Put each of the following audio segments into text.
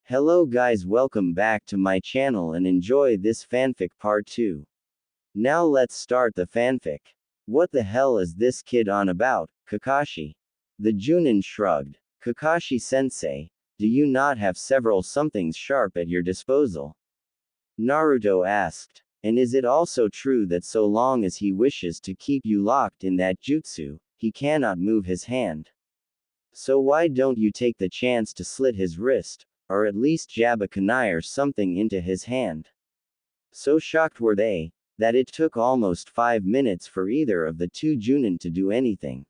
Hello guys, welcome back to my channel and enjoy this fanfic part 2. Now let's start the fanfic. What the hell is this kid on about, Kakashi? The Junin shrugged. Kakashi-sensei, do you not have several somethings sharp at your disposal? Naruto asked. And is it also true that so long as he wishes to keep you locked in that jutsu, he cannot move his hand? So why don't you take the chance to slit his wrist, or at least jab a kunai or something into his hand? So shocked were they, that it took almost 5 minutes for either of the two Junin to do anything.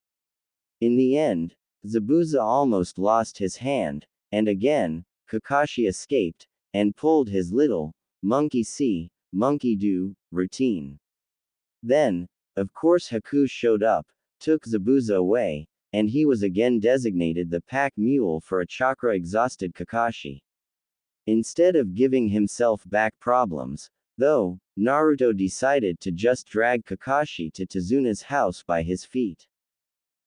In the end, Zabuza almost lost his hand, and again, Kakashi escaped, and pulled his little, monkey see, monkey do, routine. Then, of course Haku showed up, took Zabuza away, and he was again designated the pack mule for a chakra-exhausted Kakashi. Instead of giving himself back problems, though, Naruto decided to just drag Kakashi to Tsunade's house by his feet.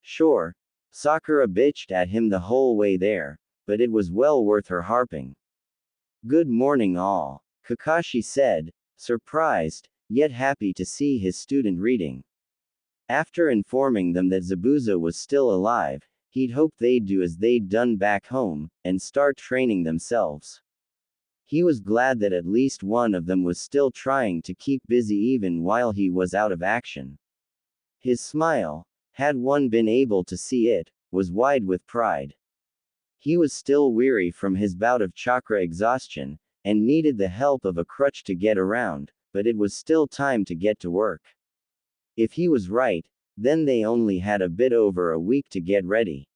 Sure, Sakura bitched at him the whole way there, but it was well worth her harping. Good morning all, Kakashi said, surprised, yet happy to see his student reading. After informing them that Zabuza was still alive, he'd hoped they'd do as they'd done back home, and start training themselves. He was glad that at least one of them was still trying to keep busy even while he was out of action. His smile, had one been able to see it, was wide with pride. He was still weary from his bout of chakra exhaustion, and needed the help of a crutch to get around, but it was still time to get to work. If he was right, then they only had a bit over a week to get ready.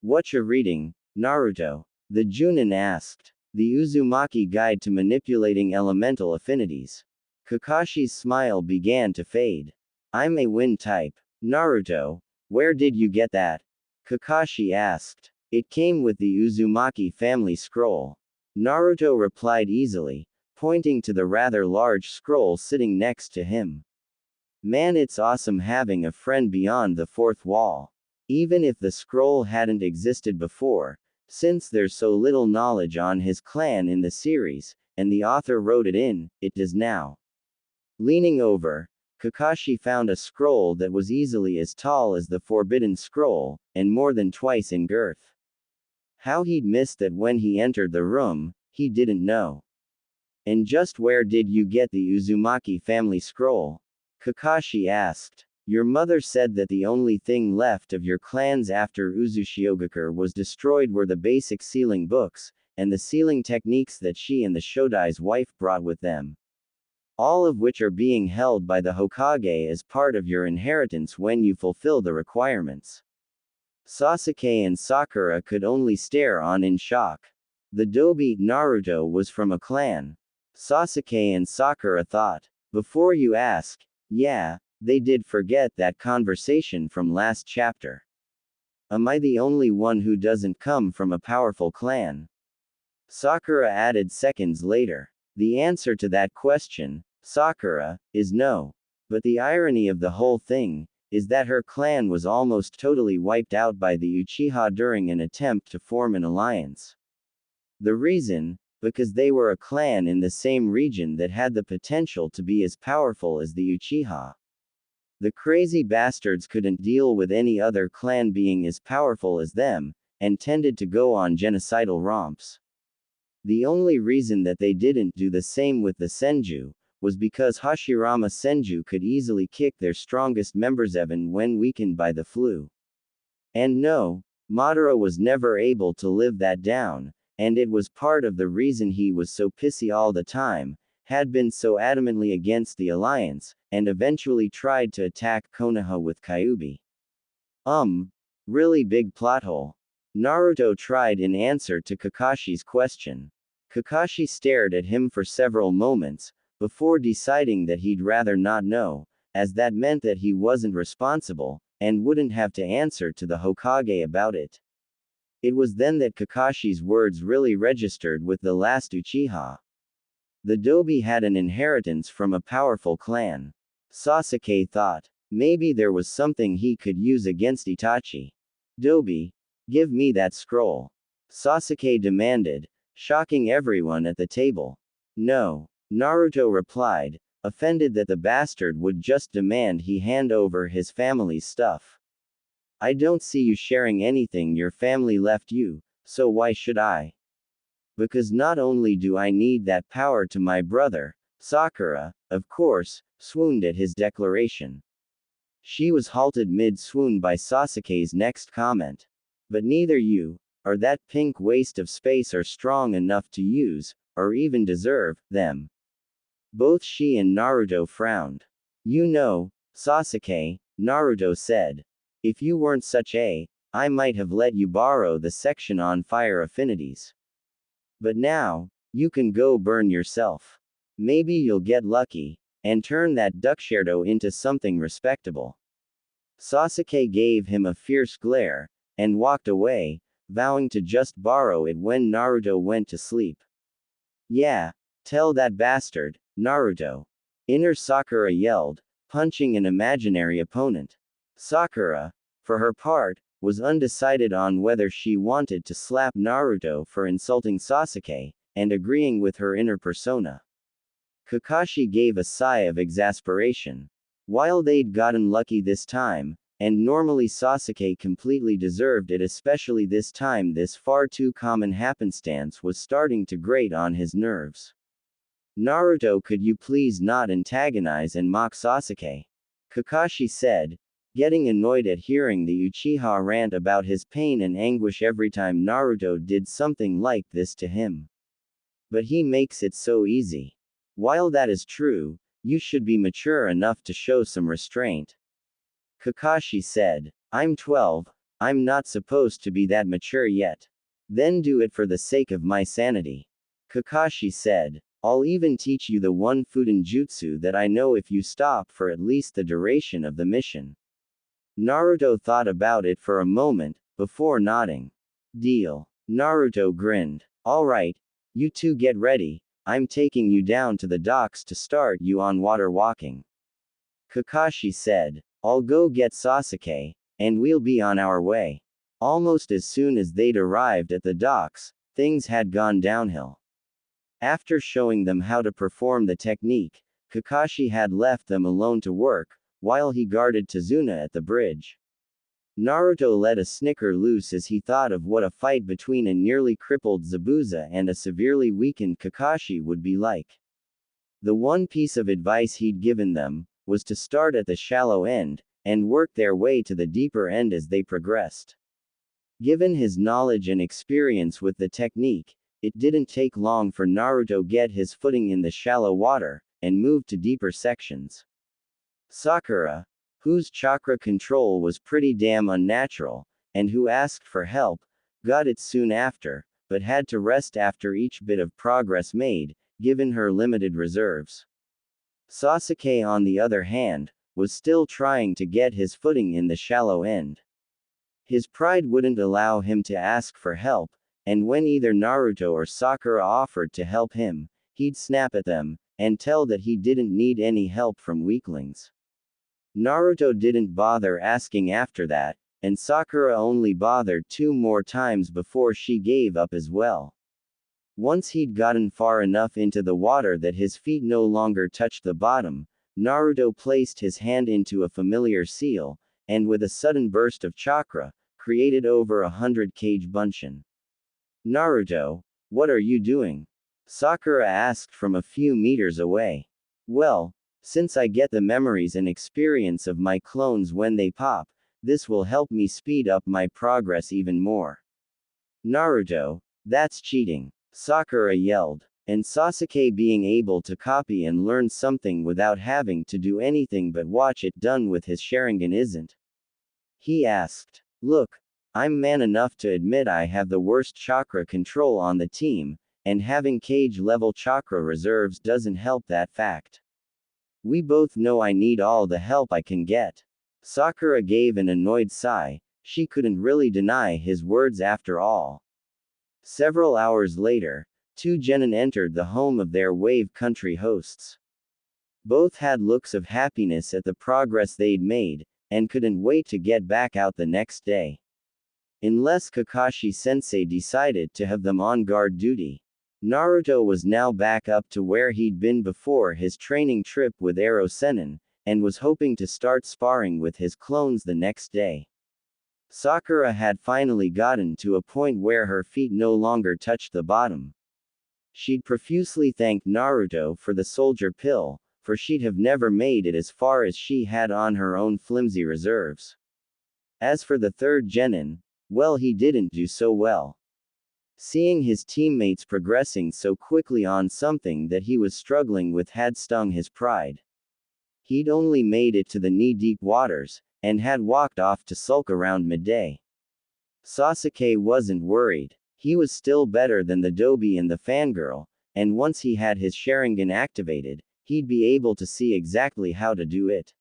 Whatcha reading, Naruto? The Junin asked. The Uzumaki Guide to Manipulating Elemental Affinities. Kakashi's smile began to fade. I'm a wind type. Naruto, where did you get that? Kakashi asked. It came with the Uzumaki family scroll. Naruto replied easily, pointing to the rather large scroll sitting next to him. Man, it's awesome having a friend beyond the fourth wall. Even if the scroll hadn't existed before, since there's so little knowledge on his clan in the series, and the author wrote it in, it does now. Leaning over, Kakashi found a scroll that was easily as tall as the Forbidden Scroll, and more than twice in girth. How he'd missed that when he entered the room, he didn't know. And just where did you get the Uzumaki family scroll? Kakashi asked. Your mother said that the only thing left of your clans after Uzushiogakure was destroyed were the basic sealing books, and the sealing techniques that she and the Shodai's wife brought with them. All of which are being held by the Hokage as part of your inheritance when you fulfill the requirements. Sasuke and Sakura could only stare on in shock. The Dobi Naruto was from a clan. Sasuke and Sakura thought. Before you ask, yeah, they did forget that conversation from last chapter. Am I the only one who doesn't come from a powerful clan? Sakura added seconds later. The answer to that question, Sakura, is no. But the irony of the whole thing, is that her clan was almost totally wiped out by the Uchiha during an attempt to form an alliance. The reason? Because they were a clan in the same region that had the potential to be as powerful as the Uchiha. The crazy bastards couldn't deal with any other clan being as powerful as them, and tended to go on genocidal romps. The only reason that they didn't do the same with the Senju, was because Hashirama Senju could easily kick their strongest members even when weakened by the flu. And no, Madara was never able to live that down, and it was part of the reason he was so pissy all the time, had been so adamantly against the alliance, and eventually tried to attack Konoha with Kyuubi. Really big plot hole. Naruto tried in answer to Kakashi's question. Kakashi stared at him for several moments, before deciding that he'd rather not know, as that meant that he wasn't responsible, and wouldn't have to answer to the Hokage about it. It was then that Kakashi's words really registered with the last Uchiha. The Dobi had an inheritance from a powerful clan. Sasuke thought. Maybe there was something he could use against Itachi. Dobi, give me that scroll. Sasuke demanded, shocking everyone at the table. No, Naruto replied, offended that the bastard would just demand he hand over his family's stuff. I don't see you sharing anything your family left you, so why should I? Because not only do I need that power to my brother, Sakura, of course, swooned at his declaration. She was halted mid-swoon by Sasuke's next comment. But neither you, or that pink waste of space are strong enough to use, or even deserve, them. Both she and Naruto frowned. You know, Sasuke, Naruto said. If you weren't such a, I might have let you borrow the section on fire affinities. But now, you can go burn yourself. Maybe you'll get lucky, and turn that duckshadow into something respectable. Sasuke gave him a fierce glare, and walked away, vowing to just borrow it when Naruto went to sleep. Yeah, tell that bastard, Naruto. Inner Sakura yelled, punching an imaginary opponent. Sakura, for her part, was undecided on whether she wanted to slap Naruto for insulting Sasuke, and agreeing with her inner persona. Kakashi gave a sigh of exasperation. While they'd gotten lucky this time, and normally Sasuke completely deserved it, especially this time, this far too common happenstance was starting to grate on his nerves. Naruto, could you please not antagonize and mock Sasuke? Kakashi said, getting annoyed at hearing the Uchiha rant about his pain and anguish every time Naruto did something like this to him. But he makes it so easy. While that is true, you should be mature enough to show some restraint. Kakashi said, I'm 12, I'm not supposed to be that mature yet. Then do it for the sake of my sanity. Kakashi said, I'll even teach you the one Fuden jutsu that I know if you stop for at least the duration of the mission. Naruto thought about it for a moment, before nodding. Deal. Naruto grinned. Alright, you two get ready, I'm taking you down to the docks to start you on water walking. Kakashi said, I'll go get Sasuke, and we'll be on our way. Almost as soon as they'd arrived at the docks, things had gone downhill. After showing them how to perform the technique, Kakashi had left them alone to work, while he guarded Tsunade at the bridge. Naruto let a snicker loose as he thought of what a fight between a nearly crippled Zabuza and a severely weakened Kakashi would be like. The one piece of advice he'd given them was to start at the shallow end, and work their way to the deeper end as they progressed. Given his knowledge and experience with the technique, it didn't take long for Naruto get his footing in the shallow water, and move to deeper sections. Sakura, whose chakra control was pretty damn unnatural, and who asked for help, got it soon after, but had to rest after each bit of progress made, given her limited reserves. Sasuke, on the other hand, was still trying to get his footing in the shallow end. His pride wouldn't allow him to ask for help, and when either Naruto or Sakura offered to help him, he'd snap at them, and tell that he didn't need any help from weaklings. Naruto didn't bother asking after that, and Sakura only bothered 2 more times before she gave up as well. Once he'd gotten far enough into the water that his feet no longer touched the bottom, Naruto placed his hand into a familiar seal, and with a sudden burst of chakra, created over 100 kage bunshin. Naruto, what are you doing? Sakura asked from a few meters away. Well, since I get the memories and experience of my clones when they pop, this will help me speed up my progress even more. Naruto, that's cheating, Sakura yelled. And Sasuke being able to copy and learn something without having to do anything but watch it done with his Sharingan isn't? He asked. Look, I'm man enough to admit I have the worst chakra control on the team, and having cage-level chakra reserves doesn't help that fact. We both know I need all the help I can get. Sakura gave an annoyed sigh, she couldn't really deny his words after all. Several hours later, 2 genin entered the home of their Wave Country hosts. Both had looks of happiness at the progress they'd made, and couldn't wait to get back out the next day. Unless Kakashi-sensei decided to have them on guard duty. Naruto was now back up to where he'd been before his training trip with Ero Sennin, and was hoping to start sparring with his clones the next day. Sakura had finally gotten to a point where her feet no longer touched the bottom. She'd profusely thanked Naruto for the soldier pill, for she'd have never made it as far as she had on her own flimsy reserves. As for the third genin, well, he didn't do so well. Seeing his teammates progressing so quickly on something that he was struggling with had stung his pride. He'd only made it to the knee-deep waters, and had walked off to sulk around midday. Sasuke wasn't worried. He was still better than the Dobi and the fangirl, and once he had his Sharingan activated, he'd be able to see exactly how to do it.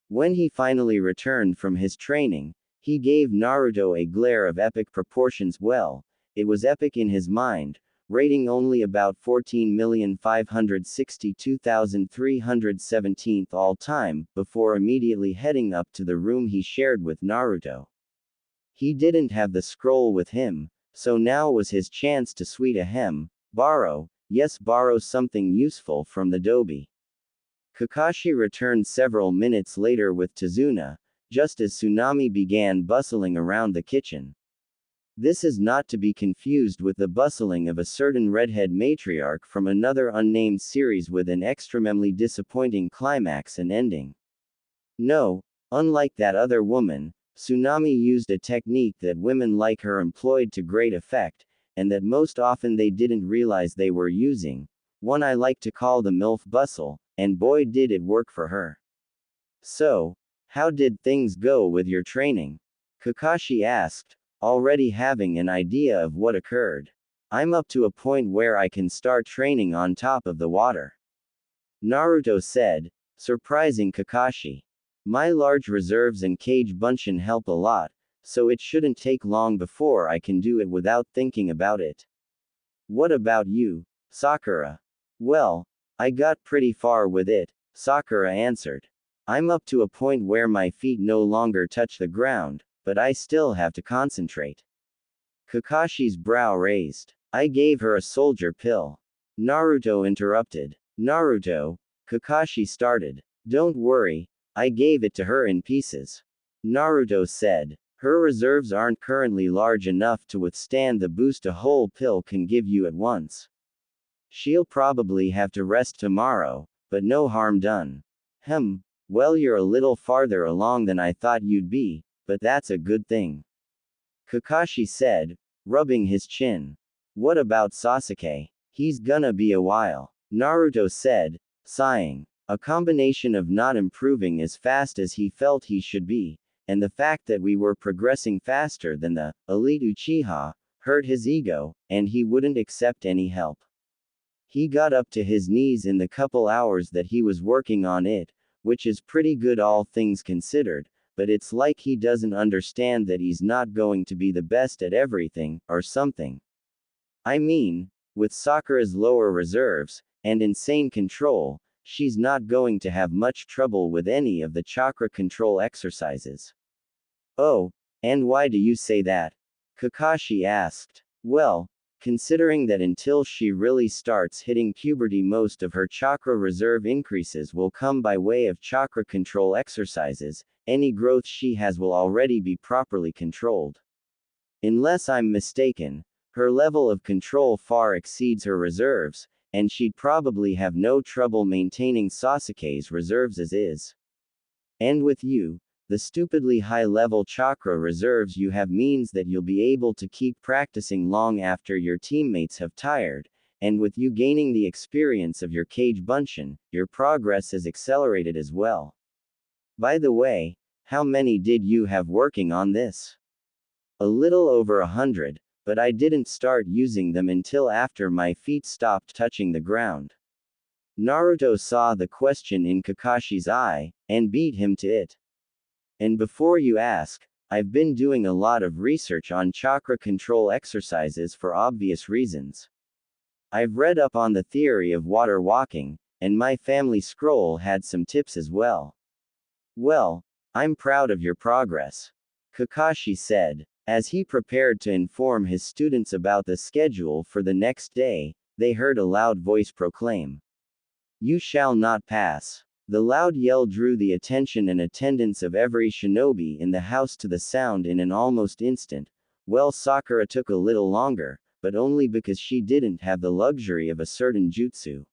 When he finally returned from his training, he gave Naruto a glare of epic proportions. Well, it was epic in his mind, rating only about 14,562,317th all time, before immediately heading up to the room he shared with Naruto. He didn't have the scroll with him, so now was his chance to borrow something useful from the Dobi. Kakashi returned several minutes later with Tsunade, just as Tsunade began bustling around the kitchen. This is not to be confused with the bustling of a certain redhead matriarch from another unnamed series with an extremely disappointing climax and ending. No, unlike that other woman, Tsunade used a technique that women like her employed to great effect, and that most often they didn't realize they were using, one I like to call the MILF bustle, and boy did it work for her. So, how did things go with your training? Kakashi asked, already having an idea of what occurred. I'm up to a point where I can start training on top of the water. Naruto said, surprising Kakashi. My large reserves and Kage Bunshin help a lot, so it shouldn't take long before I can do it without thinking about it. What about you, Sakura? Well, I got pretty far with it, Sakura answered. I'm up to a point where my feet no longer touch the ground, but I still have to concentrate. Kakashi's brow raised. I gave her a soldier pill. Naruto interrupted. Naruto, Kakashi started. Don't worry, I gave it to her in pieces. Naruto said. Her reserves aren't currently large enough to withstand the boost a whole pill can give you at once. She'll probably have to rest tomorrow, but no harm done. Well, you're a little farther along than I thought you'd be, but that's a good thing. Kakashi said, rubbing his chin. What about Sasuke? He's gonna be a while. Naruto said, sighing. A combination of not improving as fast as he felt he should be, and the fact that we were progressing faster than the elite Uchiha, hurt his ego, and he wouldn't accept any help. He got up to his knees in the couple hours that he was working on it, which is pretty good all things considered, but it's like he doesn't understand that he's not going to be the best at everything, or something. I mean, with Sakura's lower reserves, and insane control, she's not going to have much trouble with any of the chakra control exercises. Oh, and why do you say that? Kakashi asked. Well, considering that until she really starts hitting puberty most of her chakra reserve increases will come by way of chakra control exercises, any growth she has will already be properly controlled. Unless I'm mistaken, her level of control far exceeds her reserves, and she'd probably have no trouble maintaining Sasuke's reserves as is. And with you, the stupidly high-level chakra reserves you have means that you'll be able to keep practicing long after your teammates have tired, and with you gaining the experience of your Kage Bunshin, your progress is accelerated as well. By the way, how many did you have working on this? A little over 100, but I didn't start using them until after my feet stopped touching the ground. Naruto saw the question in Kakashi's eye, and beat him to it. And before you ask, I've been doing a lot of research on chakra control exercises for obvious reasons. I've read up on the theory of water walking, and my family scroll had some tips as well. Well, I'm proud of your progress. Kakashi said. As he prepared to inform his students about the schedule for the next day, they heard a loud voice proclaim, "You shall not pass." The loud yell drew the attention and attendance of every shinobi in the house to the sound in an almost instant. Well, Sakura took a little longer, but only because she didn't have the luxury of a certain jutsu.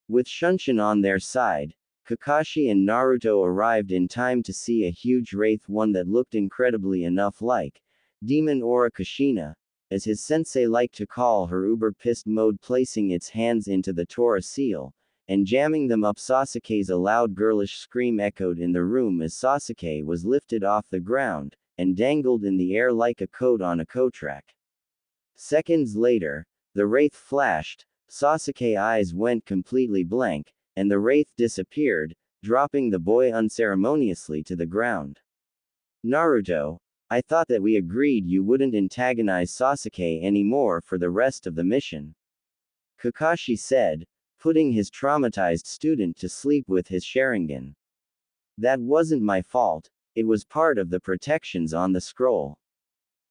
With Shunshin on their side, Kakashi and Naruto arrived in time to see a huge wraith, one that looked incredibly enough like Demon Aura Kushina, as his sensei liked to call her, uber pissed mode, placing its hands into the Tora seal, and jamming them up. Sasuke's a loud girlish scream echoed in the room as Sasuke was lifted off the ground, and dangled in the air like a coat on a coat rack. Seconds later, the wraith flashed, Sasuke's eyes went completely blank, and the wraith disappeared, dropping the boy unceremoniously to the ground. Naruto, I thought that we agreed you wouldn't antagonize Sasuke anymore for the rest of the mission. Kakashi said, putting his traumatized student to sleep with his Sharingan. That wasn't my fault, it was part of the protections on the scroll.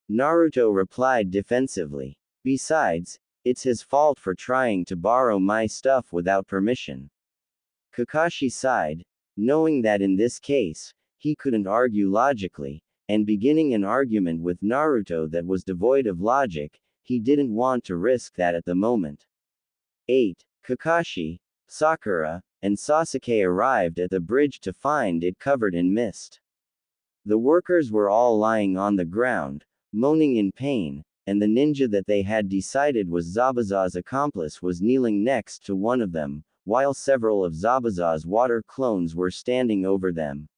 Naruto replied defensively. Besides, it's his fault for trying to borrow my stuff without permission. Kakashi sighed, knowing that in this case, he couldn't argue logically, and beginning an argument with Naruto that was devoid of logic, he didn't want to risk that at the moment. 8. Kakashi, Sakura, and Sasuke arrived at the bridge to find it covered in mist. The workers were all lying on the ground, moaning in pain, and the ninja that they had decided was Zabuza's accomplice was kneeling next to one of them, while several of Zabuza's water clones were standing over them.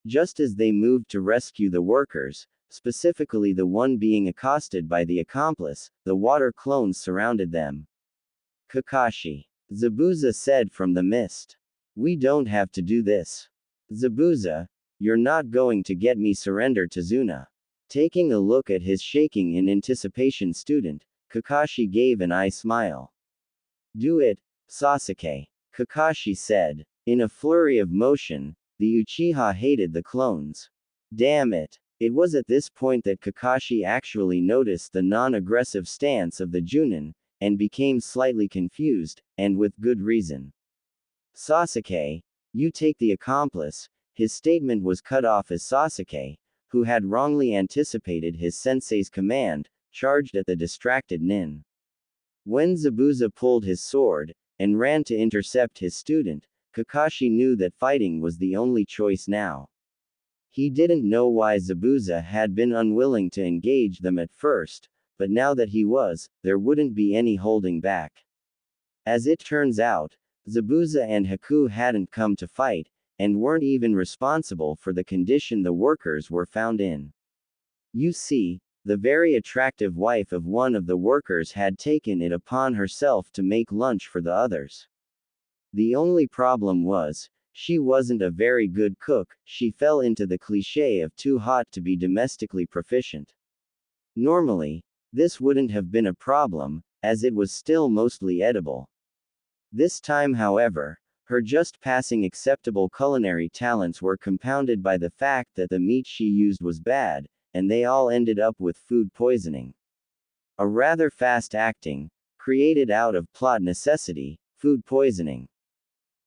Just as they moved to rescue the workers, specifically the one being accosted by the accomplice, the water clones surrounded them. Kakashi, Zabuza said from the mist. We don't have to do this. Zabuza, you're not going to get me. Surrender to Zuna. Taking a look at his shaking in anticipation student, Kakashi gave an eye smile. Do it, Sasuke, Kakashi said. In a flurry of motion, the Uchiha hated the clones. Damn it. It was at this point that Kakashi actually noticed the non-aggressive stance of the Junin, and became slightly confused, and with good reason. Sasuke, you take the accomplice. His statement was cut off as Sasuke, who had wrongly anticipated his sensei's command, charged at the distracted nin. When Zabuza pulled his sword, and ran to intercept his student, Kakashi knew that fighting was the only choice now. He didn't know why Zabuza had been unwilling to engage them at first, but now that he was, there wouldn't be any holding back. As it turns out, Zabuza and Haku hadn't come to fight, and weren't even responsible for the condition the workers were found in. You see, the very attractive wife of one of the workers had taken it upon herself to make lunch for the others. The only problem was, she wasn't a very good cook. She fell into the cliché of too hot to be domestically proficient. Normally, this wouldn't have been a problem, as it was still mostly edible. This time, however, her just passing acceptable culinary talents were compounded by the fact that the meat she used was bad, and they all ended up with food poisoning. A rather fast-acting, created out of plot necessity, food poisoning.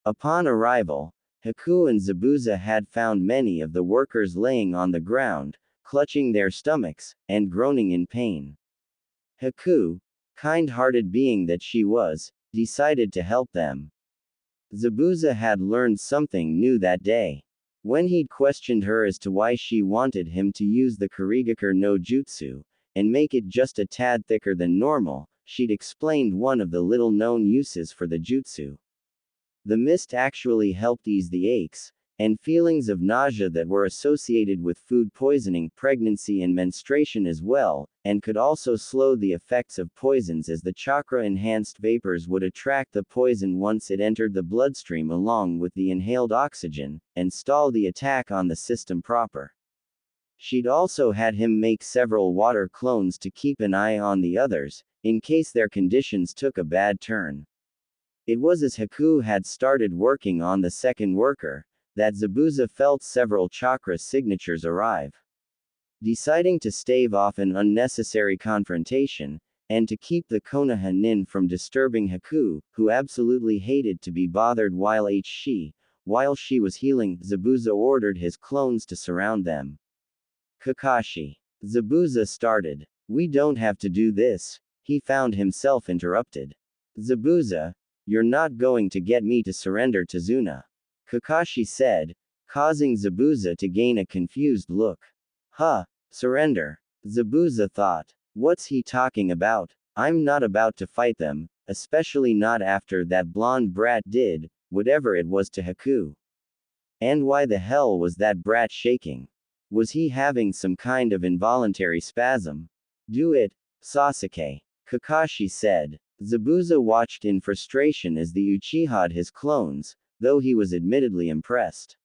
Upon arrival, Haku and Zabuza had found many of the workers laying on the ground, clutching their stomachs, and groaning in pain. Haku, kind-hearted being that she was, decided to help them. Zabuza had learned something new that day. When he'd questioned her as to why she wanted him to use the Kurigakure no Jutsu, and make it just a tad thicker than normal, she'd explained one of the little-known uses for the jutsu. The mist actually helped ease the aches and feelings of nausea that were associated with food poisoning, pregnancy, and menstruation as well, and could also slow the effects of poisons, as the chakra-enhanced vapors would attract the poison once it entered the bloodstream along with the inhaled oxygen, and stall the attack on the system proper. She'd also had him make several water clones to keep an eye on the others, in case their conditions took a bad turn. It was as Haku had started working on the second worker, that Zabuza felt several chakra signatures arrive. Deciding to stave off an unnecessary confrontation, and to keep the Konoha nin from disturbing Haku, who absolutely hated to be bothered while she was healing, Zabuza ordered his clones to surround them. Kakashi. Zabuza started. We don't have to do this. He found himself interrupted. Zabuza, you're not going to get me to surrender to Zuna. Kakashi said, causing Zabuza to gain a confused look. Huh, surrender. Zabuza thought. What's he talking about? I'm not about to fight them, especially not after that blonde brat did, whatever it was to Haku. And why the hell was that brat shaking? Was he having some kind of involuntary spasm? Do it, Sasuke. Kakashi said. Zabuza watched in frustration as the Uchiha'd his clones, though he was admittedly impressed.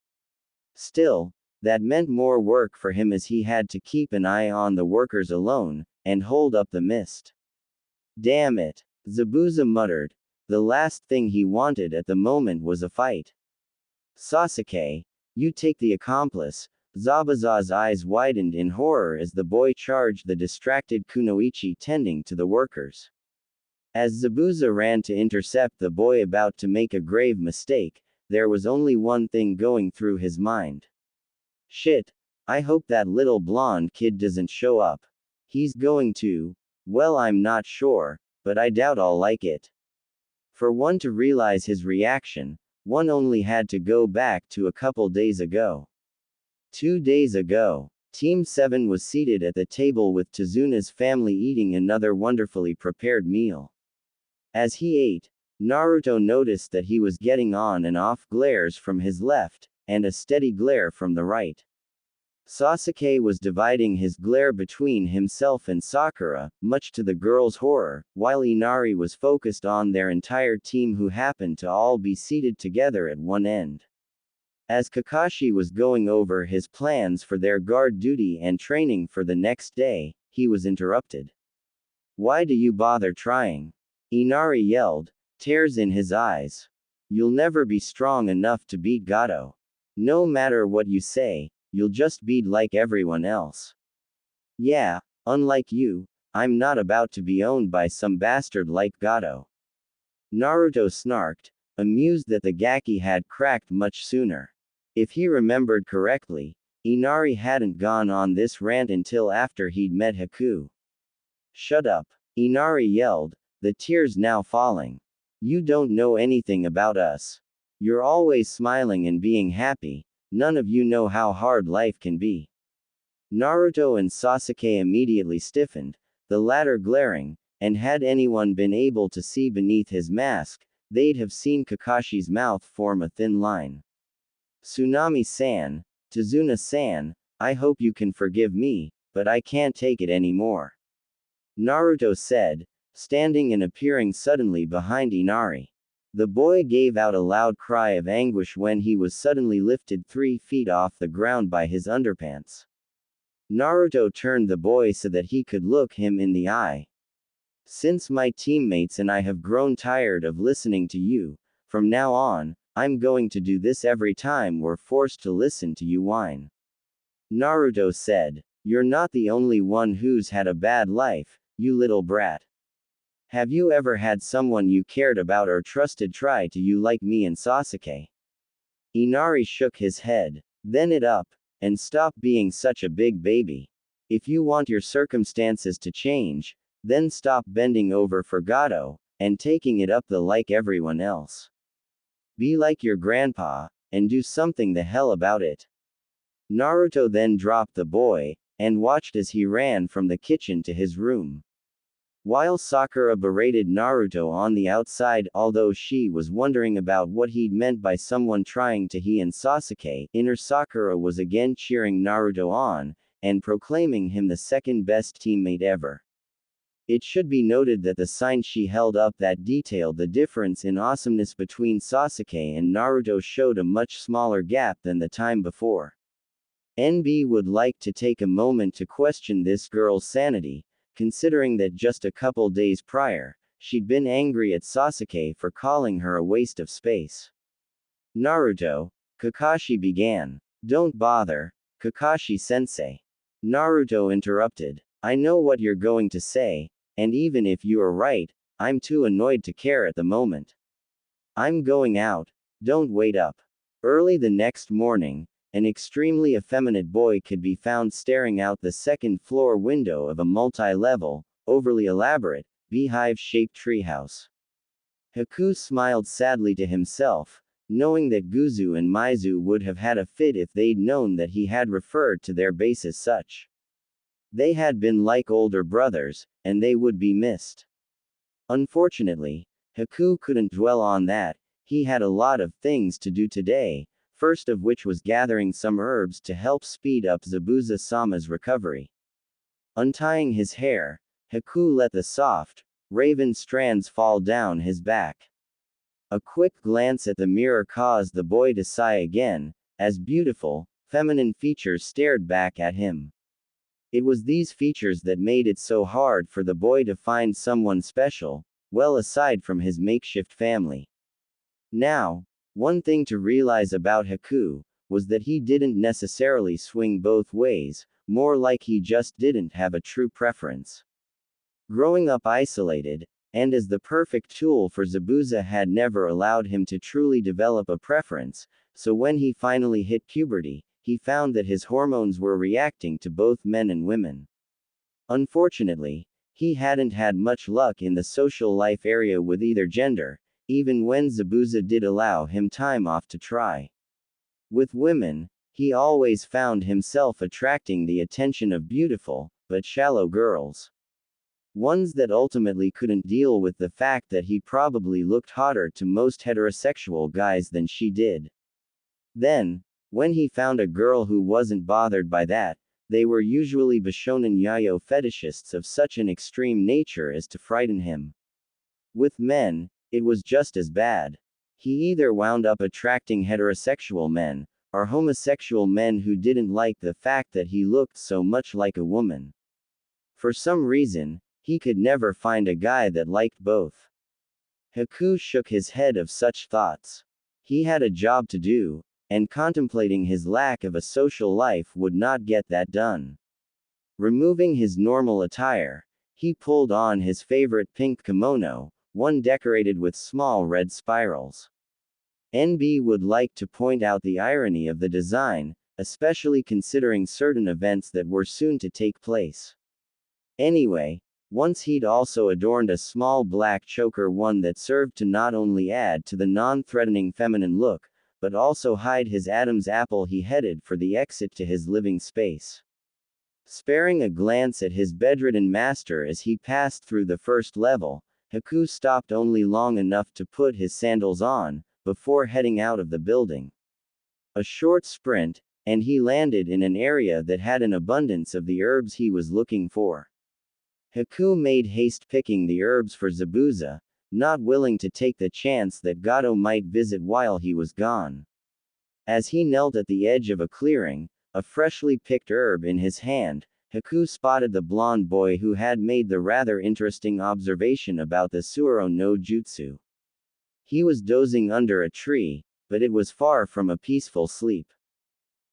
Still, that meant more work for him as he had to keep an eye on the workers alone, and hold up the mist. Damn it, Zabuza muttered. The last thing he wanted at the moment was a fight. Sasuke, you take the accomplice. Zabuza's eyes widened in horror as the boy charged the distracted Kunoichi tending to the workers. As Zabuza ran to intercept the boy about to make a grave mistake, there was only one thing going through his mind. Shit, I hope that little blonde kid doesn't show up. He's going to. Well, I'm not sure, but I doubt I'll like it. For one to realize his reaction, one only had to go back to a couple days ago. 2 days ago, Team 7 was seated at the table with Tazuna's family eating another wonderfully prepared meal. As he ate, Naruto noticed that he was getting on and off glares from his left, and a steady glare from the right. Sasuke was dividing his glare between himself and Sakura, much to the girls' horror, while Inari was focused on their entire team who happened to all be seated together at one end. As Kakashi was going over his plans for their guard duty and training for the next day, he was interrupted. Why do you bother trying? Inari yelled, tears in his eyes. You'll never be strong enough to beat Gato. No matter what you say, you'll just be like everyone else. Yeah, unlike you, I'm not about to be owned by some bastard like Gato. Naruto snarked, amused that the Gaki had cracked much sooner. If he remembered correctly, Inari hadn't gone on this rant until after he'd met Haku. Shut up, Inari yelled, the tears now falling. You don't know anything about us. You're always smiling and being happy. None of you know how hard life can be. Naruto and Sasuke immediately stiffened, the latter glaring, and had anyone been able to see beneath his mask, they'd have seen Kakashi's mouth form a thin line. Tsunami-san, Tazuna-san, I hope you can forgive me, but I can't take it anymore. Naruto said, standing and appearing suddenly behind Inari. The boy gave out a loud cry of anguish when he was suddenly lifted 3 feet off the ground by his underpants. Naruto turned the boy so that he could look him in the eye. Since my teammates and I have grown tired of listening to you, from now on, I'm going to do this every time we're forced to listen to you whine. Naruto said, you're not the only one who's had a bad life, you little brat. Have you ever had someone you cared about or trusted try to you like me and Sasuke? Inari shook his head, then it up, and stop being such a big baby. If you want your circumstances to change, then stop bending over for Gato, and taking it up the like everyone else. Be like your grandpa, and do something the hell about it. Naruto then dropped the boy, and watched as he ran from the kitchen to his room. While Sakura berated Naruto on the outside, although she was wondering about what he'd meant by someone trying to he and Sasuke, inner Sakura was again cheering Naruto on, and proclaiming him the second best teammate ever. It should be noted that the sign she held up that detailed the difference in awesomeness between Sasuke and Naruto showed a much smaller gap than the time before. NB would like to take a moment to question this girl's sanity, considering that just a couple days prior, she'd been angry at Sasuke for calling her a waste of space. Naruto, Kakashi began. Don't bother, Kakashi-sensei. Naruto interrupted. I know what you're going to say, and even if you are right, I'm too annoyed to care at the moment. I'm going out. Don't wait up. Early the next morning, an extremely effeminate boy could be found staring out the second floor window of a multi-level, overly elaborate, beehive-shaped treehouse. Haku smiled sadly to himself, knowing that Guzu and Maizu would have had a fit if they'd known that he had referred to their base as such. They had been like older brothers, and they would be missed. Unfortunately, Haku couldn't dwell on that. He had a lot of things to do today, first of which was gathering some herbs to help speed up Zabuza-sama's recovery. Untying his hair, Haku let the soft, raven strands fall down his back. A quick glance at the mirror caused the boy to sigh again, as beautiful, feminine features stared back at him. It was these features that made it so hard for the boy to find someone special, well aside from his makeshift family. Now, one thing to realize about Haku was that he didn't necessarily swing both ways, more like he just didn't have a true preference. Growing up isolated, and as the perfect tool for Zabuza had never allowed him to truly develop a preference, so when he finally hit puberty, he found that his hormones were reacting to both men and women. Unfortunately, he hadn't had much luck in the social life area with either gender, even when Zabuza did allow him time off to try. With women, he always found himself attracting the attention of beautiful, but shallow girls. Ones that ultimately couldn't deal with the fact that he probably looked hotter to most heterosexual guys than she did. Then, when he found a girl who wasn't bothered by that, they were usually Bishonen yayo fetishists of such an extreme nature as to frighten him. With men, it was just as bad. He either wound up attracting heterosexual men, or homosexual men who didn't like the fact that he looked so much like a woman. For some reason, he could never find a guy that liked both. Haku shook his head of such thoughts. He had a job to do, and contemplating his lack of a social life would not get that done. Removing his normal attire, he pulled on his favorite pink kimono, one decorated with small red spirals. NB would like to point out the irony of the design, especially considering certain events that were soon to take place. Anyway, once he'd also adorned a small black choker, one that served to not only add to the non-threatening feminine look, but also hide his Adam's apple. He headed for the exit to his living space. Sparing a glance at his bedridden master as he passed through the first level, Haku stopped only long enough to put his sandals on, before heading out of the building. A short sprint, and he landed in an area that had an abundance of the herbs he was looking for. Haku made haste picking the herbs for Zabuza, not willing to take the chance that Gato might visit while he was gone. As he knelt at the edge of a clearing, a freshly picked herb in his hand, Haku spotted the blonde boy who had made the rather interesting observation about the Suoro no Jutsu. He was dozing under a tree, but it was far from a peaceful sleep.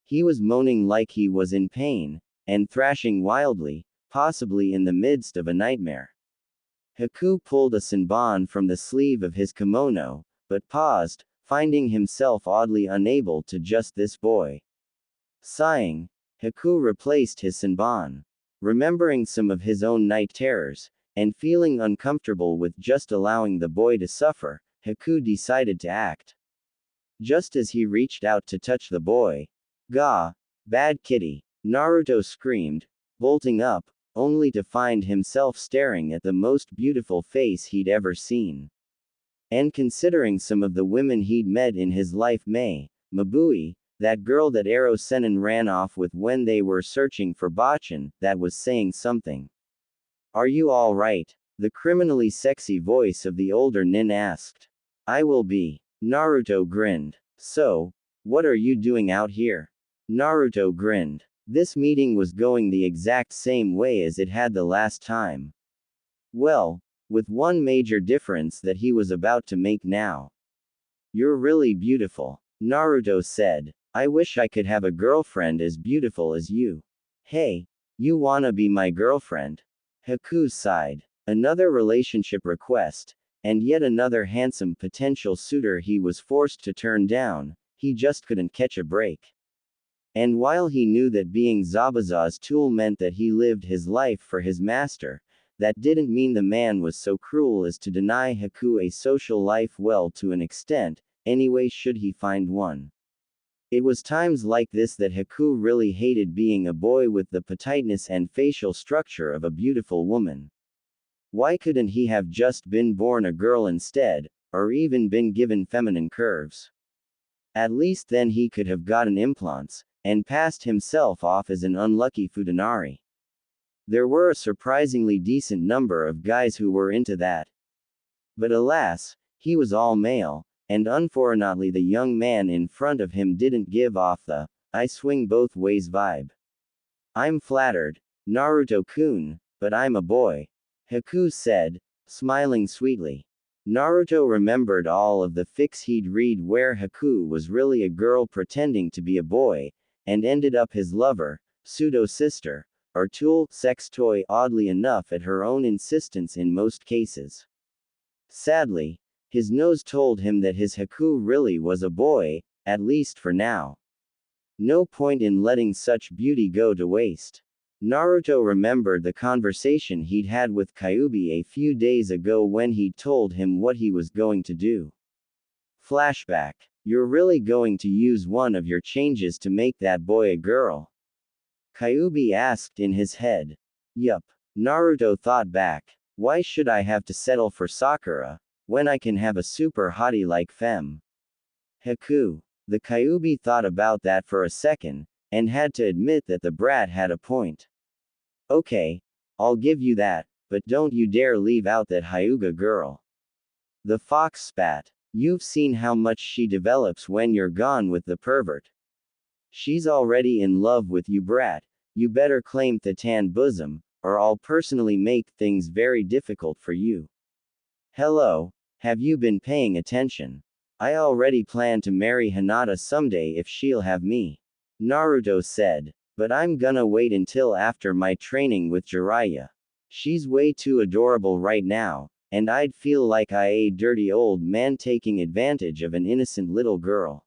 He was moaning like he was in pain, and thrashing wildly, possibly in the midst of a nightmare. Haku pulled a senbon from the sleeve of his kimono, but paused, finding himself oddly unable to just this boy. Sighing, Haku replaced his senbon. Remembering some of his own night terrors, and feeling uncomfortable with just allowing the boy to suffer, Haku decided to act. Just as he reached out to touch the boy, "Gah! Bad kitty!" Naruto screamed, bolting up, only to find himself staring at the most beautiful face he'd ever seen. And considering some of the women he'd met in his life, Mabui, that girl that Ero Sennin ran off with when they were searching for Bachan, that was saying something. "Are you all right?" the criminally sexy voice of the older nin asked. "I will be." Naruto grinned. "So, what are you doing out here?" Naruto grinned. This meeting was going the exact same way as it had the last time. Well, with one major difference that he was about to make now. "You're really beautiful," Naruto said. "I wish I could have a girlfriend as beautiful as you." "Hey, You wanna be my girlfriend? Haku sighed. Another relationship request, and yet another handsome potential suitor he was forced to turn down, he just couldn't catch a break. And while he knew that being Zabuza's tool meant that he lived his life for his master, that didn't mean the man was so cruel as to deny Haku a social life. Well, to an extent, anyway, should he find one. It was times like this that Haku really hated being a boy with the petiteness and facial structure of a beautiful woman. Why couldn't he have just been born a girl instead, or even been given feminine curves? At least then he could have gotten implants, and passed himself off as an unlucky futanari. There were a surprisingly decent number of guys who were into that. But alas, he was all male, and unfortunately the young man in front of him didn't give off the I swing both ways vibe. I'm flattered, Naruto-kun, but I'm a boy, Haku said, smiling sweetly. Naruto remembered all of the fics he'd read where Haku was really a girl pretending to be a boy, and ended up his lover, pseudo-sister, or tool, sex toy, oddly enough at her own insistence in most cases. Sadly, his nose told him that his Haku really was a boy, at least for now. No point in letting such beauty go to waste. Naruto remembered the conversation he'd had with Kyuubi a few days ago when he'd told him what he was going to do. Flashback. You're really going to use one of your changes to make that boy a girl? Kyuubi asked in his head. Yup. Naruto thought back. Why should I have to settle for Sakura, when I can have a super hottie like Fem? Haku. The Kyuubi thought about that for a second, and had to admit that the brat had a point. Okay, I'll give you that, but don't you dare leave out that Hyuga girl. The fox spat. You've seen how much she develops when you're gone with the pervert. She's already in love with you, brat. You better claim the tan bosom, or I'll personally make things very difficult for you. Hello, have you been paying attention? I already plan to marry Hinata someday if she'll have me. Naruto said. But I'm gonna wait until after my training with Jiraiya. She's way too adorable right now, and I'd feel like a dirty old man taking advantage of an innocent little girl.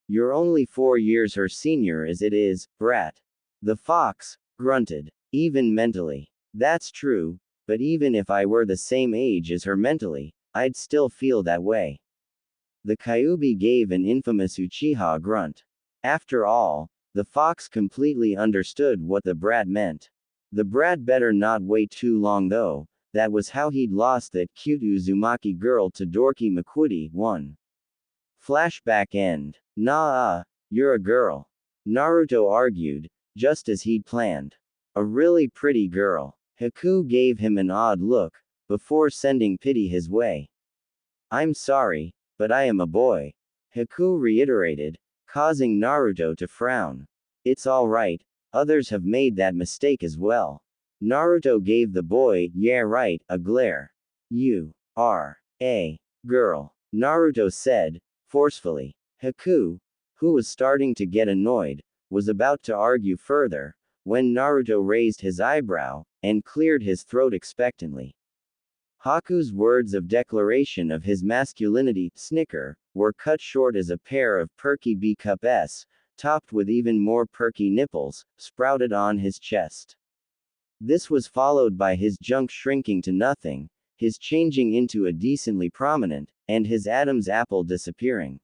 You're only 4 years her senior as it is, brat. The fox grunted. Even mentally. That's true, but even if I were the same age as her mentally, I'd still feel that way. The Kyuubi gave an infamous Uchiha grunt. After all, the fox completely understood what the brat meant. The brat better not wait too long though, that was how he'd lost that cute Uzumaki girl to dorky Makuti. 1. Flashback end. Nah, you're a girl. Naruto argued, just as he'd planned. A really pretty girl. Haku gave him an odd look, before sending pity his way. I'm sorry, but I am a boy. Haku reiterated, causing Naruto to frown. It's alright, others have made that mistake as well. Naruto gave the boy, yeah right, a glare. You are a girl, Naruto said, forcefully. Haku, who was starting to get annoyed, was about to argue further, when Naruto raised his eyebrow, and cleared his throat expectantly. Haku's words of declaration of his masculinity, snicker, were cut short as a pair of perky B-cups, topped with even more perky nipples, sprouted on his chest. This was followed by his junk shrinking to nothing, his changing into a decently prominent, and his Adam's apple disappearing.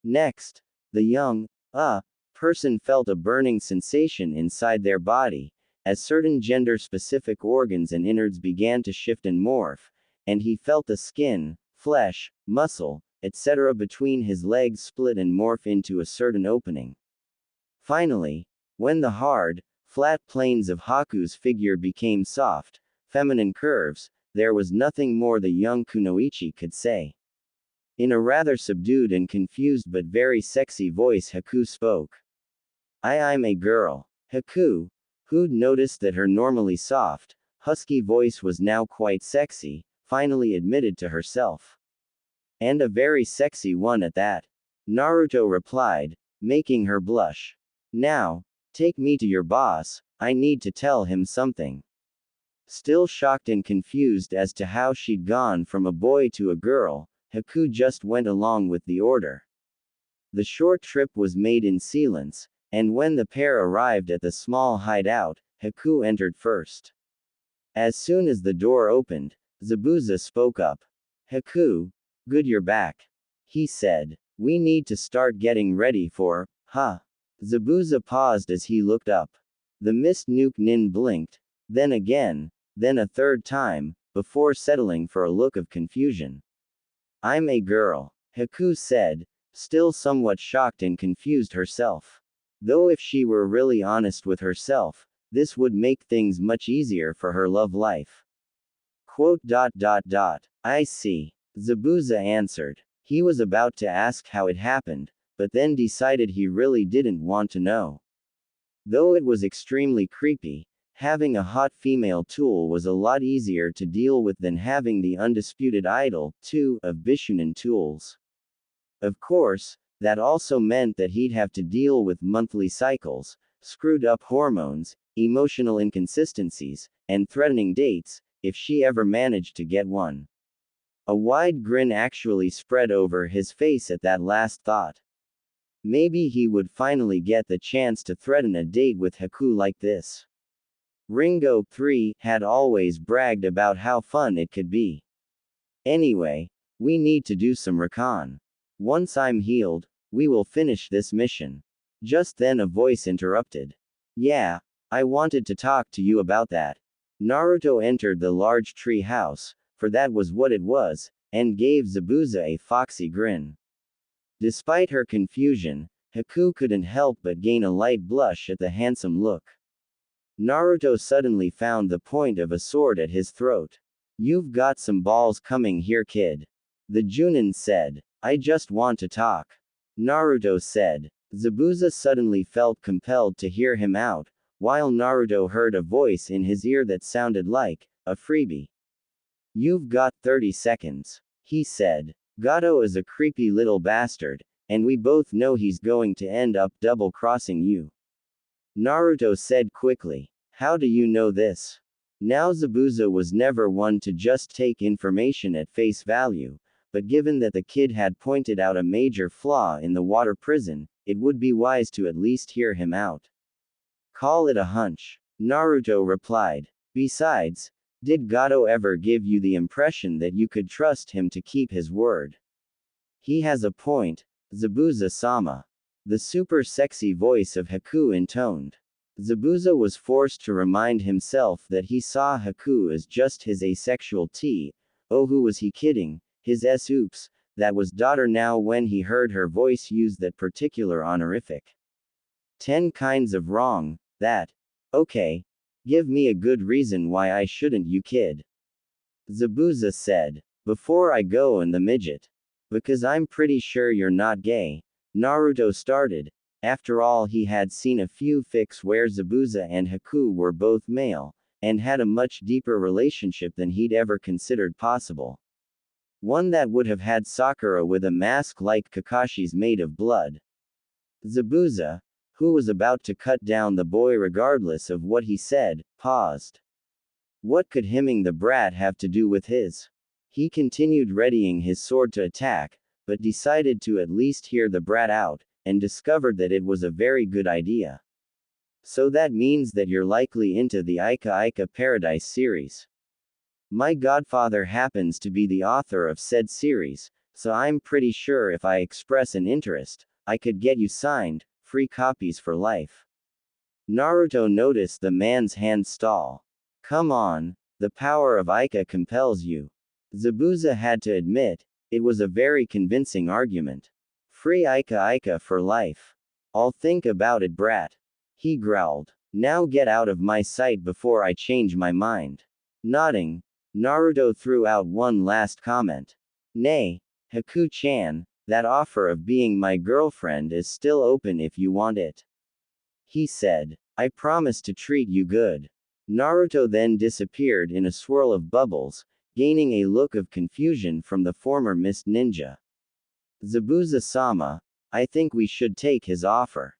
Next, the young, person felt a burning sensation inside their body, as certain gender-specific organs and innards began to shift and morph, and he felt the skin, flesh, muscle, etc. between his legs split and morph into a certain opening. Finally, when the hard, flat planes of Haku's figure became soft, feminine curves, there was nothing more the young Kunoichi could say. In a rather subdued and confused but very sexy voice Haku spoke. I'm a girl. Haku, who'd noticed that her normally soft, husky voice was now quite sexy, finally admitted to herself. And a very sexy one at that. Naruto replied, making her blush. Now, Take me to your boss, I need to tell him something. Still shocked and confused as to how she'd gone from a boy to a girl, Haku just went along with the order. The short trip was made in silence, and when the pair arrived at the small hideout, Haku entered first. As soon as the door opened, Zabuza spoke up. Haku, good you're back. He said. We need to start getting ready for, huh? Zabuza paused as he looked up. The mist nuke nin blinked, then again, then a third time, before settling for a look of confusion. I'm a girl, Haku said, still somewhat shocked and confused herself. Though if she were really honest with herself, this would make things much easier for her love life. I see. Zabuza answered. He was about to ask how it happened, but then decided he really didn't want to know. Though it was extremely creepy, having a hot female tool was a lot easier to deal with than having the undisputed idol, too, of Bishunin tools. Of course, that also meant that he'd have to deal with monthly cycles, screwed up hormones, emotional inconsistencies, and threatening dates, if she ever managed to get one. A wide grin actually spread over his face at that last thought. Maybe he would finally get the chance to threaten a date with Haku like this. Ringo 3 had always bragged about how fun it could be. Anyway, we need to do some recon. Once I'm healed, we will finish this mission. Just then a voice interrupted. Yeah, I wanted to talk to you about that. Naruto entered the large tree house, for that was what it was, and gave Zabuza a foxy grin. Despite her confusion, Haku couldn't help but gain a light blush at the handsome look. Naruto suddenly found the point of a sword at his throat. You've got some balls coming here, kid. The Junin said. I just want to talk. Naruto said. Zabuza suddenly felt compelled to hear him out, while Naruto heard a voice in his ear that sounded like a freebie. You've got 30 seconds. He said. Gato is a creepy little bastard, and we both know he's going to end up double-crossing you. Naruto said quickly. How do you know this? Now Zabuza was never one to just take information at face value, but given that the kid had pointed out a major flaw in the water prison, it would be wise to at least hear him out. Call it a hunch. Naruto replied. Besides, did Gato ever give you the impression that you could trust him to keep his word? He has a point, Zabuza-sama. The super sexy voice of Haku intoned. Zabuza was forced to remind himself that he saw Haku as just his asexual T. Oh, who was he kidding? His oops, that was daughter now when he heard her voice use that particular honorific. 10 kinds of wrong, that. Okay. Give me a good reason why I shouldn't, you kid. Zabuza said. Before I go and the midget. Because I'm pretty sure you're not gay. Naruto started. After all, he had seen a few fics where Zabuza and Haku were both male, and had a much deeper relationship than he'd ever considered possible. One that would have had Sakura with a mask like Kakashi's made of blood. Zabuza, who was about to cut down the boy regardless of what he said, paused. What could hemming the brat have to do with his? He continued readying his sword to attack, but decided to at least hear the brat out, and discovered that it was a very good idea. So that means that you're likely into the Aika Aika Paradise series. My godfather happens to be the author of said series, so I'm pretty sure if I express an interest, I could get you signed, free copies for life. Naruto noticed the man's hand stall. Come on, the power of Aika compels you. Zabuza had to admit, it was a very convincing argument. Free Aika Aika for life. I'll think about it, brat. He growled. Now get out of my sight before I change my mind. Nodding, Naruto threw out one last comment. Nay, Haku-chan, that offer of being my girlfriend is still open if you want it. He said. I promise to treat you good. Naruto then disappeared in a swirl of bubbles, gaining a look of confusion from the former mist ninja. Zabuza-sama, I think we should take his offer.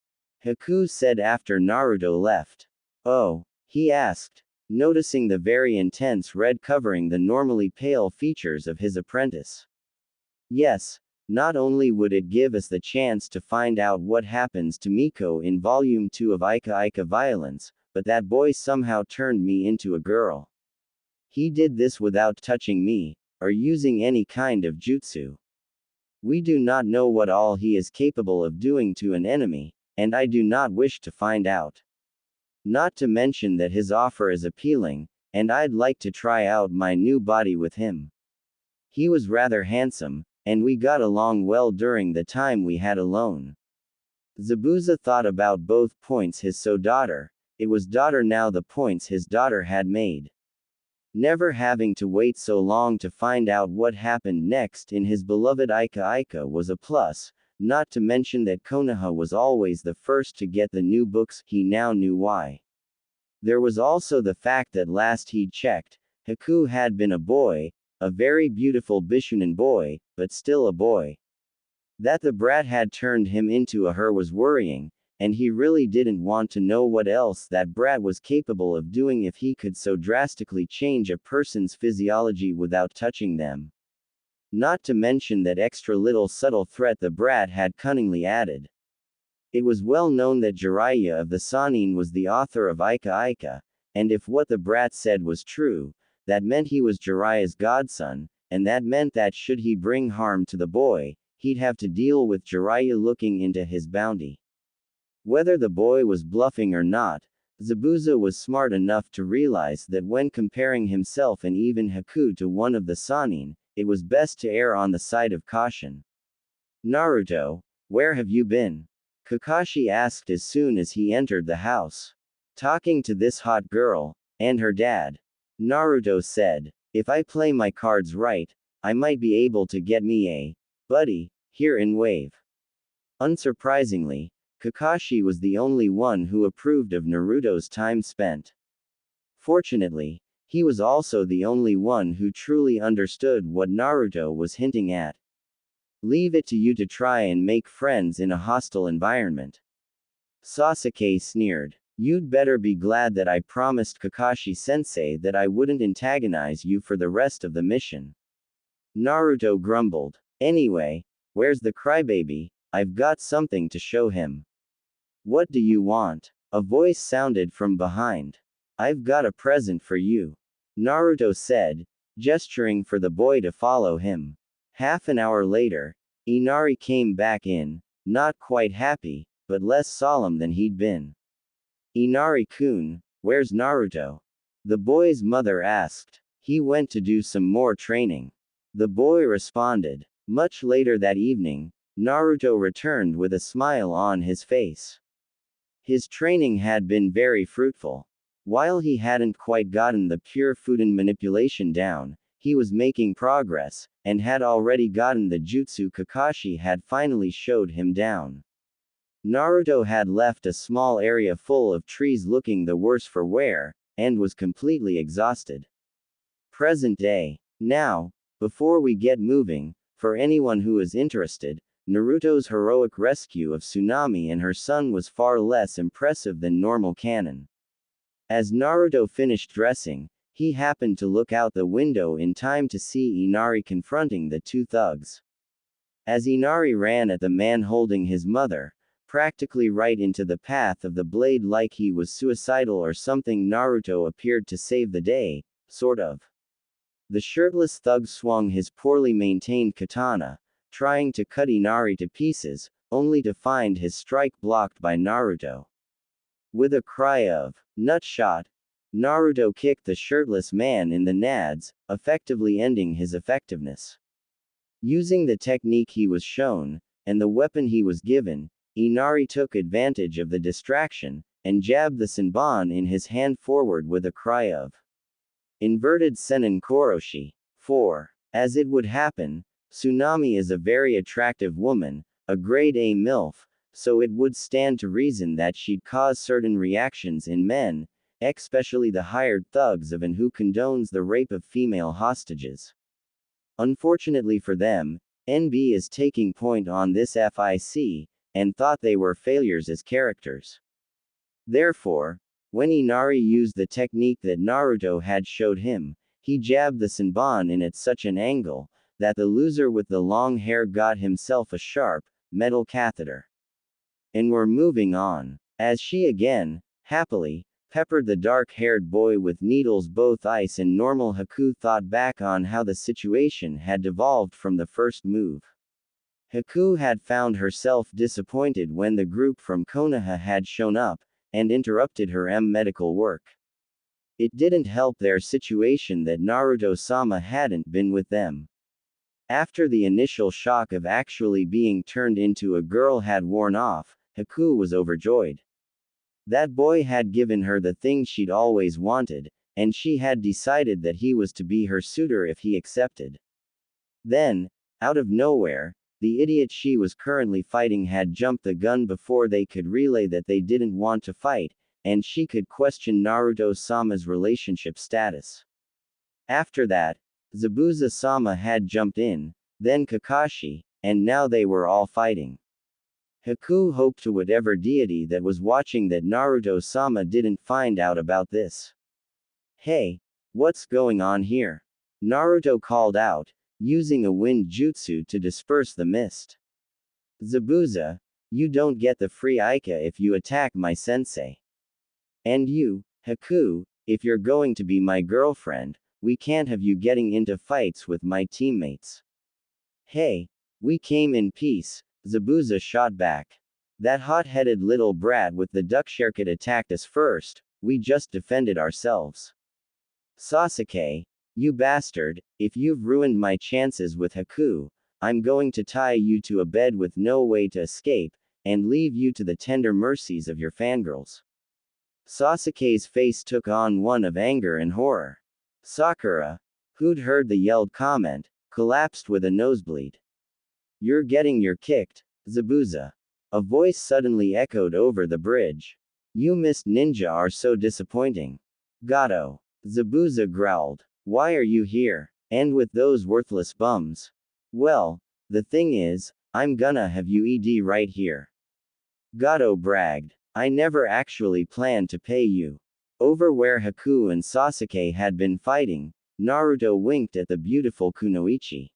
Haku said after Naruto left. Oh, he asked, noticing the very intense red covering the normally pale features of his apprentice. Yes, not only would it give us the chance to find out what happens to Miko in Volume 2 of Ika Ika Violence, but that boy somehow turned me into a girl. He did this without touching me, or using any kind of jutsu. We do not know what all he is capable of doing to an enemy, and I do not wish to find out. Not to mention that his offer is appealing, and I'd like to try out my new body with him. He was rather handsome, and we got along well during the time we had alone. Zabuza thought about both points his daughter, it was daughter now the points his daughter had made. Never having to wait so long to find out what happened next in his beloved Ika Ika was a plus, not to mention that Konoha was always the first to get the new books, he now knew why. There was also the fact that last he'd checked, Haku had been a boy, a very beautiful Bishunin boy, but still a boy. That the brat had turned him into a her was worrying, and he really didn't want to know what else that brat was capable of doing if he could so drastically change a person's physiology without touching them. Not to mention that extra little subtle threat the brat had cunningly added. It was well known that Jiraiya of the Sannin was the author of Ika Ika, and if what the brat said was true, that meant he was Jiraiya's godson, and that meant that should he bring harm to the boy, he'd have to deal with Jiraiya looking into his bounty. Whether the boy was bluffing or not, Zabuza was smart enough to realize that when comparing himself and even Haku to one of the Sannin, it was best to err on the side of caution. Naruto, where have you been? Kakashi asked as soon as he entered the house. Talking to this hot girl, and her dad. Naruto said, if I play my cards right, I might be able to get me a buddy here in Wave. Unsurprisingly, Kakashi was the only one who approved of Naruto's time spent. Fortunately, he was also the only one who truly understood what Naruto was hinting at. Leave it to you to try and make friends in a hostile environment. Sasuke sneered. You'd better be glad that I promised Kakashi-sensei that I wouldn't antagonize you for the rest of the mission. Naruto grumbled. Anyway, where's the crybaby? I've got something to show him. What do you want? A voice sounded from behind. I've got a present for you. Naruto said, gesturing for the boy to follow him. Half an hour later, Inari came back in, not quite happy, but less solemn than he'd been. Inari-kun, where's Naruto? The boy's mother asked. He went to do some more training. The boy responded. Much later that evening, Naruto returned with a smile on his face. His training had been very fruitful. While he hadn't quite gotten the pure Fudan manipulation down, he was making progress, and had already gotten the jutsu Kakashi had finally showed him down. Naruto had left a small area full of trees looking the worse for wear, and was completely exhausted. Present day. Now, before we get moving, for anyone who is interested, Naruto's heroic rescue of Tsunade and her son was far less impressive than normal canon. As Naruto finished dressing, he happened to look out the window in time to see Inari confronting the two thugs. As Inari ran at the man holding his mother, practically right into the path of the blade like he was suicidal or something, Naruto appeared to save the day, sort of. The shirtless thug swung his poorly maintained katana, trying to cut Inari to pieces, only to find his strike blocked by Naruto. With a cry of, "Nutshot!" Naruto kicked the shirtless man in the nads, effectively ending his effectiveness. Using the technique he was shown, and the weapon he was given, Inari took advantage of the distraction, and jabbed the Senbon in his hand forward with a cry of inverted Senin Koroshi. 4. As it would happen, Tsunade is a very attractive woman, a grade A MILF, so it would stand to reason that she'd cause certain reactions in men, especially the hired thugs of and who condones the rape of female hostages. Unfortunately for them, NB is taking point on this FIC, and thought they were failures as characters. Therefore, when Inari used the technique that Naruto had showed him, he jabbed the Senbon in at such an angle, that the loser with the long hair got himself a sharp, metal catheter. And we're moving on. As she again, happily, peppered the dark-haired boy with needles both ice and normal, Haku thought back on how the situation had devolved from the first move. Haku had found herself disappointed when the group from Konoha had shown up, and interrupted her medical work. It didn't help their situation that Naruto-sama hadn't been with them. After the initial shock of actually being turned into a girl had worn off, Haku was overjoyed. That boy had given her the thing she'd always wanted, and she had decided that he was to be her suitor if he accepted. Then, out of nowhere, the idiot she was currently fighting had jumped the gun before they could relay that they didn't want to fight, and she could question Naruto-sama's relationship status. After that, Zabuza-sama had jumped in, then Kakashi, and now they were all fighting. Haku hoped to whatever deity that was watching that Naruto-sama didn't find out about this. Hey, what's going on here? Naruto called out, using a wind jutsu to disperse the mist. Zabuza, you don't get the free Aika if you attack my sensei. And you, Haku, if you're going to be my girlfriend, we can't have you getting into fights with my teammates. Hey, we came in peace, Zabuza shot back. That hot-headed little brat with the duck shirket attacked us first, we just defended ourselves. Sasuke, you bastard, if you've ruined my chances with Haku, I'm going to tie you to a bed with no way to escape, and leave you to the tender mercies of your fangirls. Sasuke's face took on one of anger and horror. Sakura, who'd heard the yelled comment, collapsed with a nosebleed. You're getting your kicked, Zabuza. A voice suddenly echoed over the bridge. You missed ninja are so disappointing. Gato. Zabuza growled. Why are you here? And with those worthless bums? Well, the thing is, I'm gonna have you ED right here. Gato bragged. I never actually planned to pay you. Over where Haku and Sasuke had been fighting, Naruto winked at the beautiful Kunoichi.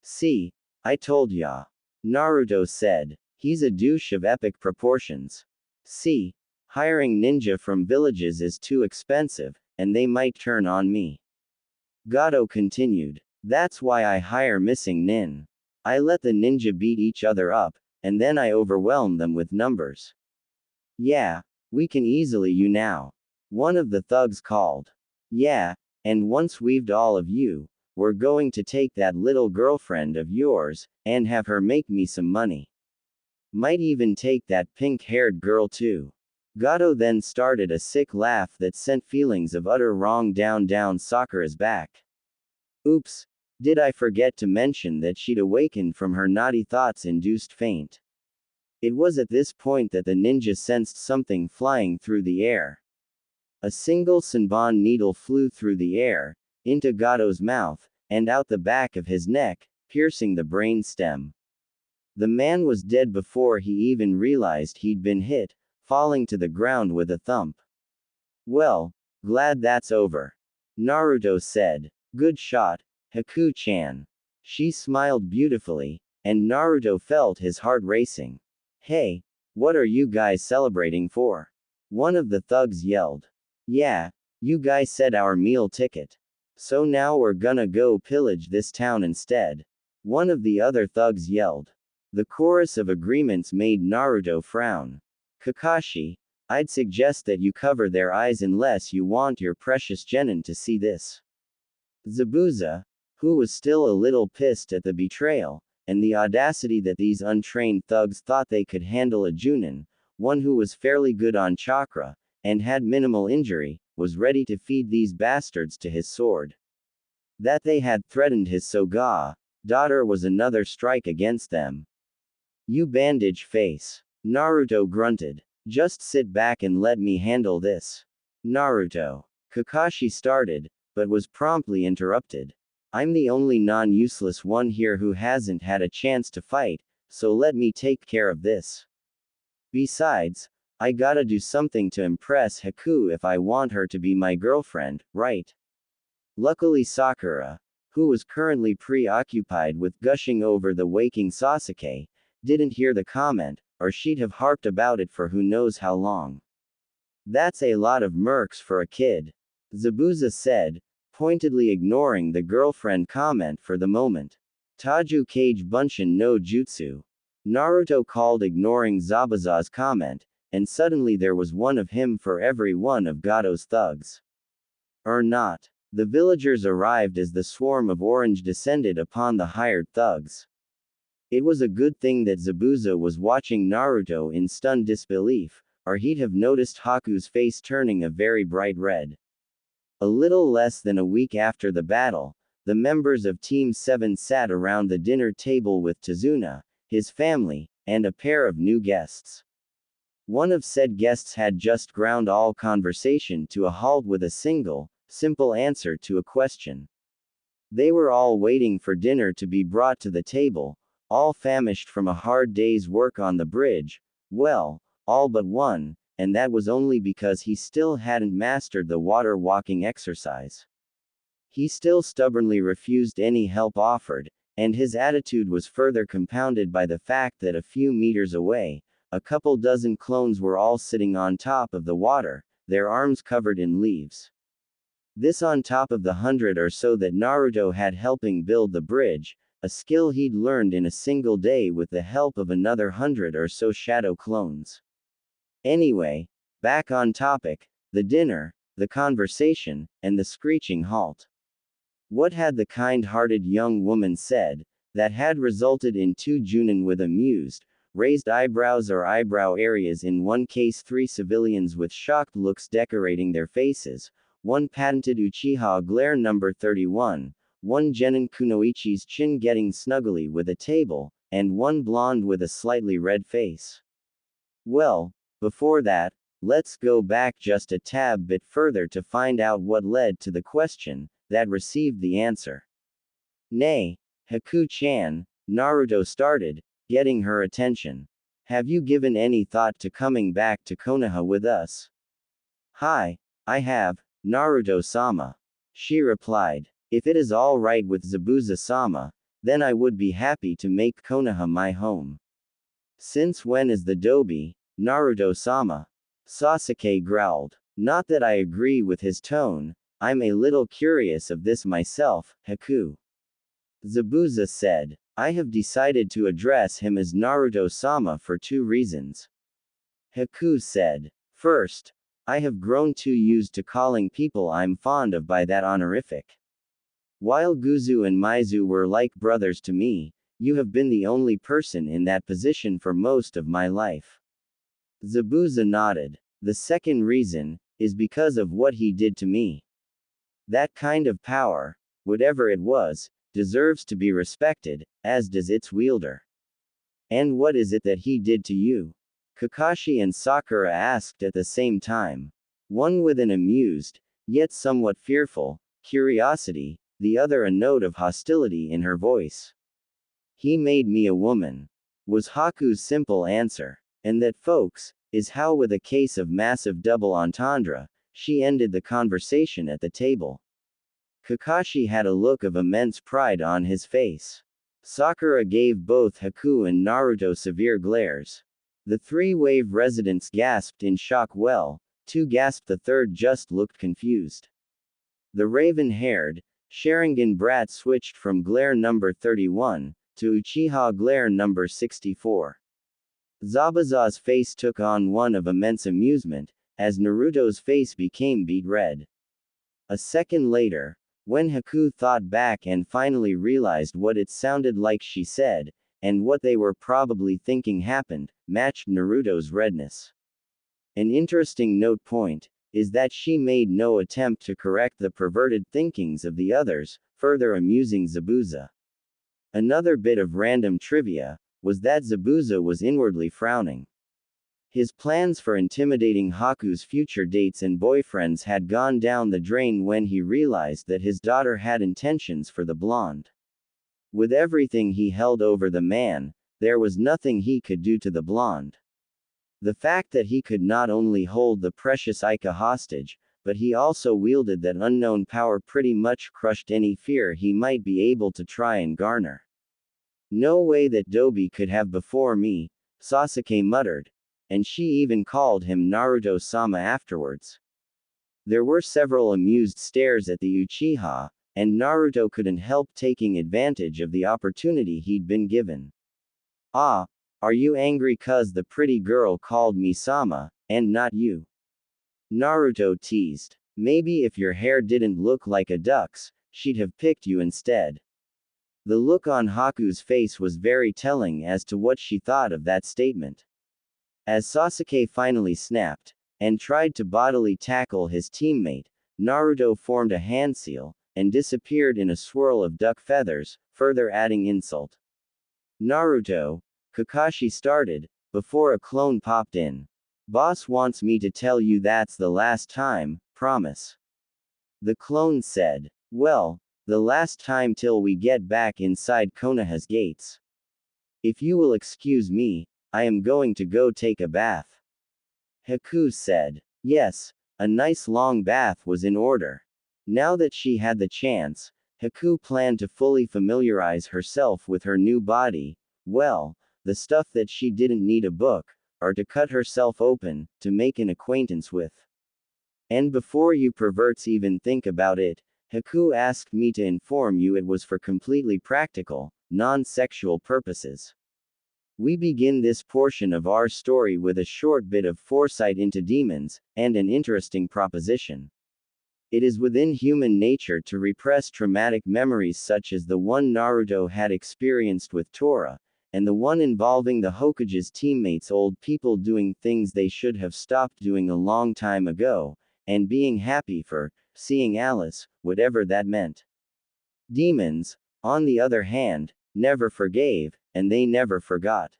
See, I told ya. Naruto said. He's a douche of epic proportions. See, hiring ninja from villages is too expensive, and they might turn on me. Gato continued. That's why I hire missing nin. I let the ninja beat each other up, and then I overwhelm them with numbers. Yeah, we can easily you now. One of the thugs called. Yeah, and once we've all of you, we're going to take that little girlfriend of yours, and have her make me some money. Might even take that pink-haired girl too. Gato then started a sick laugh that sent feelings of utter wrong down Sakura's back. Oops, did I forget to mention that she'd awakened from her naughty thoughts-induced faint. It was at this point that the ninja sensed something flying through the air. A single Senbon needle flew through the air, into Gato's mouth, and out the back of his neck, piercing the brain stem. The man was dead before he even realized he'd been hit, falling to the ground with a thump. Well, glad that's over. Naruto said. Good shot, Haku-chan. She smiled beautifully, and Naruto felt his heart racing. Hey, what are you guys celebrating for? One of the thugs yelled. Yeah, you guys said our meal ticket. So now we're gonna go pillage this town instead. One of the other thugs yelled. The chorus of agreements made Naruto frown. Kakashi, I'd suggest that you cover their eyes unless you want your precious genin to see this. Zabuza, who was still a little pissed at the betrayal, and the audacity that these untrained thugs thought they could handle a Junin, one who was fairly good on chakra, and had minimal injury, was ready to feed these bastards to his sword. That they had threatened his Soga daughter was another strike against them. You bandage face. Naruto grunted. Just sit back and let me handle this. Naruto. Kakashi started, but was promptly interrupted. I'm the only non-useless one here who hasn't had a chance to fight, so let me take care of this. Besides, I gotta do something to impress Haku if I want her to be my girlfriend, right? Luckily Sakura, who was currently preoccupied with gushing over the waking Sasuke, didn't hear the comment, or she'd have harped about it for who knows how long. That's a lot of mercs for a kid, Zabuza said, pointedly ignoring the girlfriend comment for the moment. Taju Kage Bunshin no Jutsu. Naruto called, ignoring Zabuza's comment, and suddenly there was one of him for every one of Gato's thugs. Or not. The villagers arrived as the swarm of orange descended upon the hired thugs. It was a good thing that Zabuza was watching Naruto in stunned disbelief, or he'd have noticed Haku's face turning a very bright red. A little less than a week after the battle, the members of Team 7 sat around the dinner table with Tsunade, his family, and a pair of new guests. One of said guests had just ground all conversation to a halt with a single, simple answer to a question. They were all waiting for dinner to be brought to the table, all famished from a hard day's work on the bridge, well, all but one, and that was only because he still hadn't mastered the water walking exercise. He still stubbornly refused any help offered, and his attitude was further compounded by the fact that a few meters away, a couple dozen clones were all sitting on top of the water, their arms covered in leaves. This on top of the 100 or so that Naruto had helping build the bridge, a skill he'd learned in a single day with the help of another 100 or so shadow clones. Anyway, back on topic, the dinner, the conversation, and the screeching halt. What had the kind-hearted young woman said, that had resulted in two Junin with amused, raised eyebrows or eyebrow areas, in one case 3 civilians with shocked looks decorating their faces, one patented Uchiha glare number 31, one Genin Kunoichi's chin getting snuggly with a table, and one blonde with a slightly red face? Well, before that, let's go back just a tad bit further to find out what led to the question that received the answer. Nay, Haku-chan, Naruto started, getting her attention. Have you given any thought to coming back to Konoha with us? Hi, I have, Naruto-sama. She replied. If it is all right with Zabuza-sama, then I would be happy to make Konoha my home. Since when is the dobi, Naruto-sama? Sasuke growled. Not that I agree with his tone, I'm a little curious of this myself, Haku. Zabuza said. I have decided to address him as Naruto-sama for 2 reasons. Haku said. First, I have grown too used to calling people I'm fond of by that honorific. While Guzu and Maizu were like brothers to me, you have been the only person in that position for most of my life. Zabuza nodded. The second reason is because of what he did to me. That kind of power, whatever it was, deserves to be respected, as does its wielder. And what is it that he did to you? Kakashi and Sakura asked at the same time. One with an amused, yet somewhat fearful, curiosity, the other a note of hostility in her voice. He made me a woman, was Haku's simple answer. And that, folks, is how, with a case of massive double entendre, she ended the conversation at the table. Kakashi had a look of immense pride on his face. Sakura gave both Haku and Naruto severe glares. The 3-wave residents gasped in shock, well, 2 gasped, the third just looked confused. The raven-haired, Sharingan brat switched from glare number 31, to Uchiha glare number 64. Zabuza's face took on one of immense amusement, as Naruto's face became beet red. A second later, when Haku thought back and finally realized what it sounded like she said, and what they were probably thinking happened, matched Naruto's redness. An interesting note point is that she made no attempt to correct the perverted thinkings of the others, further amusing Zabuza. Another bit of random trivia was that Zabuza was inwardly frowning. His plans for intimidating Haku's future dates and boyfriends had gone down the drain when he realized that his daughter had intentions for the blonde. With everything he held over the man, there was nothing he could do to the blonde. The fact that he could not only hold the precious Aika hostage, but he also wielded that unknown power pretty much crushed any fear he might be able to try and garner. No way that Dobi could have before me, Sasuke muttered, and she even called him Naruto-sama afterwards. There were several amused stares at the Uchiha, and Naruto couldn't help taking advantage of the opportunity he'd been given. Ah, are you angry 'cause the pretty girl called me Sama, and not you? Naruto teased. Maybe if your hair didn't look like a duck's, she'd have picked you instead. The look on Haku's face was very telling as to what she thought of that statement. As Sasuke finally snapped, and tried to bodily tackle his teammate, Naruto formed a handseal, and disappeared in a swirl of duck feathers, further adding insult. Naruto, Kakashi started, before a clone popped in. Boss wants me to tell you that's the last time, promise. The clone said, well, the last time till we get back inside Konoha's gates. If you will excuse me, I am going to go take a bath. Haku said. Yes, a nice long bath was in order. Now that she had the chance, Haku planned to fully familiarize herself with her new body, well, the stuff that she didn't need a book, or to cut herself open, to make an acquaintance with. And before you perverts even think about it, Haku asked me to inform you it was for completely practical, non-sexual purposes. We begin this portion of our story with a short bit of foresight into demons, and an interesting proposition. It is within human nature to repress traumatic memories such as the one Naruto had experienced with Tora, and the one involving the Hokage's teammates, old people doing things they should have stopped doing a long time ago, and being happy for seeing Alice, whatever that meant. Demons, on the other hand, never forgave, and they never forgot.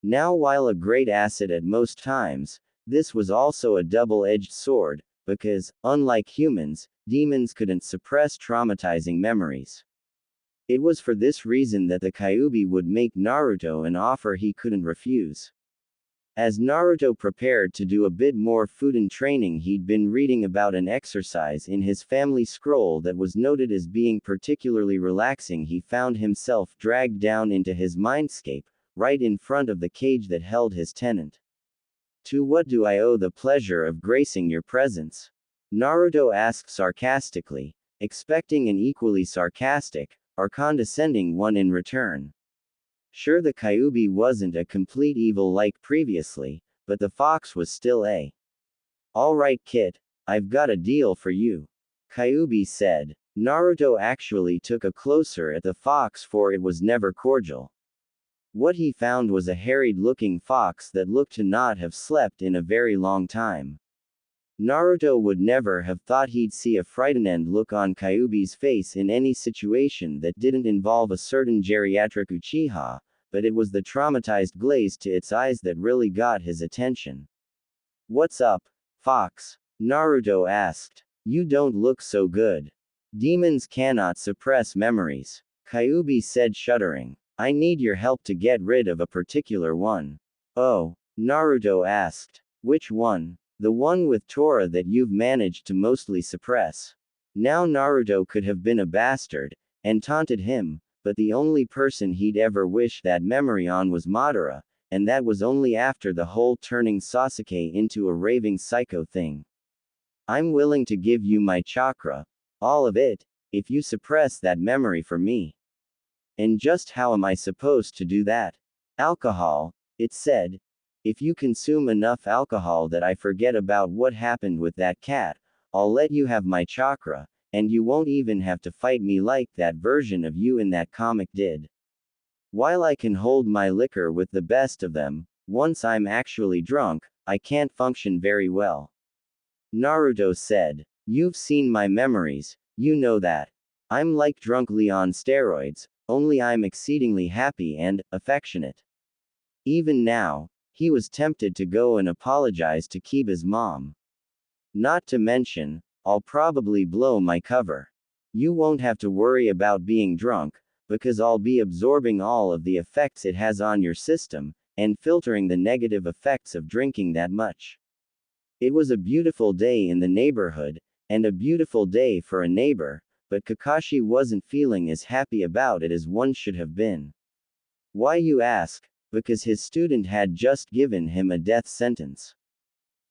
Now, while a great asset at most times, this was also a double-edged sword, because, unlike humans, demons couldn't suppress traumatizing memories. It was for this reason that the Kyuubi would make Naruto an offer he couldn't refuse. As Naruto prepared to do a bit more Fuden training, he'd been reading about an exercise in his family scroll that was noted as being particularly relaxing. He found himself dragged down into his mindscape, right in front of the cage that held his tenant. To what do I owe the pleasure of gracing your presence? Naruto asked sarcastically, expecting an equally sarcastic, or condescending one in return. Sure, the Kyuubi wasn't a complete evil like previously, but the fox was still a. Alright kid, I've got a deal for you. Kyuubi said. Naruto actually took a closer at the fox, for it was never cordial. What he found was a harried-looking fox that looked to not have slept in a very long time. Naruto would never have thought he'd see a frightened look on Kyuubi's face in any situation that didn't involve a certain geriatric Uchiha, but it was the traumatized glaze to its eyes that really got his attention. What's up, fox? Naruto asked. You don't look so good. Demons cannot suppress memories. Kyuubi said, shuddering. I need your help to get rid of a particular one. Oh, Naruto asked. Which one? The one with Tora that you've managed to mostly suppress. Now Naruto could have been a bastard, and taunted him, but the only person he'd ever wished that memory on was Madara, and that was only after the whole turning Sasuke into a raving psycho thing. I'm willing to give you my chakra, all of it, if you suppress that memory for me. And just how am I supposed to do that? Alcohol, it said. If you consume enough alcohol that I forget about what happened with that cat, I'll let you have my chakra, and you won't even have to fight me like that version of you in that comic did. While I can hold my liquor with the best of them, once I'm actually drunk, I can't function very well. Naruto said. You've seen my memories, you know that. I'm like drunk Lee on steroids, only I'm exceedingly happy and affectionate. Even now, he was tempted to go and apologize to Kiba's mom. Not to mention, I'll probably blow my cover. You won't have to worry about being drunk, because I'll be absorbing all of the effects it has on your system, and filtering the negative effects of drinking that much. It was a beautiful day in the neighborhood, and a beautiful day for a neighbor, but Kakashi wasn't feeling as happy about it as one should have been. Why, you ask? Because his student had just given him a death sentence.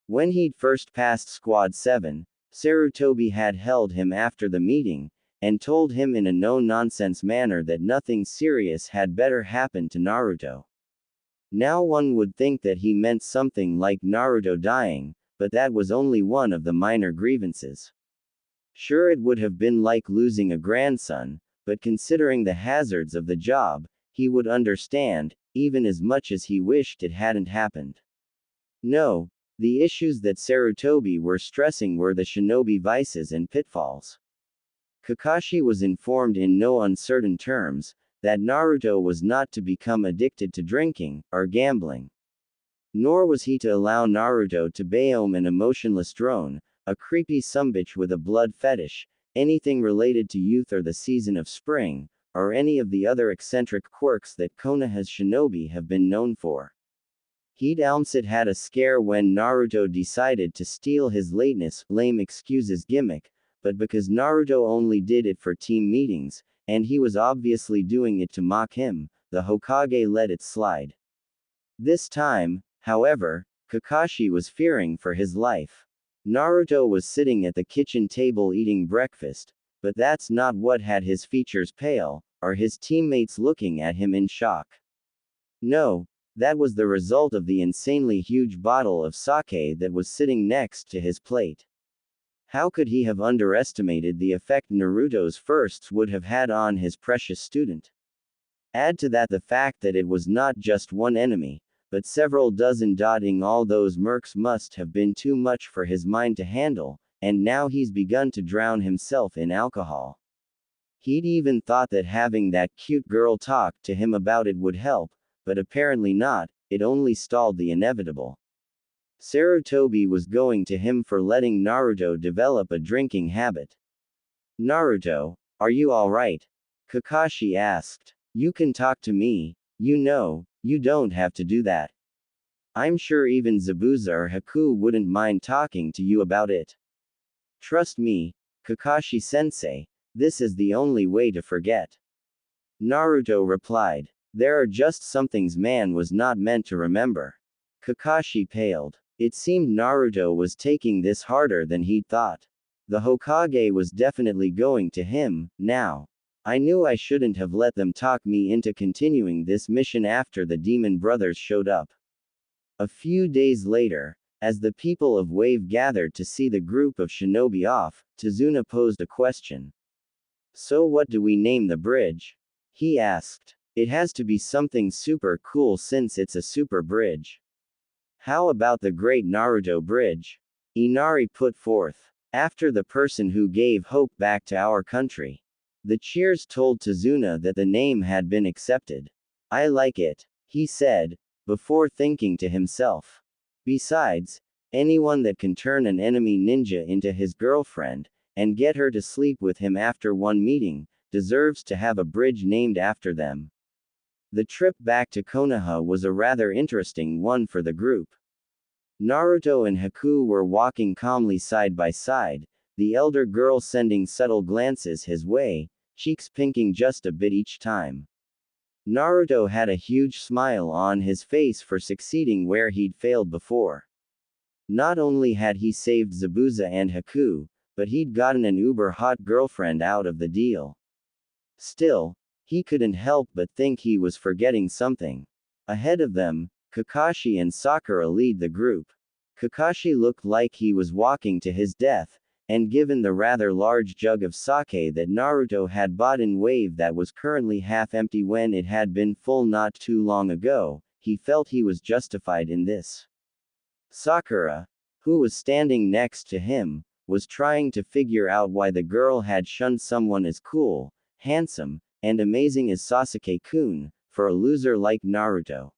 When he'd first passed Squad 7, Sarutobi had held him after the meeting, and told him in a no-nonsense manner that nothing serious had better happen to Naruto. Now one would think that he meant something like Naruto dying, but that was only one of the minor grievances. Sure, it would have been like losing a grandson, but considering the hazards of the job, he would understand, even as much as he wished it hadn't happened. No, the issues that Sarutobi were stressing were the shinobi vices and pitfalls. Kakashi was informed in no uncertain terms that Naruto was not to become addicted to drinking or gambling. Nor was he to allow Naruto to become an emotionless drone, a creepy sumbitch with a blood fetish, anything related to youth or the season of spring, or any of the other eccentric quirks that Konoha's shinobi have been known for. He'd almost had a scare when Naruto decided to steal his lateness, lame excuses gimmick, but because Naruto only did it for team meetings, and he was obviously doing it to mock him, the Hokage let it slide. This time, however, Kakashi was fearing for his life. Naruto was sitting at the kitchen table eating breakfast, but that's not what had his features pale, or his teammates looking at him in shock. No, that was the result of the insanely huge bottle of sake that was sitting next to his plate. How could he have underestimated the effect Naruto's firsts would have had on his precious student? Add to that the fact that it was not just one enemy, but several dozen. Dotting all those mercs must have been too much for his mind to handle, and now he's begun to drown himself in alcohol. He'd even thought that having that cute girl talk to him about it would help, but apparently not, it only stalled the inevitable. Sarutobi was going to him for letting Naruto develop a drinking habit. Naruto, are you alright? Kakashi asked. You can talk to me, you know, you don't have to do that. I'm sure even Zabuza or Haku wouldn't mind talking to you about it. Trust me, Kakashi-sensei, this is the only way to forget. Naruto replied. There are just some things man was not meant to remember. Kakashi paled. It seemed Naruto was taking this harder than he'd thought. The Hokage was definitely going to him, now. I knew I shouldn't have let them talk me into continuing this mission after the demon brothers showed up. A few days later, as the people of Wave gathered to see the group of shinobi off, Tazuna posed a question. So what do we name the bridge? He asked. It has to be something super cool since it's a super bridge. How about the Great Naruto Bridge? Inari put forth. After the person who gave hope back to our country. The cheers told Tazuna that the name had been accepted. I like it, he said, before thinking to himself. Besides, anyone that can turn an enemy ninja into his girlfriend, and get her to sleep with him after one meeting, deserves to have a bridge named after them. The trip back to Konoha was a rather interesting one for the group. Naruto and Haku were walking calmly side by side, the elder girl sending subtle glances his way, cheeks pinking just a bit each time. Naruto had a huge smile on his face for succeeding where he'd failed before. Not only had he saved Zabuza and Haku, but he'd gotten an uber-hot girlfriend out of the deal. Still, he couldn't help but think he was forgetting something. Ahead of them, Kakashi and Sakura lead the group. Kakashi looked like he was walking to his death, and given the rather large jug of sake that Naruto had bought in Wave that was currently half empty when it had been full not too long ago, he felt he was justified in this. Sakura, who was standing next to him, was trying to figure out why the girl had shunned someone as cool, handsome, and amazing as Sasuke-kun, for a loser like Naruto.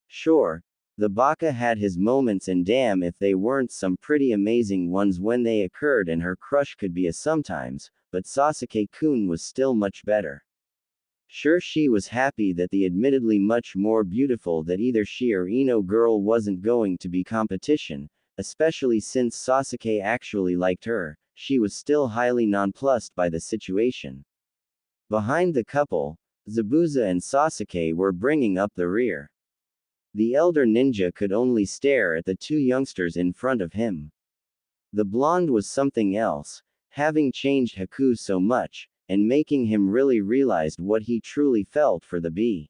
Sure, the baka had his moments and damn if they weren't some pretty amazing ones when they occurred and her crush could be a sometimes, but Sasuke-kun was still much better. Sure, she was happy that the admittedly much more beautiful that either she or Ino girl wasn't going to be competition, especially since Sasuke actually liked her. She was still highly nonplussed by the situation. Behind the couple, Zabuza and Sasuke were bringing up the rear. The elder ninja could only stare at the two youngsters in front of him. The blonde was something else, having changed Haku so much, and making him really realized what he truly felt for the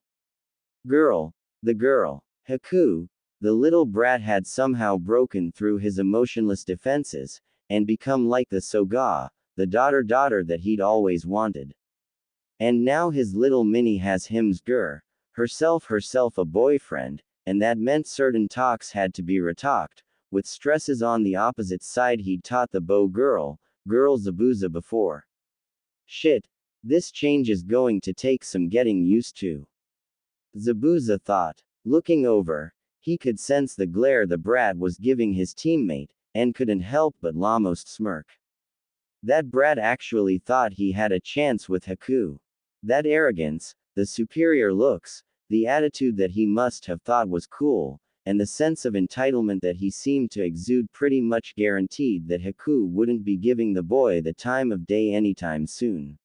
girl. The girl. Haku, the little brat, had somehow broken through his emotionless defenses, and become like the Soga, the daughter that he'd always wanted. And now his little mini has him's herself a boyfriend, and that meant certain talks had to be retalked, with stresses on the opposite side. He'd taught the girl Zabuza before. Shit, this change is going to take some getting used to. Zabuza thought. Looking over, he could sense the glare the brat was giving his teammate, and couldn't help but almost smirk. That brat actually thought he had a chance with Haku. That arrogance, the superior looks, the attitude that he must have thought was cool, and the sense of entitlement that he seemed to exude pretty much guaranteed that Haku wouldn't be giving the boy the time of day anytime soon.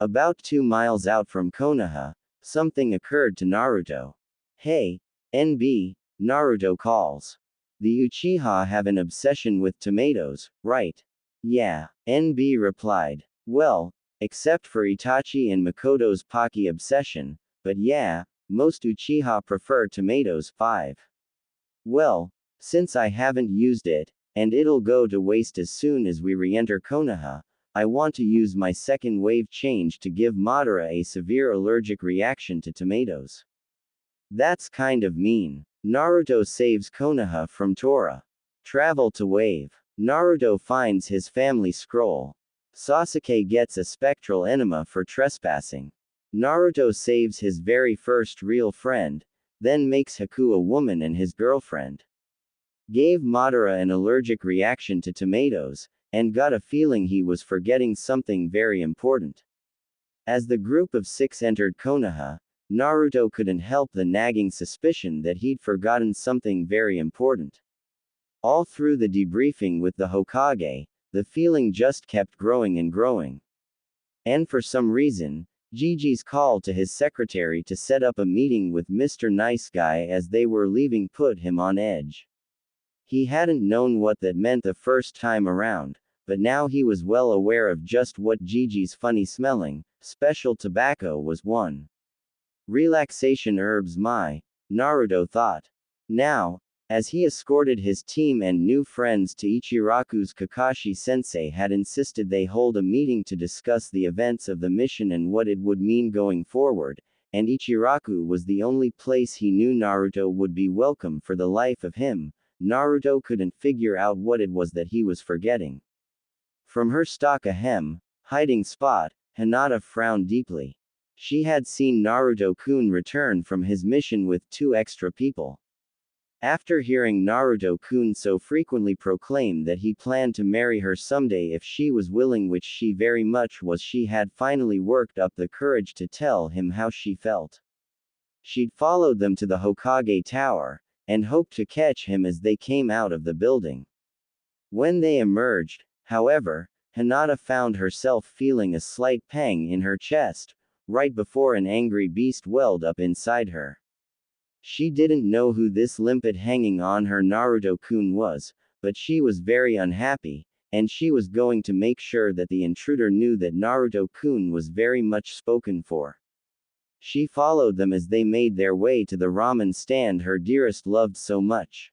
About 2 miles out from Konoha, something occurred to Naruto. Hey, NB, Naruto calls. The Uchiha have an obsession with tomatoes, right? Yeah, NB replied. Well, except for Itachi and Makoto's Pocky obsession, but yeah, most Uchiha prefer tomatoes. 5. Well, since I haven't used it, and it'll go to waste as soon as we re-enter Konoha, I want to use my second wave change to give Madara a severe allergic reaction to tomatoes. That's kind of mean. Naruto saves Konoha from Tora. Travel to wave. Naruto finds his family scroll. Sasuke gets a spectral enema for trespassing. Naruto saves his very first real friend, then makes Haku a woman and his girlfriend. Gave Madara an allergic reaction to tomatoes, and got a feeling he was forgetting something very important. As the group of 6 entered Konoha, Naruto couldn't help the nagging suspicion that he'd forgotten something very important. All through the debriefing with the Hokage, the feeling just kept growing and growing. And for some reason, Gigi's call to his secretary to set up a meeting with Mr. Nice Guy as they were leaving put him on edge. He hadn't known what that meant the first time around, but now he was well aware of just what Gigi's funny-smelling, special tobacco was. One. Relaxation herbs. Naruto thought. Now, as he escorted his team and new friends to Ichiraku's, Kakashi-sensei had insisted they hold a meeting to discuss the events of the mission and what it would mean going forward, and Ichiraku was the only place he knew Naruto would be welcome. For the life of him, Naruto couldn't figure out what it was that he was forgetting. From her stock hiding spot, Hinata frowned deeply. She had seen Naruto-kun return from his mission with 2 extra people. After hearing Naruto-kun so frequently proclaim that he planned to marry her someday if she was willing, which she very much was, she had finally worked up the courage to tell him how she felt. She'd followed them to the Hokage Tower, and hoped to catch him as they came out of the building. When they emerged, however, Hinata found herself feeling a slight pang in her chest, right before an angry beast welled up inside her. She didn't know who this limpet hanging on her Naruto-kun was, but she was very unhappy, and she was going to make sure that the intruder knew that Naruto-kun was very much spoken for. She followed them as they made their way to the ramen stand her dearest loved so much.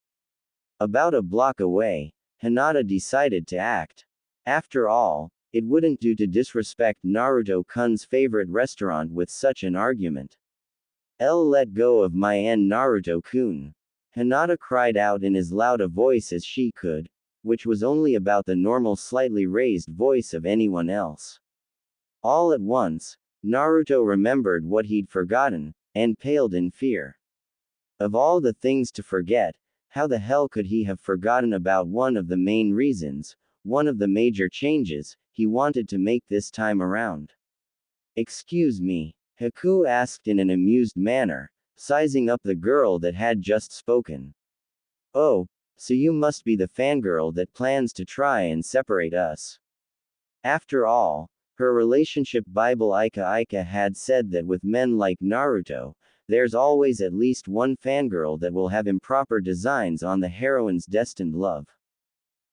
About a block away, Hinata decided to act. After all, it wouldn't do to disrespect Naruto-kun's favorite restaurant with such an argument. Let go of my Naruto-kun. Hinata cried out in as loud a voice as she could, which was only about the normal slightly raised voice of anyone else. All at once, Naruto remembered what he'd forgotten, and paled in fear. Of all the things to forget, how the hell could he have forgotten about one of the main reasons, one of the major changes, he wanted to make this time around? Excuse me. Haku asked in an amused manner, sizing up the girl that had just spoken. Oh, so you must be the fangirl that plans to try and separate us. After all, her relationship Bible Ika had said that with men like Naruto, there's always at least one fangirl that will have improper designs on the heroine's destined love.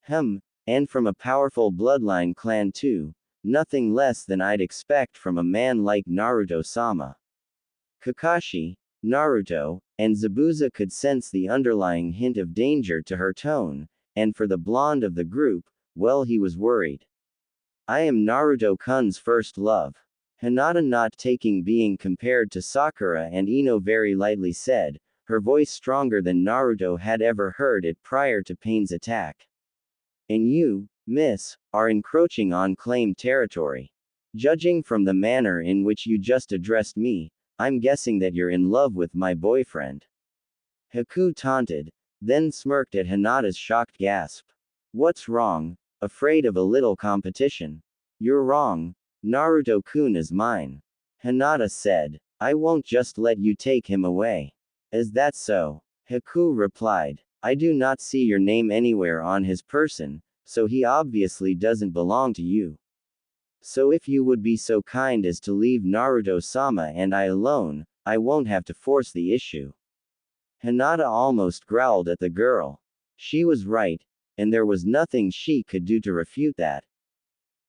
And from a powerful bloodline clan too, nothing less than I'd expect from a man like Naruto-sama. Kakashi, Naruto, and Zabuza could sense the underlying hint of danger to her tone, and for the blonde of the group, well, he was worried. I am Naruto-kun's first love. Hinata, not taking being compared to Sakura and Ino very lightly, said, her voice stronger than Naruto had ever heard it prior to Pain's attack. And you, miss, are encroaching on claimed territory. Judging from the manner in which you just addressed me, I'm guessing that you're in love with my boyfriend. Haku taunted, then smirked at Hinata's shocked gasp. What's wrong? Afraid of a little competition? You're wrong. Naruto-kun is mine. Hinata said. I won't just let you take him away. Is that so? Haku replied. I do not see your name anywhere on his person, so he obviously doesn't belong to you. So if you would be so kind as to leave Naruto-sama and I alone, I won't have to force the issue. Hinata almost growled at the girl. She was right, and there was nothing she could do to refute that.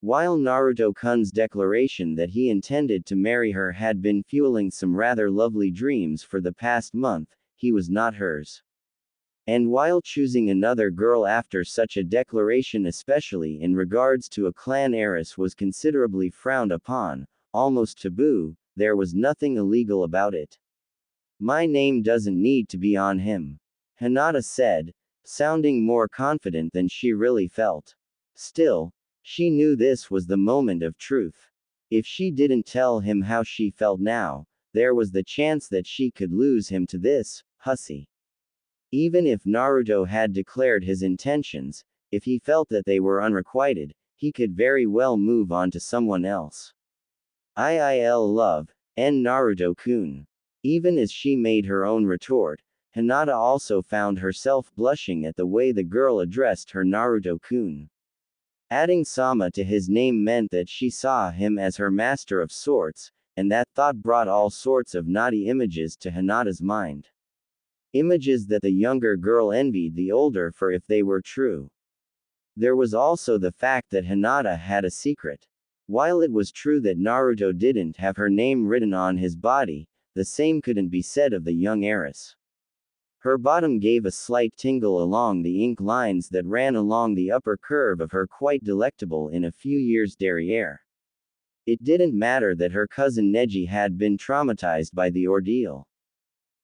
While Naruto-kun's declaration that he intended to marry her had been fueling some rather lovely dreams for the past month, he was not hers. And while choosing another girl after such a declaration, especially in regards to a clan heiress, was considerably frowned upon, almost taboo, there was nothing illegal about it. My name doesn't need to be on him, Hinata said, sounding more confident than she really felt. Still, she knew this was the moment of truth. If she didn't tell him how she felt now, there was the chance that she could lose him to this hussy. Even if Naruto had declared his intentions, if he felt that they were unrequited, he could very well move on to someone else. IIL love, N Naruto-kun. Even as she made her own retort, Hinata also found herself blushing at the way the girl addressed her Naruto-kun. Adding Sama to his name meant that she saw him as her master of sorts, and that thought brought all sorts of naughty images to Hinata's mind. Images that the younger girl envied the older for if they were true. There was also the fact that Hinata had a secret. While it was true that Naruto didn't have her name written on his body, the same couldn't be said of the young heiress. Her bottom gave a slight tingle along the ink lines that ran along the upper curve of her quite delectable in a few years derriere. It didn't matter that her cousin Neji had been traumatized by the ordeal.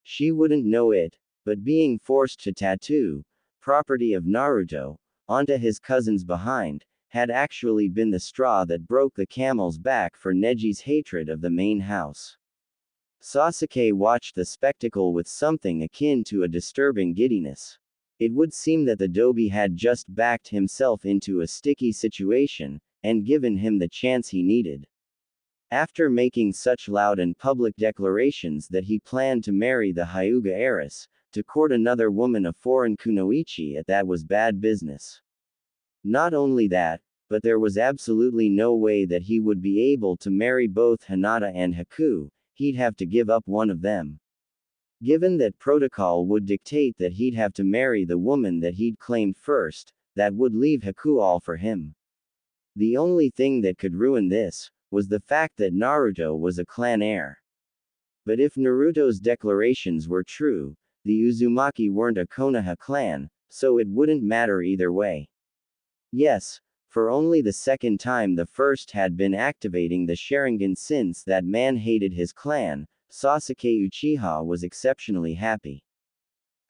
She wouldn't know it, but being forced to tattoo, property of Naruto, onto his cousin's behind, had actually been the straw that broke the camel's back for Neji's hatred of the main house. Sasuke watched the spectacle with something akin to a disturbing giddiness. It would seem that the Dobi had just backed himself into a sticky situation, and given him the chance he needed. After making such loud and public declarations that he planned to marry the Hyuga heiress, to court another woman of foreign kunoichi, that was bad business. Not only that, but there was absolutely no way that he would be able to marry both Hinata and Haku. He'd have to give up one of them. Given that protocol would dictate that he'd have to marry the woman that he'd claimed first, that would leave Haku all for him. The only thing that could ruin this was the fact that Naruto was a clan heir. But if Naruto's declarations were true, the Uzumaki weren't a Konoha clan, so it wouldn't matter either way. Yes, for only the second time the first had been activating the Sharingan since that man hated his clan, Sasuke Uchiha was exceptionally happy.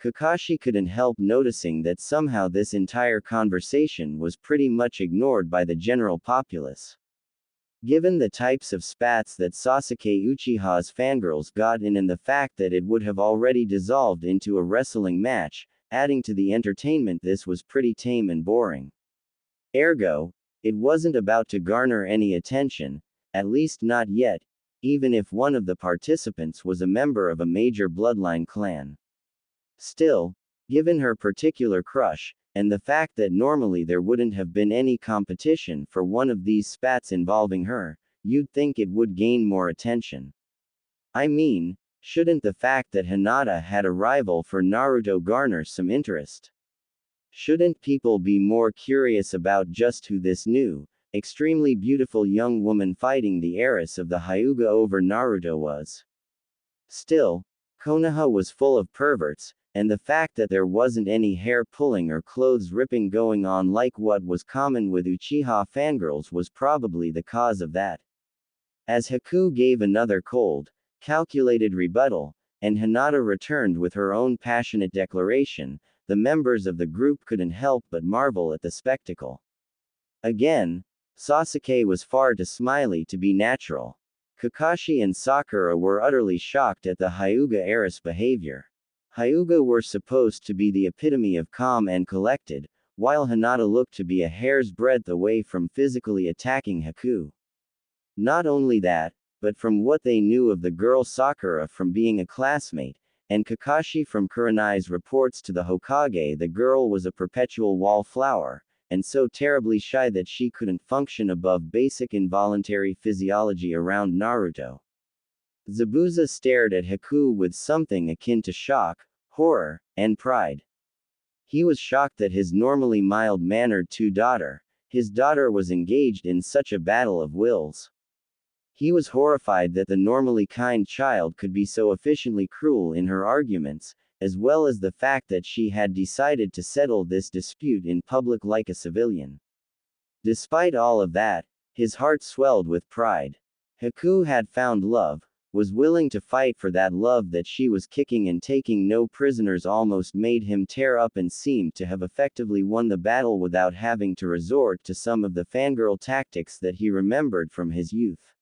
Kakashi couldn't help noticing that somehow this entire conversation was pretty much ignored by the general populace. Given the types of spats that Sasuke Uchiha's fangirls got in and the fact that it would have already dissolved into a wrestling match, adding to the entertainment, this was pretty tame and boring. Ergo, it wasn't about to garner any attention, at least not yet. even if one of the participants was a member of a major bloodline clan. Still, given her particular crush, and the fact that normally there wouldn't have been any competition for one of these spats involving her, you'd think it would gain more attention. I mean, shouldn't the fact that Hinata had a rival for Naruto garner some interest? Shouldn't people be more curious about just who this new, extremely beautiful young woman fighting the heiress of the Hyuga over Naruto was? Still, Konoha was full of perverts, and the fact that there wasn't any hair pulling or clothes ripping going on like what was common with Uchiha fangirls was probably the cause of that. As Haku gave another cold, calculated rebuttal, and Hinata returned with her own passionate declaration, the members of the group couldn't help but marvel at the spectacle. Again, Sasuke was far too smiley to be natural. Kakashi and Sakura were utterly shocked at the Hyuga heiress behavior. Hyuga were supposed to be the epitome of calm and collected, while Hinata looked to be a hair's breadth away from physically attacking Haku. Not only that, but from what they knew of the girl Sakura from being a classmate, and Kakashi from Kurenai's reports to the Hokage, the girl was a perpetual wallflower, and so terribly shy that she couldn't function above basic involuntary physiology around Naruto. Zabuza stared at Haku with something akin to shock, horror, and pride. He was shocked that his normally mild-mannered his daughter was engaged in such a battle of wills. He was horrified that the normally kind child could be so efficiently cruel in her arguments, as well as the fact that she had decided to settle this dispute in public like a civilian. Despite all of that, his heart swelled with pride. Haku had found love, was willing to fight for that love that she was kicking and taking no prisoners almost made him tear up and seemed to have effectively won the battle without having to resort to some of the fangirl tactics that he remembered from his youth.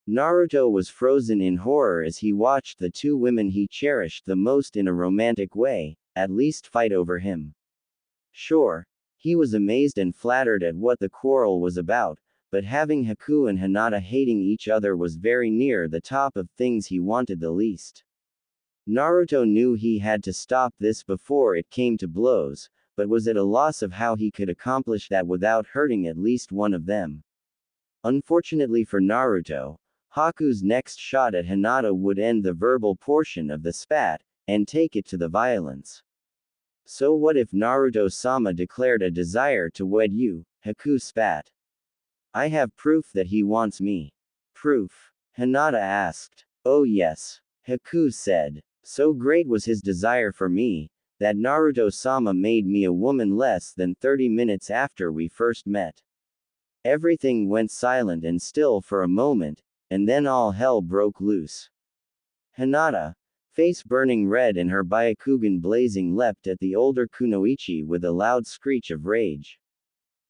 Naruto was frozen in horror as he watched the two women he cherished the most in a romantic way, at least fight over him. Sure, he was amazed and flattered at what the quarrel was about, but having Haku and Hinata hating each other was very near the top of things he wanted the least. Naruto knew he had to stop this before it came to blows, but was at a loss of how he could accomplish that without hurting at least one of them. Unfortunately for Naruto, Haku's next shot at Hinata would end the verbal portion of the spat, and take it to the violence. So what if Naruto-sama declared a desire to wed you? Haku spat. I have proof that he wants me. Proof? Hinata asked. Oh yes. Haku said. So great was his desire for me, that Naruto-sama made me a woman less than 30 minutes after we first met. Everything went silent and still for a moment, and then all hell broke loose. Hinata, face burning red and her Byakugan blazing, leapt at the older Kunoichi with a loud screech of rage.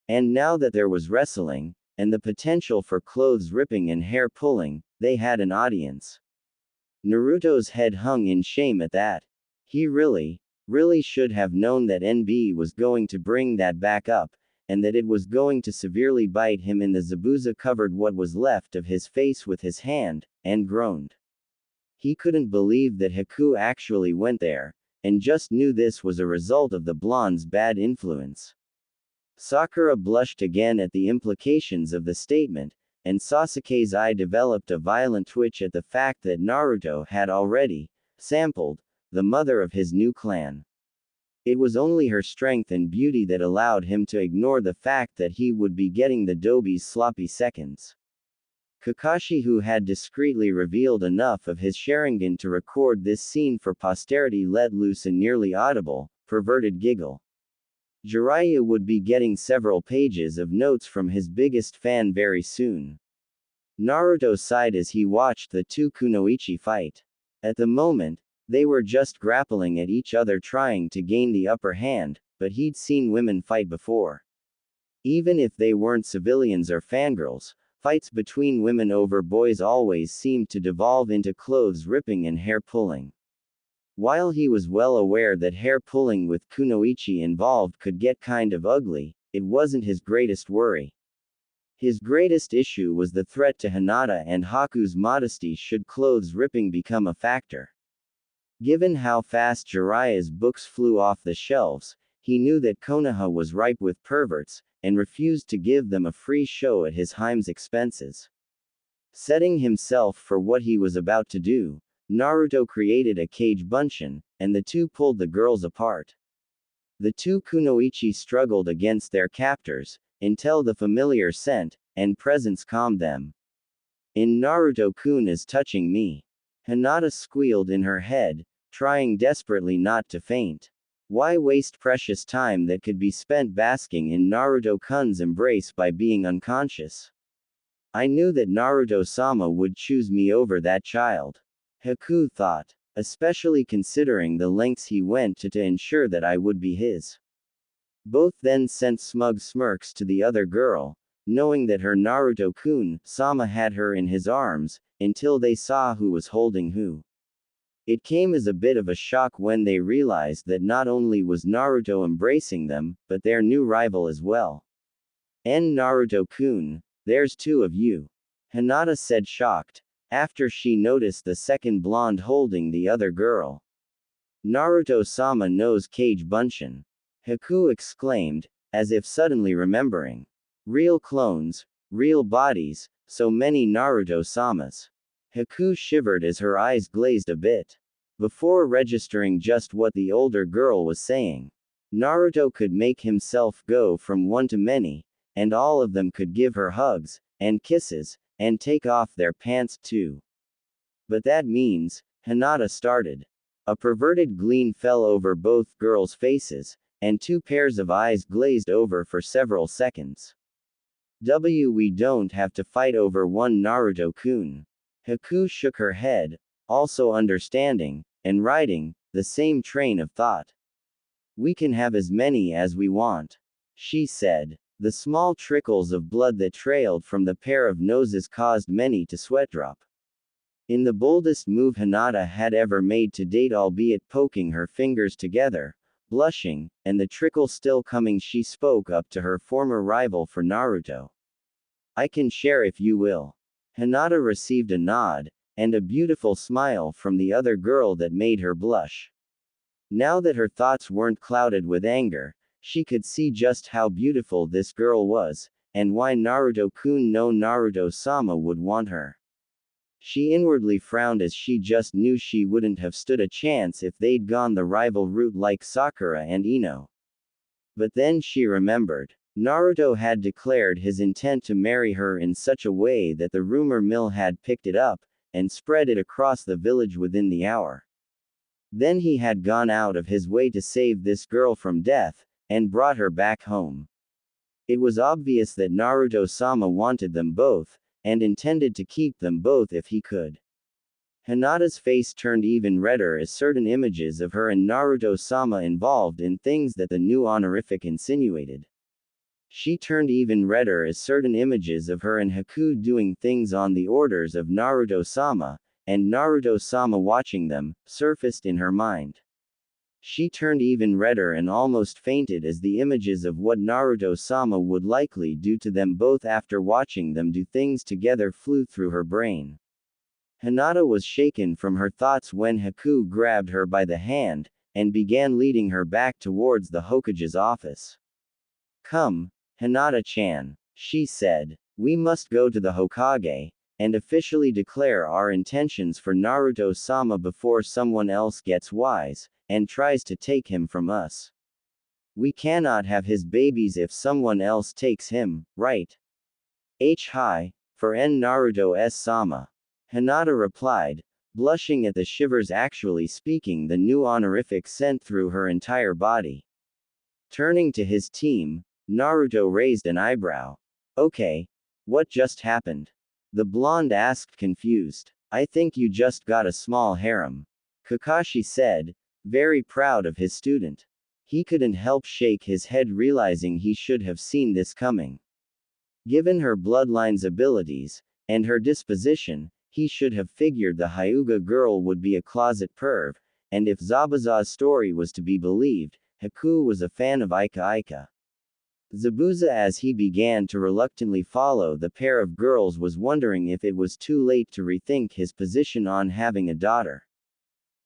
And now that there was wrestling, and the potential for clothes ripping and hair pulling, they had an audience. Naruto's head hung in shame at that. He really should have known that NB was going to bring that back up, and that it was going to severely bite him in the Zabuza covered what was left of his face with his hand, and groaned. He couldn't believe that Haku actually went there, and just knew this was a result of the blonde's bad influence. Sakura blushed again at the implications of the statement, and Sasuke's eye developed a violent twitch at the fact that Naruto had already sampled the mother of his new clan. It was only her strength and beauty that allowed him to ignore the fact that he would be getting the Dobi's sloppy seconds. Kakashi, who had discreetly revealed enough of his Sharingan to record this scene for posterity, let loose a nearly audible, perverted giggle. Jiraiya would be getting several pages of notes from his biggest fan very soon. Naruto sighed as he watched the two Kunoichi fight. At the moment, they were just grappling at each other trying to gain the upper hand, but he'd seen women fight before. Even if they weren't civilians or fangirls, fights between women over boys always seemed to devolve into clothes ripping and hair pulling. While he was well aware that hair pulling with Kunoichi involved could get kind of ugly, it wasn't his greatest worry. His greatest issue was the threat to Hinata and Haku's modesty should clothes ripping become a factor. Given how fast Jiraiya's books flew off the shelves, he knew that Konoha was ripe with perverts, and refused to give them a free show at his Hareem's expenses. Setting himself for what he was about to do, Naruto created a cage bunshin, and the two pulled the girls apart. The two kunoichi struggled against their captors, until the familiar scent and presence calmed them. "In Naruto-kun is touching me," Hinata squealed in her head, trying desperately not to faint. Why waste precious time that could be spent basking in Naruto-kun's embrace by being unconscious? I knew that Naruto-sama would choose me over that child, Haku thought, especially considering the lengths he went to ensure that I would be his. Both then sent smug smirks to the other girl, knowing that her Naruto-kun, Sama had her in his arms, until they saw who was holding who. It came as a bit of a shock when they realized that not only was Naruto embracing them, but their new rival as well. Naruto-kun, there's two of you," Hinata said shocked, after she noticed the second blonde holding the other girl. "Naruto-sama knows cage bunshin," Haku exclaimed, as if suddenly remembering. "Real clones, real bodies, so many Naruto-samas." Haku shivered as her eyes glazed a bit. Before registering just what the older girl was saying. Naruto could make himself go from one to many, and all of them could give her hugs, and kisses, and take off their pants too. "But that means," Hinata started. A perverted gleam fell over both girls' faces, and two pairs of eyes glazed over for several seconds. We don't have to fight over one Naruto-kun." Haku shook her head, also understanding, and riding, the same train of thought. "We can have as many as we want," she said. The small trickles of blood that trailed from the pair of noses caused many to sweat drop. In the boldest move Hinata had ever made to date, albeit poking her fingers together, blushing, and the trickle still coming, she spoke up to her former rival for Naruto. "I can share if you will." Hinata received a nod, and a beautiful smile from the other girl that made her blush. Now that her thoughts weren't clouded with anger, she could see just how beautiful this girl was, and why Naruto-kun no Naruto-sama would want her. She inwardly frowned as she just knew she wouldn't have stood a chance if they'd gone the rival route like Sakura and Ino. But then she remembered. Naruto had declared his intent to marry her in such a way that the rumor mill had picked it up, and spread it across the village within the hour. Then he had gone out of his way to save this girl from death, and brought her back home. It was obvious that Naruto-sama wanted them both, and intended to keep them both if he could. Hinata's face turned even redder as certain images of her and Naruto-sama involved in things that the new honorific insinuated. She turned even redder as certain images of her and Haku doing things on the orders of Naruto-sama, and Naruto-sama watching them, surfaced in her mind. She turned even redder and almost fainted as the images of what Naruto-sama would likely do to them both after watching them do things together flew through her brain. Hinata was shaken from her thoughts when Haku grabbed her by the hand, and began leading her back towards the Hokage's office. "Come, Hinata-chan," she said. "We must go to the Hokage, and officially declare our intentions for Naruto-sama before someone else gets wise, and tries to take him from us. We cannot have his babies if someone else takes him, right? Hi, for Naruto-sama." Hinata replied, blushing at the shivers actually speaking the new honorific sent through her entire body. Turning to his team, Naruto raised an eyebrow. "Okay. What just happened?" The blonde asked confused. "I think you just got a small harem," Kakashi said, very proud of his student. He couldn't help shake his head realizing he should have seen this coming. Given her bloodline's abilities, and her disposition, he should have figured the Hyuga girl would be a closet perv, and if Zabuza's story was to be believed, Haku was a fan of Ika Ika. Zabuza, as he began to reluctantly follow the pair of girls, was wondering if it was too late to rethink his position on having a daughter.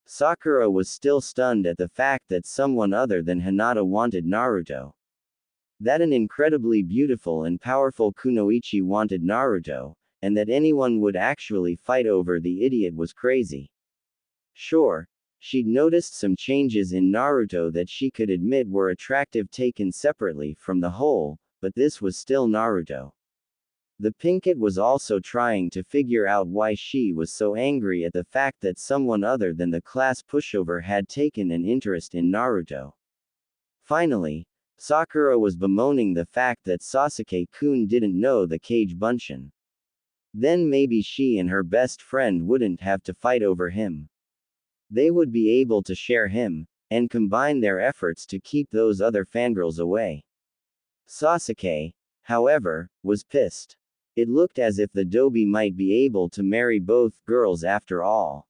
Sakura was still stunned at the fact that someone other than Hinata wanted Naruto. That an incredibly beautiful and powerful kunoichi wanted Naruto, and that anyone would actually fight over the idiot was crazy. Sure, she'd noticed some changes in Naruto that she could admit were attractive taken separately from the whole, but this was still Naruto. The Pinkett was also trying to figure out why she was so angry at the fact that someone other than the class pushover had taken an interest in Naruto. Finally, Sakura was bemoaning the fact that Sasuke-kun didn't know the Kage Bunshin. Then maybe she and her best friend wouldn't have to fight over him. They would be able to share him, and combine their efforts to keep those other fangirls away. Sasuke, however, was pissed. It looked as if the Dobi might be able to marry both girls after all.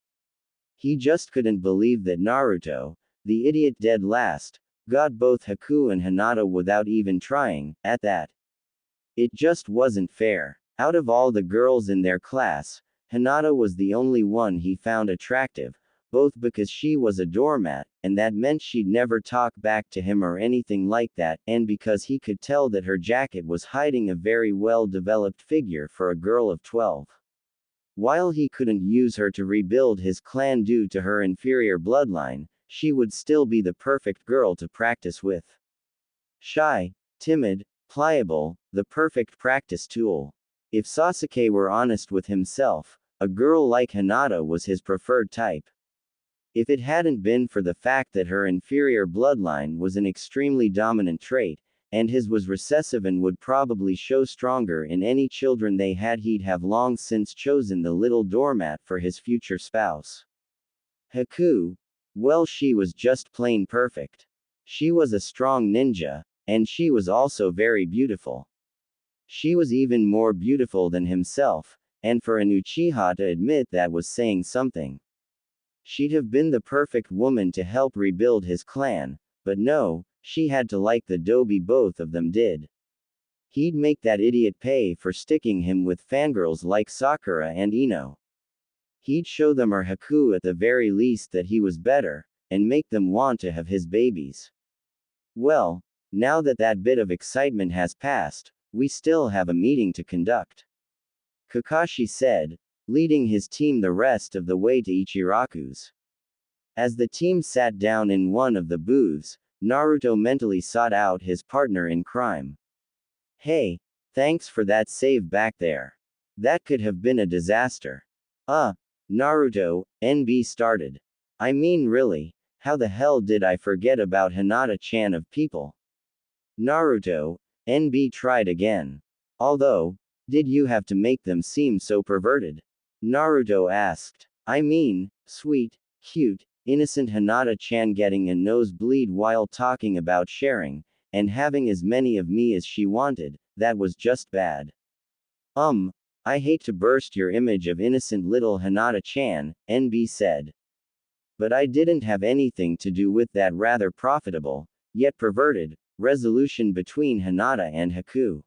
He just couldn't believe that Naruto, the idiot dead last, got both Haku and Hinata without even trying, at that. It just wasn't fair. Out of all the girls in their class, Hinata was the only one he found attractive, both because she was a doormat, and that meant she'd never talk back to him or anything like that, and because he could tell that her jacket was hiding a very well-developed figure for a girl of 12. While he couldn't use her to rebuild his clan due to her inferior bloodline, she would still be the perfect girl to practice with. Shy, timid, pliable, the perfect practice tool. If Sasuke were honest with himself, a girl like Hinata was his preferred type. If it hadn't been for the fact that her inferior bloodline was an extremely dominant trait, and his was recessive and would probably show stronger in any children they had, he'd have long since chosen the little doormat for his future spouse. Haku, well, she was just plain perfect. She was a strong ninja, and she was also very beautiful. She was even more beautiful than himself, and for an Uchiha to admit that was saying something. She'd have been the perfect woman to help rebuild his clan, but no, she had to like the Dobi, both of them did. He'd make that idiot pay for sticking him with fangirls like Sakura and Ino. He'd show them, or Haku at the very least, that he was better, and make them want to have his babies. Well, now that that bit of excitement has passed, we still have a meeting to conduct, Kakashi said, leading his team the rest of the way to Ichiraku's. As the team sat down in one of the booths, Naruto mentally sought out his partner in crime. Hey, thanks for that save back there. That could have been a disaster. Naruto, NB started. I mean, really, how the hell did I forget about Hinata-chan of people? Naruto, NB tried again. Although, did you have to make them seem so perverted? Naruto asked. I mean, sweet, cute, innocent Hinata-chan getting a nosebleed while talking about sharing, and having as many of me as she wanted, that was just bad. I hate to burst your image of innocent little Hinata-chan, NB said. But I didn't have anything to do with that rather profitable, yet perverted, resolution between Hinata and Haku.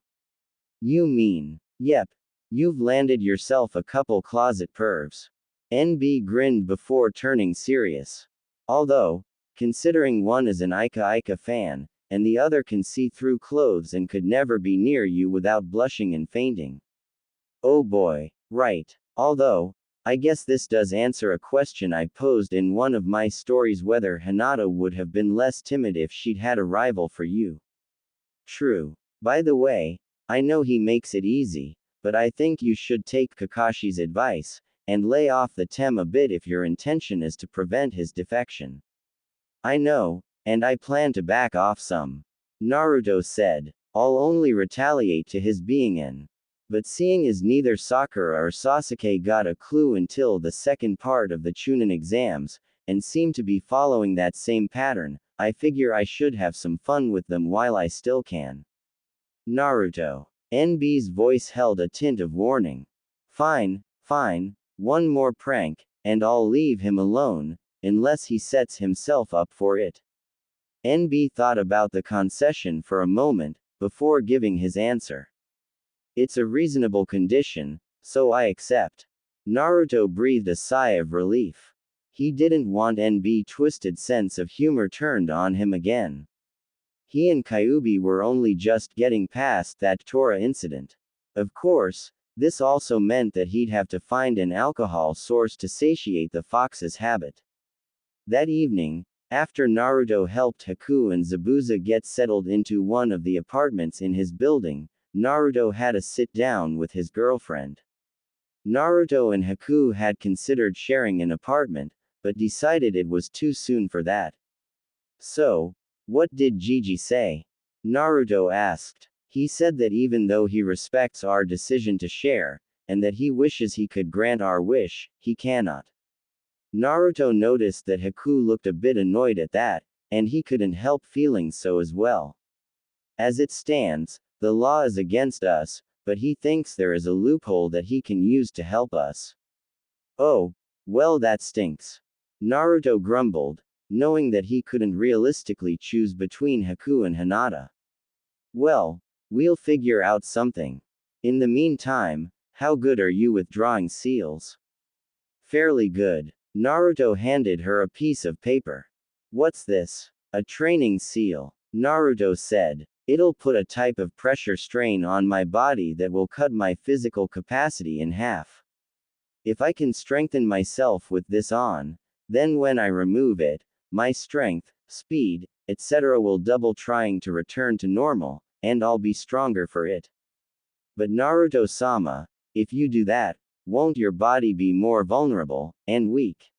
You mean, yep, you've landed yourself a couple closet pervs. NB grinned before turning serious. Although, considering one is an Ika fan, and the other can see through clothes and could never be near you without blushing and fainting. Oh boy, right. Although, I guess this does answer a question I posed in one of my stories, whether Hinata would have been less timid if she'd had a rival for you. True. By the way, I know he makes it easy, but I think you should take Kakashi's advice, and lay off the tem a bit if your intention is to prevent his defection. I know, and I plan to back off some. Naruto said. I'll only retaliate to his being in. But seeing as neither Sakura or Sasuke got a clue until the second part of the Chunin exams, and seem to be following that same pattern, I figure I should have some fun with them while I still can. Naruto. NB's voice held a tint of warning. Fine, one more prank, and I'll leave him alone, unless he sets himself up for it. NB thought about the concession for a moment, before giving his answer. It's a reasonable condition, so I accept. Naruto breathed a sigh of relief. He didn't want NB's twisted sense of humor turned on him again. He and Kyuubi were only just getting past that Tora incident. Of course, this also meant that he'd have to find an alcohol source to satiate the fox's habit. That evening, after Naruto helped Haku and Zabuza get settled into one of the apartments in his building, Naruto had a sit-down with his girlfriend. Naruto and Haku had considered sharing an apartment, but decided it was too soon for that. So, what did Gigi say? Naruto asked. He said that even though he respects our decision to share, and that he wishes he could grant our wish, he cannot. Naruto noticed that Haku looked a bit annoyed at that, and he couldn't help feeling so as well. As it stands, the law is against us, but he thinks there is a loophole that he can use to help us. Oh, well, that stinks. Naruto grumbled, knowing that he couldn't realistically choose between Haku and Hinata. Well, we'll figure out something. In the meantime, how good are you with drawing seals? Fairly good. Naruto handed her a piece of paper. What's this? A training seal. Naruto said. It'll put a type of pressure strain on my body that will cut my physical capacity in half. If I can strengthen myself with this on, then when I remove it, my strength, speed, etc. will double, trying to return to normal, and I'll be stronger for it. But Naruto-sama, if you do that, won't your body be more vulnerable and weak?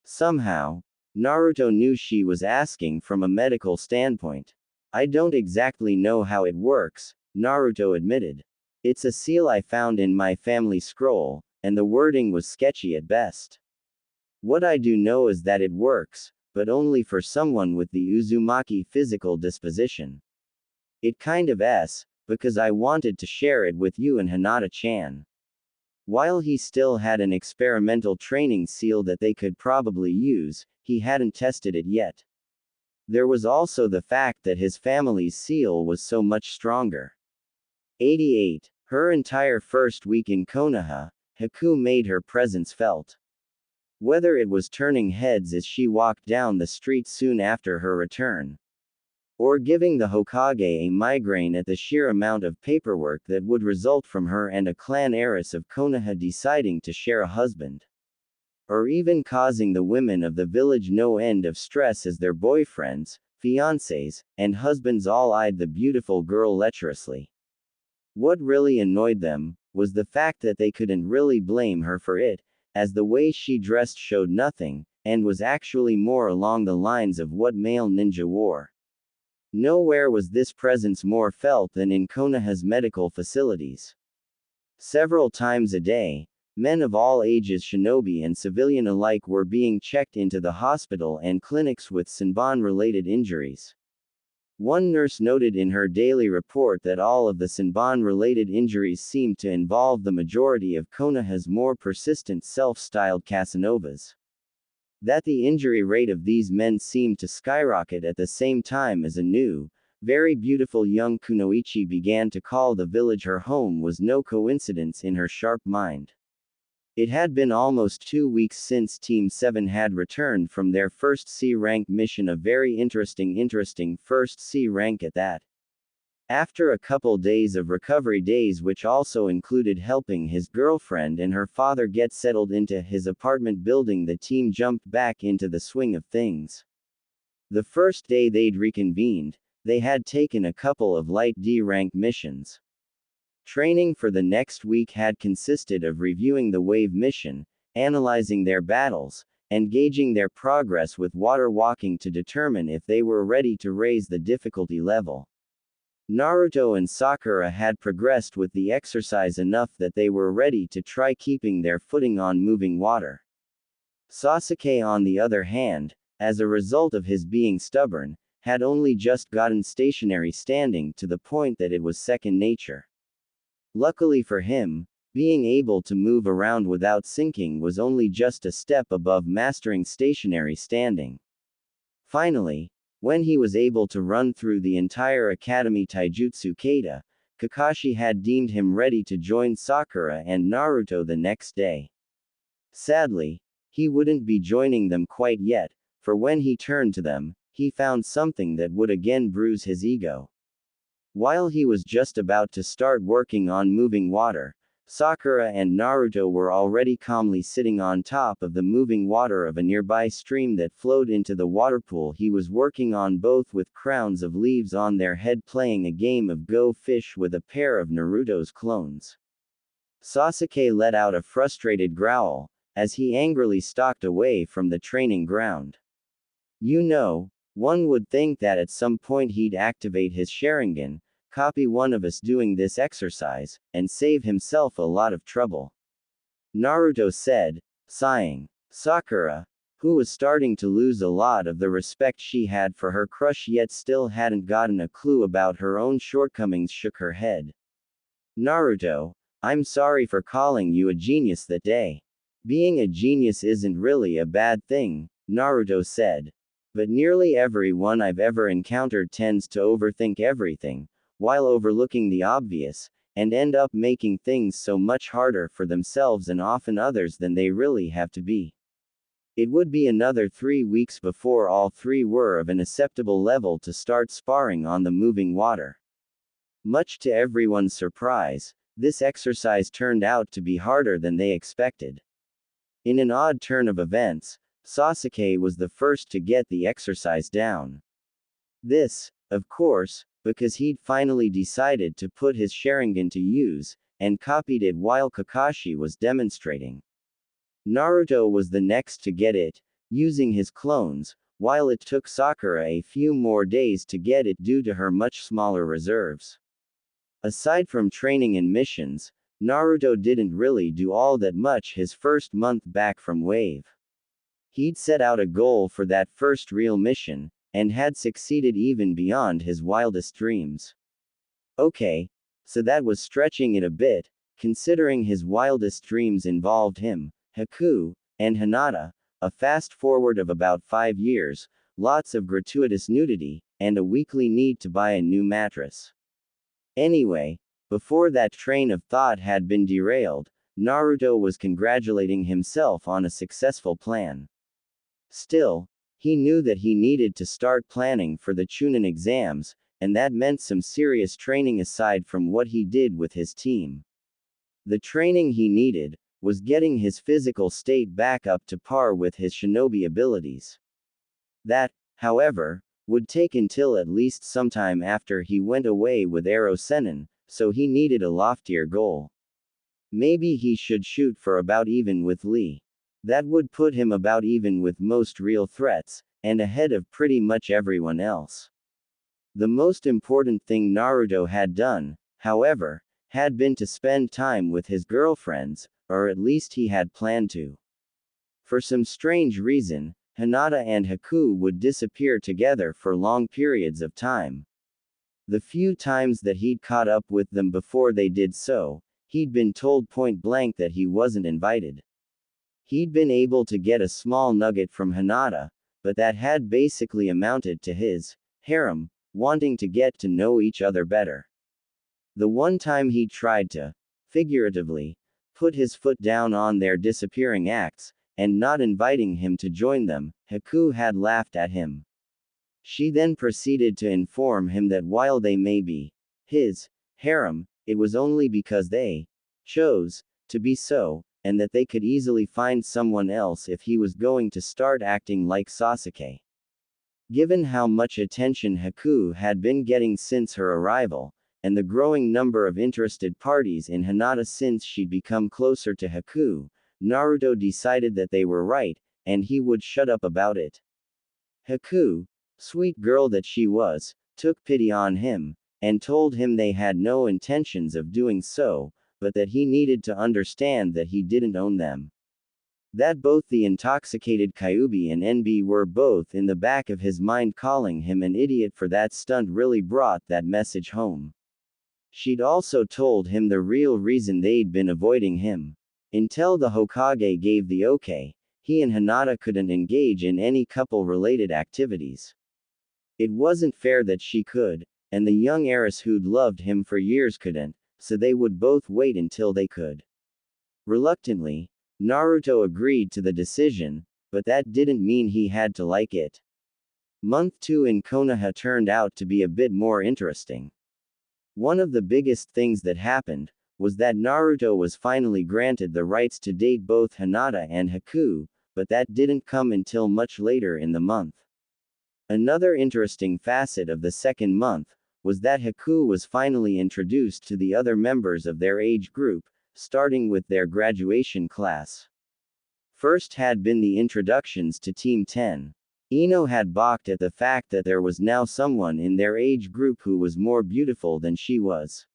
Somehow, Naruto knew she was asking from a medical standpoint. I don't exactly know how it works, Naruto admitted. It's a seal I found in my family scroll, and the wording was sketchy at best. What I do know is that it works, but only for someone with the Uzumaki physical disposition. It kind of because I wanted to share it with you and Hinata-chan. While he still had an experimental training seal that they could probably use, he hadn't tested it yet. There was also the fact that his family's seal was so much stronger. 88. Her entire first week in Konoha, Haku made her presence felt. Whether it was turning heads as she walked down the street soon after her return, or giving the Hokage a migraine at the sheer amount of paperwork that would result from her and a clan heiress of Konoha deciding to share a husband, or even causing the women of the village no end of stress as their boyfriends, fiancés, and husbands all eyed the beautiful girl lecherously. What really annoyed them was the fact that they couldn't really blame her for it, as the way she dressed showed nothing, and was actually more along the lines of what male ninja wore. Nowhere was this presence more felt than in Konoha's medical facilities. Several times a day, men of all ages, shinobi and civilian alike, were being checked into the hospital and clinics with Senbon-related injuries. One nurse noted in her daily report that all of the Senbon-related injuries seemed to involve the majority of Konoha's more persistent self-styled Casanovas. That the injury rate of these men seemed to skyrocket at the same time as a new, very beautiful young kunoichi began to call the village her home was no coincidence in her sharp mind. It had been almost 2 weeks since Team 7 had returned from their first C-rank mission, a very interesting first C-rank at that. After a couple days of recovery days, which also included helping his girlfriend and her father get settled into his apartment building, the team jumped back into the swing of things. The first day they'd reconvened, they had taken a couple of light D-rank missions. Training for the next week had consisted of reviewing the wave mission, analyzing their battles, and gauging their progress with water walking to determine if they were ready to raise the difficulty level. Naruto and Sakura had progressed with the exercise enough that they were ready to try keeping their footing on moving water. Sasuke, on the other hand, as a result of his being stubborn, had only just gotten stationary standing to the point that it was second nature. Luckily for him, being able to move around without sinking was only just a step above mastering stationary standing. Finally, When he was able to run through the entire Academy Taijutsu Kata, Kakashi had deemed him ready to join Sakura and Naruto the next day. Sadly, he wouldn't be joining them quite yet, for when he turned to them, he found something that would again bruise his ego. While he was just about to start working on moving water, Sakura and Naruto were already calmly sitting on top of the moving water of a nearby stream that flowed into the water pool he was working on, both with crowns of leaves on their head, playing a game of Go Fish with a pair of Naruto's clones. Sasuke let out a frustrated growl, as he angrily stalked away from the training ground. You know, one would think that at some point he'd activate his Sharingan, copy one of us doing this exercise, and save himself a lot of trouble. Naruto said, sighing. Sakura, who was starting to lose a lot of the respect she had for her crush yet still hadn't gotten a clue about her own shortcomings, shook her head. Naruto, I'm sorry for calling you a genius that day. Being a genius isn't really a bad thing, Naruto said. But nearly everyone I've ever encountered tends to overthink everything, while overlooking the obvious, and end up making things so much harder for themselves and often others than they really have to be. It would be another 3 weeks before all three were of an acceptable level to start sparring on the moving water. Much to everyone's surprise, this exercise turned out to be harder than they expected. In an odd turn of events, Sasuke was the first to get the exercise down. This, of course, because he'd finally decided to put his Sharingan to use, and copied it while Kakashi was demonstrating. Naruto was the next to get it, using his clones, while it took Sakura a few more days to get it due to her much smaller reserves. Aside from training and missions, Naruto didn't really do all that much his first month back from Wave. He'd set out a goal for that first real mission, and had succeeded even beyond his wildest dreams. Okay, so that was stretching it a bit, considering his wildest dreams involved him, Haku, and Hinata, a fast forward of about 5 years, lots of gratuitous nudity, and a weekly need to buy a new mattress. Anyway, before that train of thought had been derailed, Naruto was congratulating himself on a successful plan. Still, he knew that he needed to start planning for the Chunin exams, and that meant some serious training aside from what he did with his team. The training he needed was getting his physical state back up to par with his shinobi abilities. That, however, would take until at least sometime after he went away with Arrow Sennin, so he needed a loftier goal. Maybe he should shoot for about even with Lee. That would put him about even with most real threats, and ahead of pretty much everyone else. The most important thing Naruto had done, however, had been to spend time with his girlfriends, or at least he had planned to. For some strange reason, Hinata and Haku would disappear together for long periods of time. The few times that he'd caught up with them before they did so, he'd been told point blank that he wasn't invited. He'd been able to get a small nugget from Hinata, but that had basically amounted to his harem wanting to get to know each other better. The one time he tried to, figuratively, put his foot down on their disappearing acts, and not inviting him to join them, Haku had laughed at him. She then proceeded to inform him that while they may be his harem, it was only because they chose to be so, and that they could easily find someone else if he was going to start acting like Sasuke. Given how much attention Haku had been getting since her arrival, and the growing number of interested parties in Hinata since she'd become closer to Haku, Naruto decided that they were right, and he would shut up about it. Haku, sweet girl that she was, took pity on him, and told him they had no intentions of doing so, but that he needed to understand that he didn't own them. That both the intoxicated Kyuubi and NB were both in the back of his mind calling him an idiot for that stunt really brought that message home. She'd also told him the real reason they'd been avoiding him. Until the Hokage gave the okay, he and Hinata couldn't engage in any couple-related activities. It wasn't fair that she could, and the young heiress who'd loved him for years couldn't, so they would both wait until they could. Reluctantly, Naruto agreed to the decision, but that didn't mean he had to like it. Month 2 in Konoha turned out to be a bit more interesting. One of the biggest things that happened was that Naruto was finally granted the rights to date both Hinata and Haku, but that didn't come until much later in the month. Another interesting facet of the second month was that Haku was finally introduced to the other members of their age group, starting with their graduation class. First had been the introductions to Team 10. Ino had balked at the fact that there was now someone in their age group who was more beautiful than she was.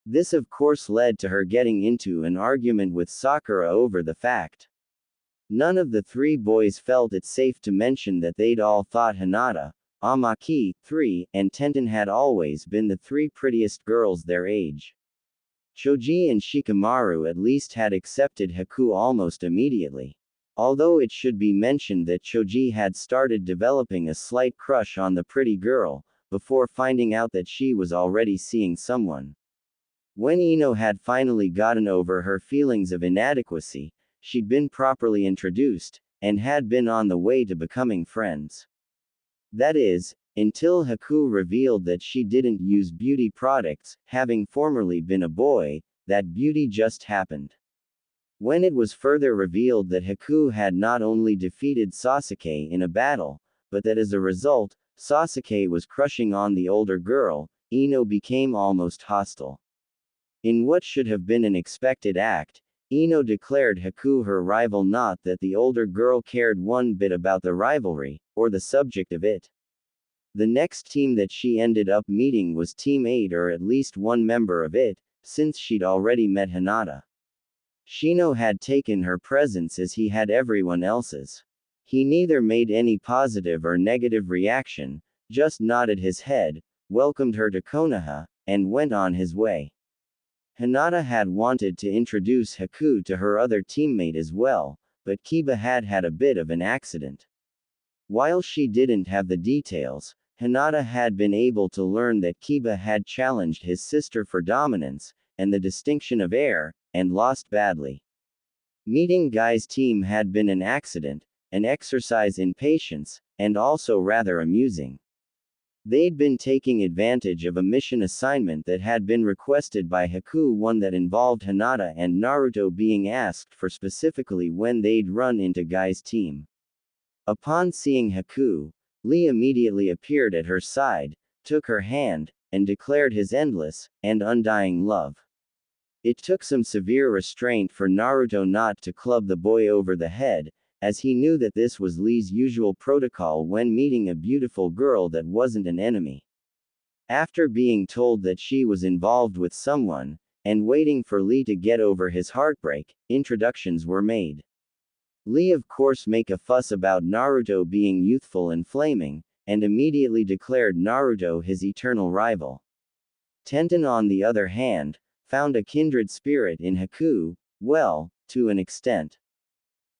This of course led to her getting into an argument with Sakura over the fact. None of the three boys felt it safe to mention that they'd all thought Hinata, Amaki, 3, and Tenten had always been the three prettiest girls their age. Choji and Shikamaru at least had accepted Haku almost immediately. Although it should be mentioned that Choji had started developing a slight crush on the pretty girl, before finding out that she was already seeing someone. When Ino had finally gotten over her feelings of inadequacy, she'd been properly introduced, and had been on the way to becoming friends. That is, until Haku revealed that she didn't use beauty products, having formerly been a boy, that beauty just happened. When it was further revealed that Haku had not only defeated Sasuke in a battle, but that as a result, Sasuke was crushing on the older girl, Ino became almost hostile. In what should have been an expected act, Ino declared Haku her rival, not that the older girl cared one bit about the rivalry, or the subject of it. The next team that she ended up meeting was Team 8, or at least one member of it, since she'd already met Hinata. Shino had taken her presence as he had everyone else's. He neither made any positive or negative reaction, just nodded his head, welcomed her to Konoha, and went on his way. Hinata had wanted to introduce Haku to her other teammate as well, but Kiba had had a bit of an accident. While she didn't have the details, Hinata had been able to learn that Kiba had challenged his sister for dominance, and the distinction of heir, and lost badly. Meeting Guy's team had been an accident, an exercise in patience, and also rather amusing. They'd been taking advantage of a mission assignment that had been requested by Haku, one that involved Hinata and Naruto being asked for specifically when they'd run into Guy's team. Upon seeing Haku, Lee immediately appeared at her side, took her hand, and declared his endless and undying love. It took some severe restraint for Naruto not to club the boy over the head, as he knew that this was Lee's usual protocol when meeting a beautiful girl that wasn't an enemy. After being told that she was involved with someone, and waiting for Lee to get over his heartbreak, introductions were made. Lee of course made a fuss about Naruto being youthful and flaming, and immediately declared Naruto his eternal rival. Tenten on the other hand, found a kindred spirit in Haku, well, to an extent.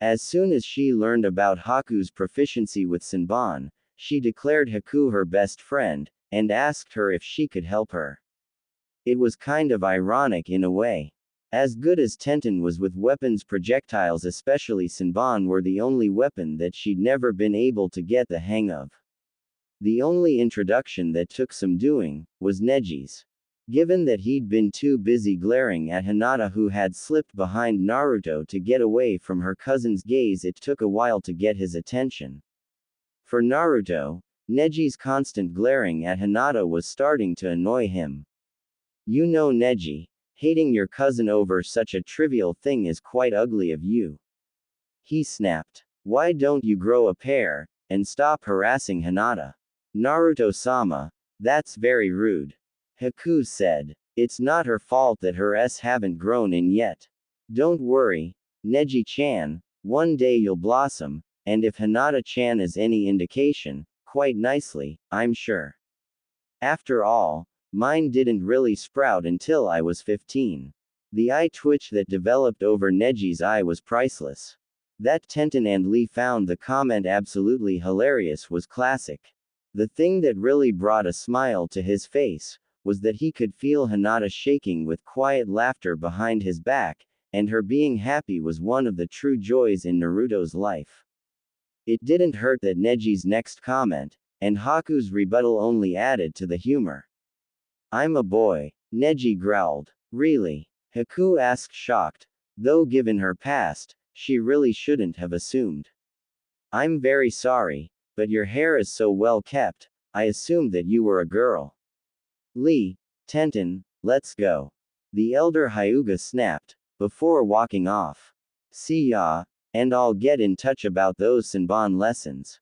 As soon as she learned about Haku's proficiency with Senbon, she declared Haku her best friend, and asked her if she could help her. It was kind of ironic in a way. As good as Tenten was with weapons, projectiles especially Senbon were the only weapon that she'd never been able to get the hang of. The only introduction that took some doing was Neji's. Given that he'd been too busy glaring at Hinata, who had slipped behind Naruto to get away from her cousin's gaze, it took a while to get his attention. For Naruto, Neji's constant glaring at Hinata was starting to annoy him. You know, Neji, hating your cousin over such a trivial thing is quite ugly of you. He snapped. Why don't you grow a pair, and stop harassing Hinata? Naruto-sama, that's very rude. Haku said. It's not her fault that her s haven't grown in yet. Don't worry, Neji-chan, one day you'll blossom, and if Hinata-chan is any indication, quite nicely, I'm sure. After all, mine didn't really sprout until I was 15. The eye twitch that developed over Neji's eye was priceless. That Tenten and Lee found the comment absolutely hilarious was classic. The thing that really brought a smile to his face was that he could feel Hinata shaking with quiet laughter behind his back, and her being happy was one of the true joys in Naruto's life. It didn't hurt that Neji's next comment, and Haku's rebuttal only added to the humor. "I'm a boy," Neji growled. "Really?" Haku asked shocked, though given her past, she really shouldn't have assumed. "I'm very sorry, but your hair is so well kept, I assumed that you were a girl." "Lee, Tenten, let's go." The elder Hyuga snapped, before walking off. "See ya, and I'll get in touch about those Senbon lessons,"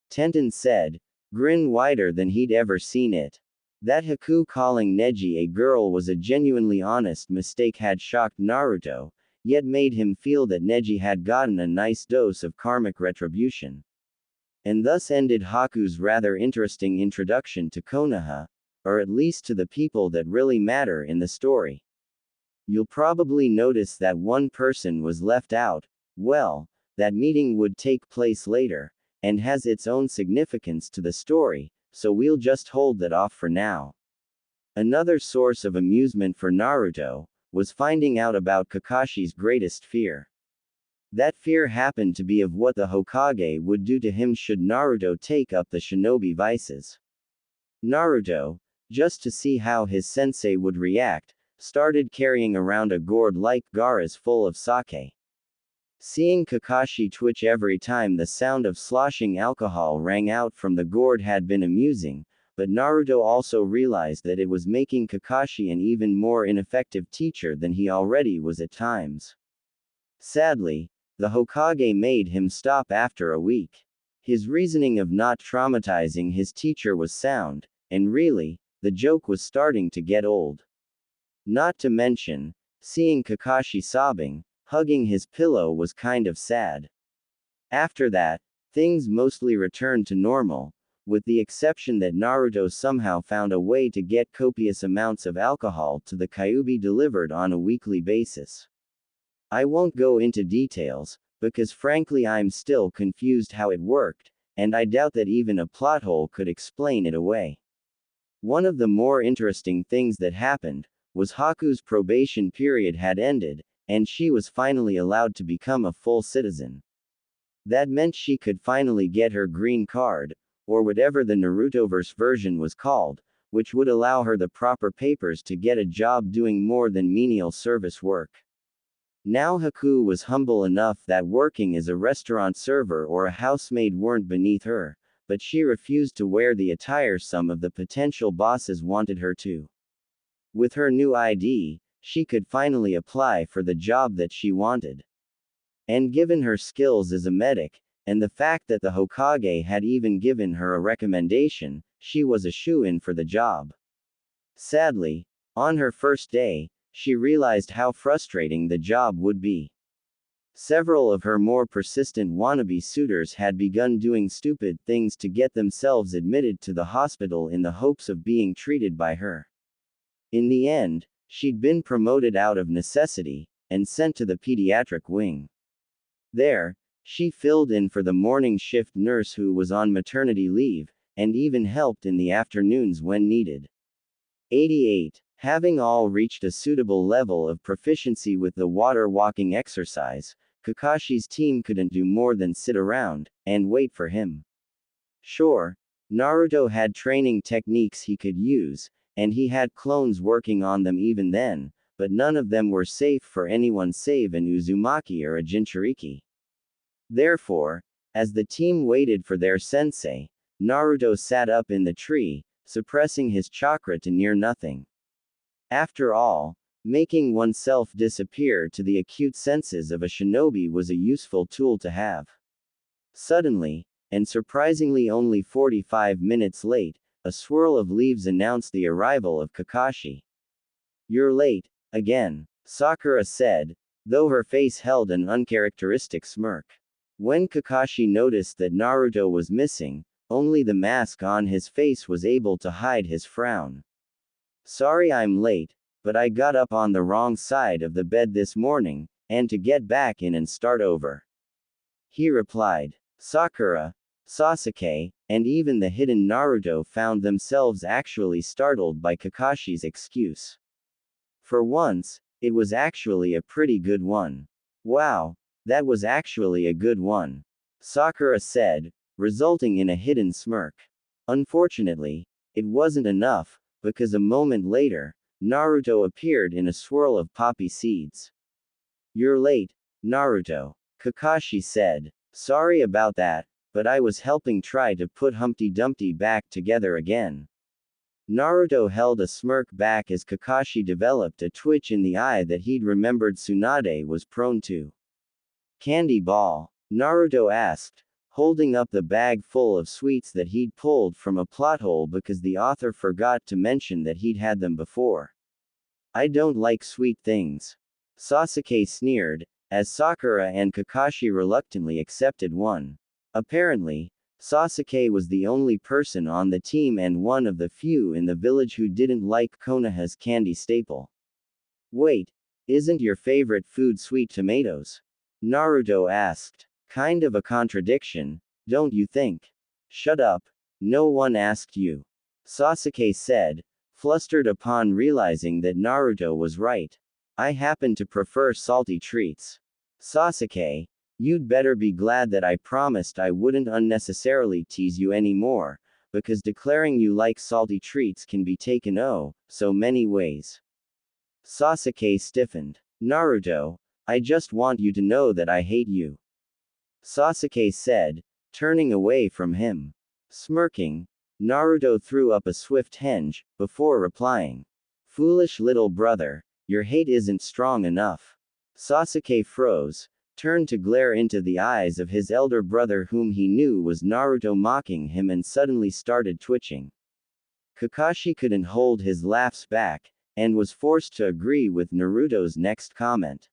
Tenten said, grin wider than he'd ever seen it. That Haku calling Neji a girl was a genuinely honest mistake had shocked Naruto, yet made him feel that Neji had gotten a nice dose of karmic retribution. And thus ended Haku's rather interesting introduction to Konoha, or at least to the people that really matter in the story. You'll probably notice that one person was left out. Well, that meeting would take place later, and has its own significance to the story, so we'll just hold that off for now. Another source of amusement for Naruto was finding out about Kakashi's greatest fear. That fear happened to be of what the Hokage would do to him should Naruto take up the shinobi vices. Naruto, just to see how his sensei would react, started carrying around a gourd like Gaara's full of sake. Seeing Kakashi twitch every time the sound of sloshing alcohol rang out from the gourd had been amusing, but Naruto also realized that it was making Kakashi an even more ineffective teacher than he already was at times. Sadly, the Hokage made him stop after a week. His reasoning of not traumatizing his teacher was sound, and really, the joke was starting to get old. Not to mention, seeing Kakashi sobbing, hugging his pillow was kind of sad. After that, things mostly returned to normal, with the exception that Naruto somehow found a way to get copious amounts of alcohol to the Kyuubi delivered on a weekly basis. I won't go into details, because frankly I'm still confused how it worked, and I doubt that even a plot hole could explain it away. One of the more interesting things that happened was Haku's probation period had ended, and she was finally allowed to become a full citizen. That meant she could finally get her green card, or whatever the Narutoverse version was called, which would allow her the proper papers to get a job doing more than menial service work. Now Haku was humble enough that working as a restaurant server or a housemaid weren't beneath her, but she refused to wear the attire some of the potential bosses wanted her to. With her new ID, she could finally apply for the job that she wanted. And given her skills as a medic, and the fact that the Hokage had even given her a recommendation, she was a shoo-in for the job. Sadly, on her first day, she realized how frustrating the job would be. Several of her more persistent wannabe suitors had begun doing stupid things to get themselves admitted to the hospital in the hopes of being treated by her. In the end, she'd been promoted out of necessity, and sent to the pediatric wing. There, she filled in for the morning shift nurse who was on maternity leave, and even helped in the afternoons when needed. 88. Having all reached a suitable level of proficiency with the water walking exercise, Kakashi's team couldn't do more than sit around, and wait for him. Sure, Naruto had training techniques he could use, and he had clones working on them even then, but none of them were safe for anyone save an Uzumaki or a Jinchuriki. Therefore, as the team waited for their sensei, Naruto sat up in the tree, suppressing his chakra to near nothing. After all, making oneself disappear to the acute senses of a shinobi was a useful tool to have. Suddenly, and surprisingly only 45 minutes late, a swirl of leaves announced the arrival of Kakashi. "You're late, again," Sakura said, though her face held an uncharacteristic smirk. When Kakashi noticed that Naruto was missing, only the mask on his face was able to hide his frown. "Sorry I'm late, but I got up on the wrong side of the bed this morning, and to get back in and start over," he replied. "Sakura, Sasuke, and even the hidden Naruto found themselves actually startled by Kakashi's excuse. For once, it was actually a pretty good one. Wow, that was actually a good one, Sakura said, resulting in a hidden smirk. Unfortunately, it wasn't enough, because a moment later, Naruto appeared in a swirl of poppy seeds. You're late, Naruto, Kakashi said. Sorry about that, but I was helping try to put Humpty Dumpty back together again. Naruto held a smirk back as Kakashi developed a twitch in the eye that he'd remembered Tsunade was prone to. Candy ball? Naruto asked, holding up the bag full of sweets that he'd pulled from a plot hole because the author forgot to mention that he'd had them before. I don't like sweet things, Sasuke sneered, as Sakura and Kakashi reluctantly accepted one. Apparently, Sasuke was the only person on the team and one of the few in the village who didn't like Konoha's candy staple. Wait, isn't your favorite food sweet tomatoes? Naruto asked. Kind of a contradiction, don't you think? Shut up, no one asked you, Sasuke said, flustered upon realizing that Naruto was right. I happen to prefer salty treats. Sasuke, you'd better be glad that I promised I wouldn't unnecessarily tease you anymore, because declaring you like salty treats can be taken so many ways. Sasuke stiffened. Naruto, I just want you to know that I hate you, Sasuke said, turning away from him. Smirking, Naruto threw up a swift henge, before replying. Foolish little brother, your hate isn't strong enough. Sasuke froze, turned to glare into the eyes of his elder brother whom he knew was Naruto mocking him and suddenly started twitching. Kakashi couldn't hold his laughs back, and was forced to agree with Naruto's next comment.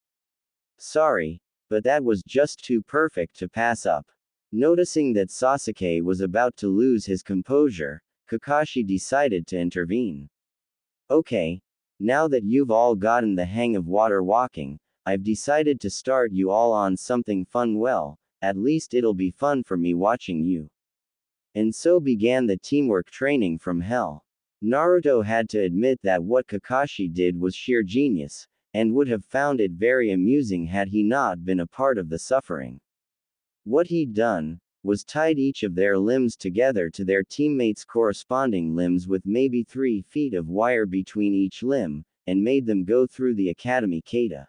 Sorry, but that was just too perfect to pass up. Noticing that Sasuke was about to lose his composure, Kakashi decided to intervene. Okay, now that you've all gotten the hang of water walking, I've decided to start you all on something fun. Well, at least it'll be fun for me watching you. And so began the teamwork training from hell. Naruto had to admit that what Kakashi did was sheer genius, and would have found it very amusing had he not been a part of the suffering. What he'd done was tied each of their limbs together to their teammates' corresponding limbs with maybe 3 feet of wire between each limb, and made them go through the academy kata.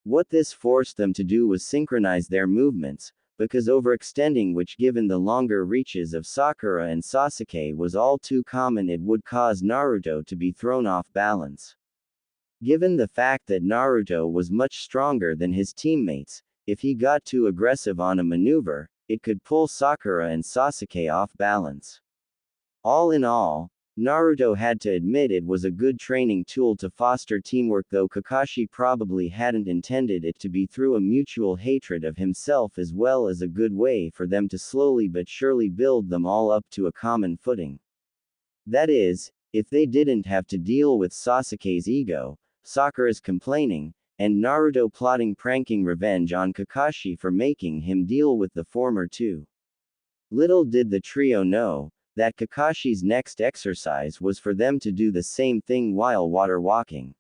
What this forced them to do was synchronize their movements, because overextending, which given the longer reaches of Sakura and Sasuke was all too common, it would cause Naruto to be thrown off balance. Given the fact that Naruto was much stronger than his teammates, if he got too aggressive on a maneuver, it could pull Sakura and Sasuke off balance. All in all, Naruto had to admit it was a good training tool to foster teamwork, though Kakashi probably hadn't intended it to be through a mutual hatred of himself, as well as a good way for them to slowly but surely build them all up to a common footing. That is, if they didn't have to deal with Sasuke's ego, Sakura's complaining, and Naruto plotting pranking revenge on Kakashi for making him deal with the former two. Little did the trio know that Kakashi's next exercise was for them to do the same thing while water walking.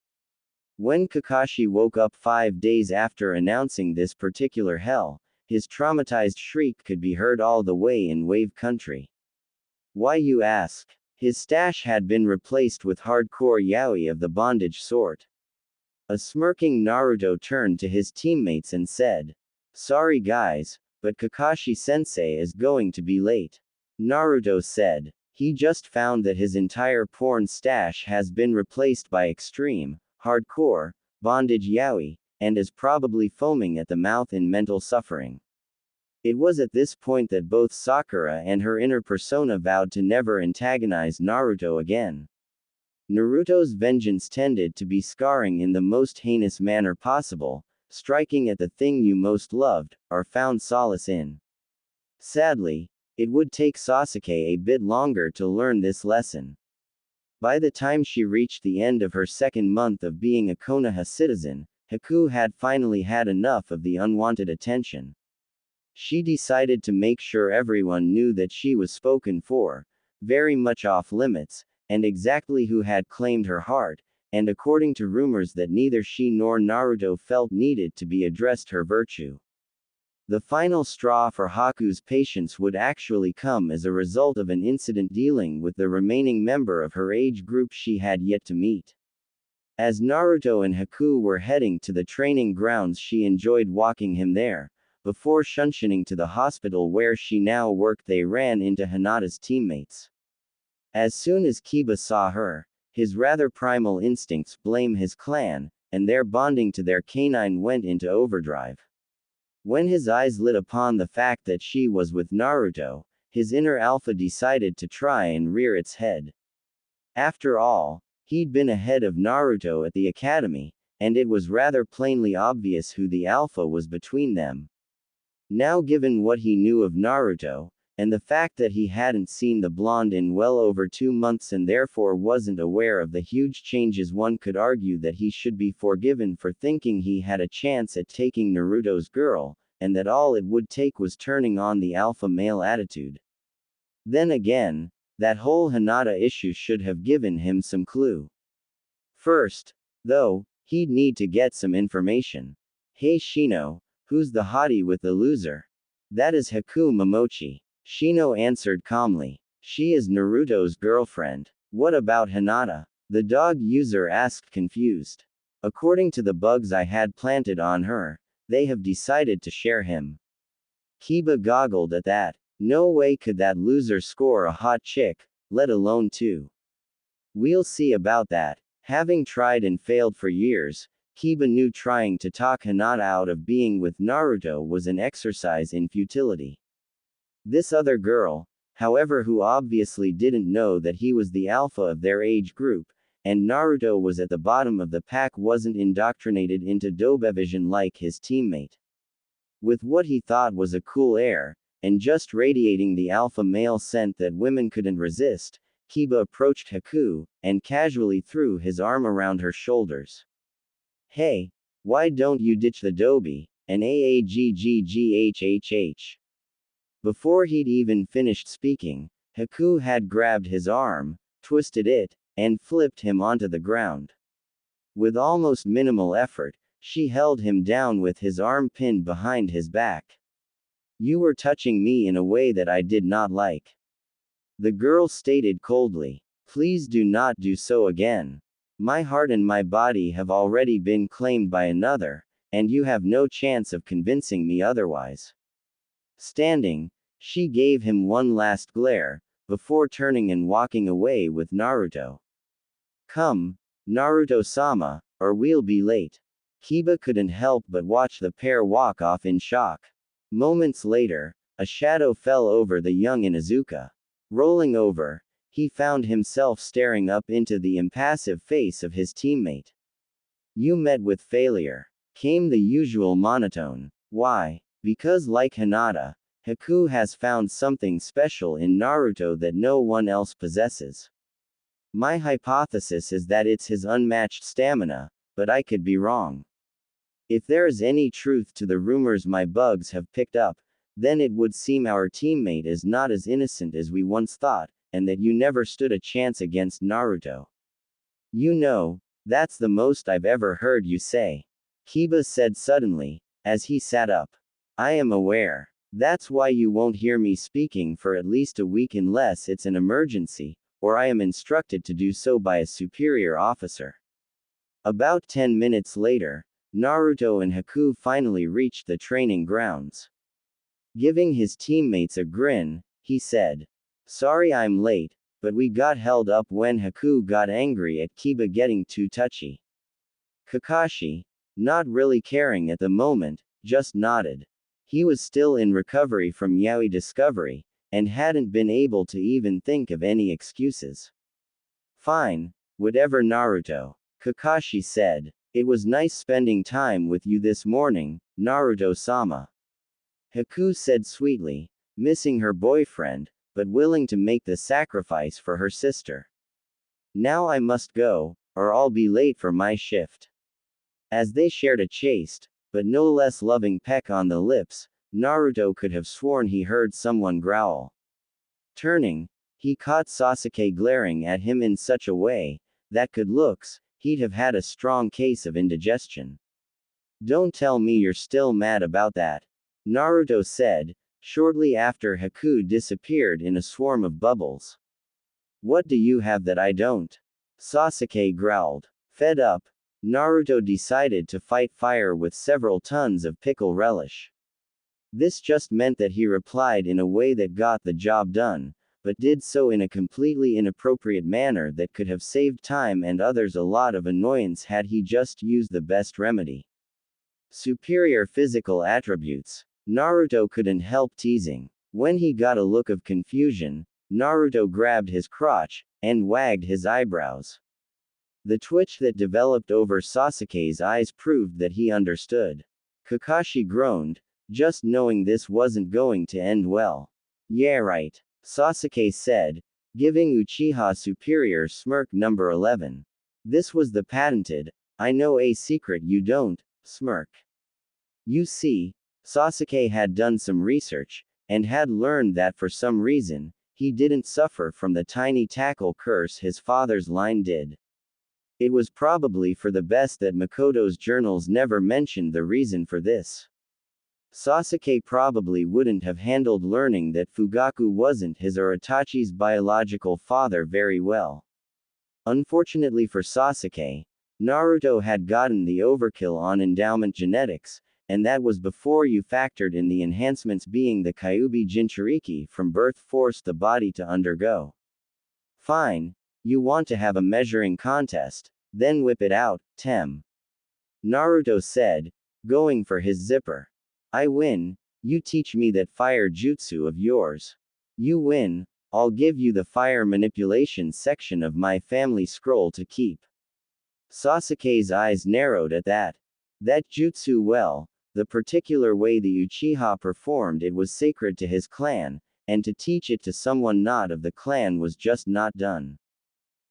When Kakashi woke up 5 days after announcing this particular hell, his traumatized shriek could be heard all the way in Wave Country. Why, you ask? His stash had been replaced with hardcore yaoi of the bondage sort. A smirking Naruto turned to his teammates and said, "Sorry guys, but Kakashi-sensei is going to be late." Naruto said, "He just found that his entire porn stash has been replaced by extreme, hardcore, bondage yaoi, and is probably foaming at the mouth in mental suffering." It was at this point that both Sakura and her inner persona vowed to never antagonize Naruto again. Naruto's vengeance tended to be scarring in the most heinous manner possible, striking at the thing you most loved, or found solace in. Sadly, it would take Sasuke a bit longer to learn this lesson. By the time she reached the end of her second month of being a Konoha citizen, Haku had finally had enough of the unwanted attention. She decided to make sure everyone knew that she was spoken for, very much off limits, and exactly who had claimed her heart, and according to rumors that neither she nor Naruto felt needed to be addressed her virtue. The final straw for Haku's patience would actually come as a result of an incident dealing with the remaining member of her age group she had yet to meet. As Naruto and Haku were heading to the training grounds, she enjoyed walking him there. Before shunshining to the hospital where she now worked, they ran into Hinata's teammates. As soon as Kiba saw her, his rather primal instincts blame his clan, and their bonding to their canine went into overdrive. When his eyes lit upon the fact that she was with Naruto, his inner alpha decided to try and rear its head. After all, he'd been ahead of Naruto at the academy, and it was rather plainly obvious who the alpha was between them. Now, given what he knew of Naruto, and the fact that he hadn't seen the blonde in well over 2 months and therefore wasn't aware of the huge changes, one could argue that he should be forgiven for thinking he had a chance at taking Naruto's girl, and that all it would take was turning on the alpha male attitude. Then again, that whole Hinata issue should have given him some clue. First, though, he'd need to get some information. Hey Shino, who's the hottie with the loser? That is Haku Momochi. Shino answered calmly. She is Naruto's girlfriend. What about Hinata? The dog user asked, confused. According to the bugs I had planted on her, they have decided to share him. Kiba goggled at that. No way could that loser score a hot chick, let alone two. We'll see about that. Having tried and failed for years, Kiba knew trying to talk Hinata out of being with Naruto was an exercise in futility. This other girl, however, who obviously didn't know that he was the alpha of their age group, and Naruto was at the bottom of the pack, wasn't indoctrinated into dobevision like his teammate. With what he thought was a cool air, and just radiating the alpha male scent that women couldn't resist, Kiba approached Haku, and casually threw his arm around her shoulders. Hey, why don't you ditch the dobe, and aaggghhh? Before he'd even finished speaking, Haku had grabbed his arm, twisted it, and flipped him onto the ground. With almost minimal effort, she held him down with his arm pinned behind his back. You were touching me in a way that I did not like. The girl stated coldly. Please do not do so again. My heart and my body have already been claimed by another, and you have no chance of convincing me otherwise. Standing, she gave him one last glare, before turning and walking away with Naruto. Come, Naruto-sama, or we'll be late. Kiba couldn't help but watch the pair walk off in shock. Moments later, a shadow fell over the young Inuzuka. Rolling over, he found himself staring up into the impassive face of his teammate. You met with failure. Came the usual monotone. Why? Because like Hinata, Haku has found something special in Naruto that no one else possesses. My hypothesis is that it's his unmatched stamina, but I could be wrong. If there is any truth to the rumors my bugs have picked up, then it would seem our teammate is not as innocent as we once thought, and that you never stood a chance against Naruto. You know, that's the most I've ever heard you say. Kiba said suddenly, as he sat up. I am aware. That's why you won't hear me speaking for at least a week unless it's an emergency, or I am instructed to do so by a superior officer. About 10 minutes later, Naruto and Haku finally reached the training grounds. Giving his teammates a grin, he said, Sorry I'm late, but we got held up when Haku got angry at Kiba getting too touchy. Kakashi, not really caring at the moment, just nodded. He was still in recovery from yaoi discovery, and hadn't been able to even think of any excuses. Fine, whatever Naruto, Kakashi said. It was nice spending time with you this morning, Naruto-sama. Haku said sweetly, missing her boyfriend, but willing to make the sacrifice for her sister. Now I must go, or I'll be late for my shift. As they shared a chaste, but no less loving peck on the lips, Naruto could have sworn he heard someone growl. Turning, he caught Sasuke glaring at him in such a way that could looks, he'd have had a strong case of indigestion. Don't tell me you're still mad about that, Naruto said, shortly after Haku disappeared in a swarm of bubbles. What do you have that I don't? Sasuke growled. Fed up, Naruto decided to fight fire with several tons of pickle relish. This just meant that he replied in a way that got the job done, but did so in a completely inappropriate manner that could have saved time and others a lot of annoyance had he just used the best remedy. Superior physical attributes. Naruto couldn't help teasing. When he got a look of confusion, Naruto grabbed his crotch and wagged his eyebrows. The twitch that developed over Sasuke's eyes proved that he understood. Kakashi groaned, just knowing this wasn't going to end well. Yeah, right, Sasuke said, giving Uchiha Superior smirk number 11. This was the patented, I know a secret you don't, smirk. You see, Sasuke had done some research, and had learned that for some reason, he didn't suffer from the tiny tackle curse his father's line did. It was probably for the best that Makoto's journals never mentioned the reason for this. Sasuke probably wouldn't have handled learning that Fugaku wasn't his or Itachi's biological father very well. Unfortunately for Sasuke, Naruto had gotten the overkill on endowment genetics, and that was before you factored in the enhancements being the Kyuubi Jinchuriki from birth forced the body to undergo. Fine, you want to have a measuring contest, then whip it out, Tem. Naruto said, going for his zipper. I win, you teach me that fire jutsu of yours. You win, I'll give you the fire manipulation section of my family scroll to keep. Sasuke's eyes narrowed at that. That jutsu, well, the particular way the Uchiha performed it was sacred to his clan, and to teach it to someone not of the clan was just not done.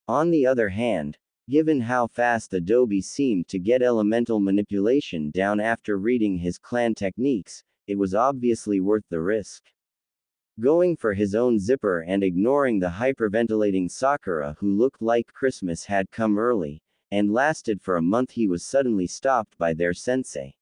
On the other hand, given how fast the Dobi seemed to get elemental manipulation down after reading his clan techniques, it was obviously worth the risk. Going for his own zipper and ignoring the hyperventilating Sakura who looked like Christmas had come early, and lasted for a month, he was suddenly stopped by their sensei.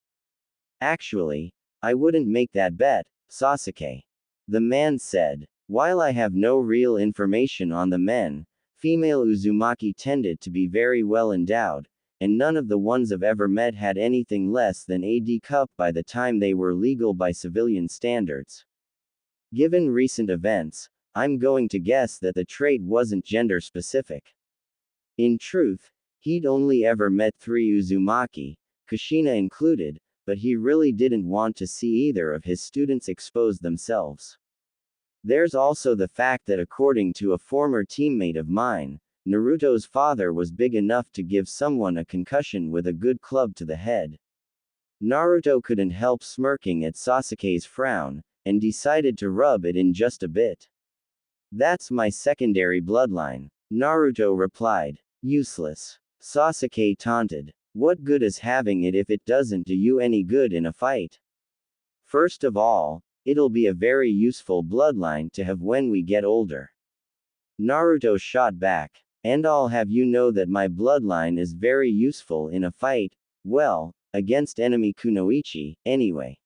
Actually, I wouldn't make that bet, Sasuke. The man said. While I have no real information on the men, female Uzumaki tended to be very well endowed, and none of the ones I've ever met had anything less than a D cup by the time they were legal by civilian standards. Given recent events, I'm going to guess that the trait wasn't gender specific. In truth, he'd only ever met 3 Uzumaki, Kushina included, but he really didn't want to see either of his students expose themselves. There's also the fact that according to a former teammate of mine, Naruto's father was big enough to give someone a concussion with a good club to the head. Naruto couldn't help smirking at Sasuke's frown, and decided to rub it in just a bit. That's my secondary bloodline, Naruto replied. Useless. Sasuke taunted. What good is having it if it doesn't do you any good in a fight? First of all, it'll be a very useful bloodline to have when we get older. Naruto shot back. And I'll have you know that my bloodline is very useful in a fight, well, against enemy Kunoichi, anyway.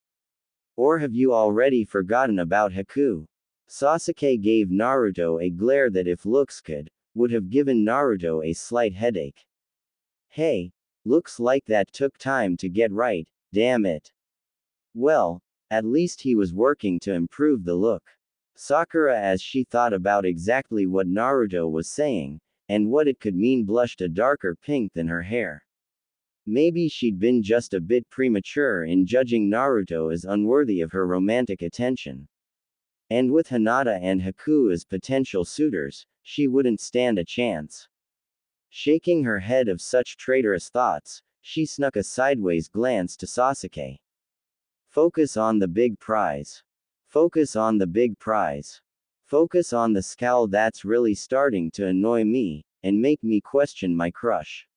Or have you already forgotten about Haku? Sasuke gave Naruto a glare that if looks could, would have given Naruto a slight headache. Hey, looks like that took time to get right, damn it. Well, at least he was working to improve the look. Sakura, as she thought about exactly what Naruto was saying, and what it could mean, blushed a darker pink than her hair. Maybe she'd been just a bit premature in judging Naruto as unworthy of her romantic attention. And with Hinata and Haku as potential suitors, she wouldn't stand a chance. Shaking her head of such traitorous thoughts, she snuck a sideways glance to Sasuke. Focus on the big prize. Focus on the big prize. Focus on the scowl that's really starting to annoy me, and make me question my crush.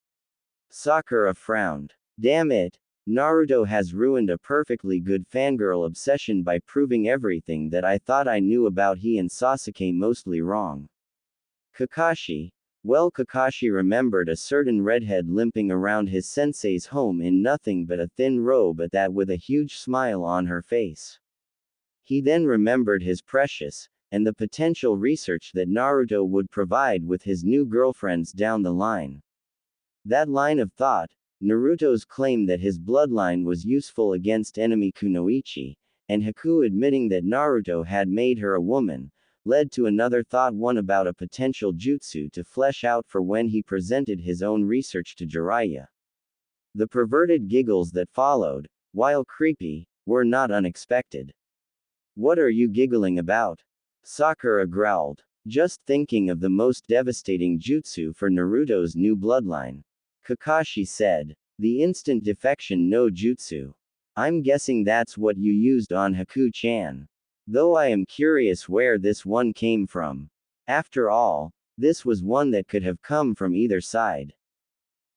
Sakura frowned. Damn it, Naruto has ruined a perfectly good fangirl obsession by proving everything that I thought I knew about he and Sasuke mostly wrong. Kakashi. Well, Kakashi remembered a certain redhead limping around his sensei's home in nothing but a thin robe at that with a huge smile on her face. He then remembered his precious, and the potential research that Naruto would provide with his new girlfriends down the line. That line of thought, Naruto's claim that his bloodline was useful against enemy Kunoichi, and Haku admitting that Naruto had made her a woman, led to another thought, one about a potential jutsu to flesh out for when he presented his own research to Jiraiya. The perverted giggles that followed, while creepy, were not unexpected. What are you giggling about? Sakura growled. Just thinking of the most devastating jutsu for Naruto's new bloodline. Kakashi said. The instant defection no jutsu. I'm guessing that's what you used on Haku-chan. Though I am curious where this one came from. After all, this was one that could have come from either side.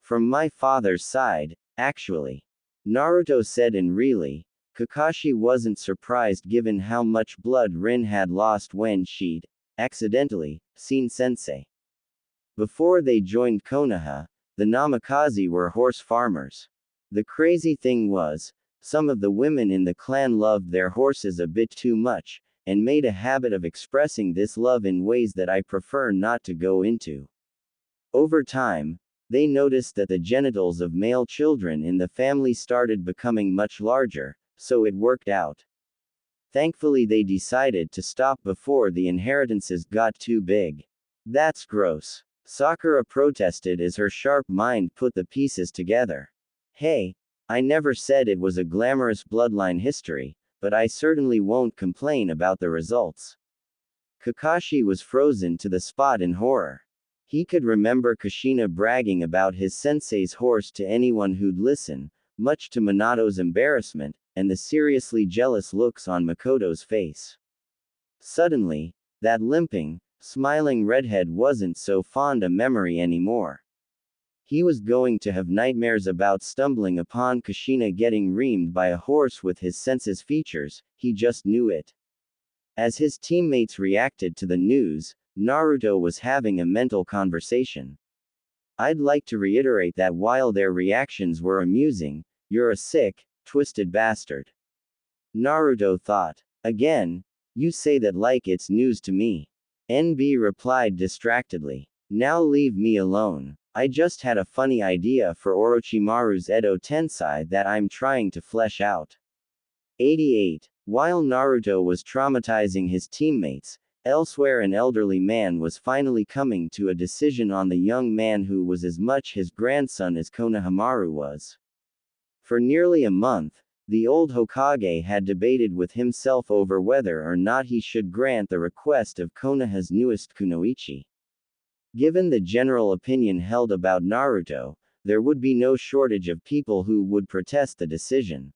From my father's side, actually. Naruto said, and really, Kakashi wasn't surprised given how much blood Rin had lost when she'd, accidentally, seen Sensei. Before they joined Konoha, the Namikaze were horse farmers. The crazy thing was, some of the women in the clan loved their horses a bit too much, and made a habit of expressing this love in ways that I prefer not to go into. Over time, they noticed that the genitals of male children in the family started becoming much larger, so it worked out. Thankfully, they decided to stop before the inheritances got too big. That's gross. Sakura protested as her sharp mind put the pieces together. Hey, I never said it was a glamorous bloodline history, but I certainly won't complain about the results. Kakashi was frozen to the spot in horror. He could remember Kushina bragging about his sensei's horse to anyone who'd listen, much to Minato's embarrassment, and the seriously jealous looks on Makoto's face. Suddenly, that limping, smiling redhead wasn't so fond a memory anymore. He was going to have nightmares about stumbling upon Kushina getting reamed by a horse with his senses features, he just knew it. As his teammates reacted to the news, Naruto was having a mental conversation. I'd like to reiterate that while their reactions were amusing, you're a sick, twisted bastard. Naruto thought. Again, you say that like it's news to me. NB replied distractedly. Now leave me alone. I just had a funny idea for Orochimaru's Edo Tensei that I'm trying to flesh out. 88. While Naruto was traumatizing his teammates, elsewhere an elderly man was finally coming to a decision on the young man who was as much his grandson as Konohamaru was. For nearly a month, the old Hokage had debated with himself over whether or not he should grant the request of Konoha's newest Kunoichi. Given the general opinion held about Naruto, there would be no shortage of people who would protest the decision.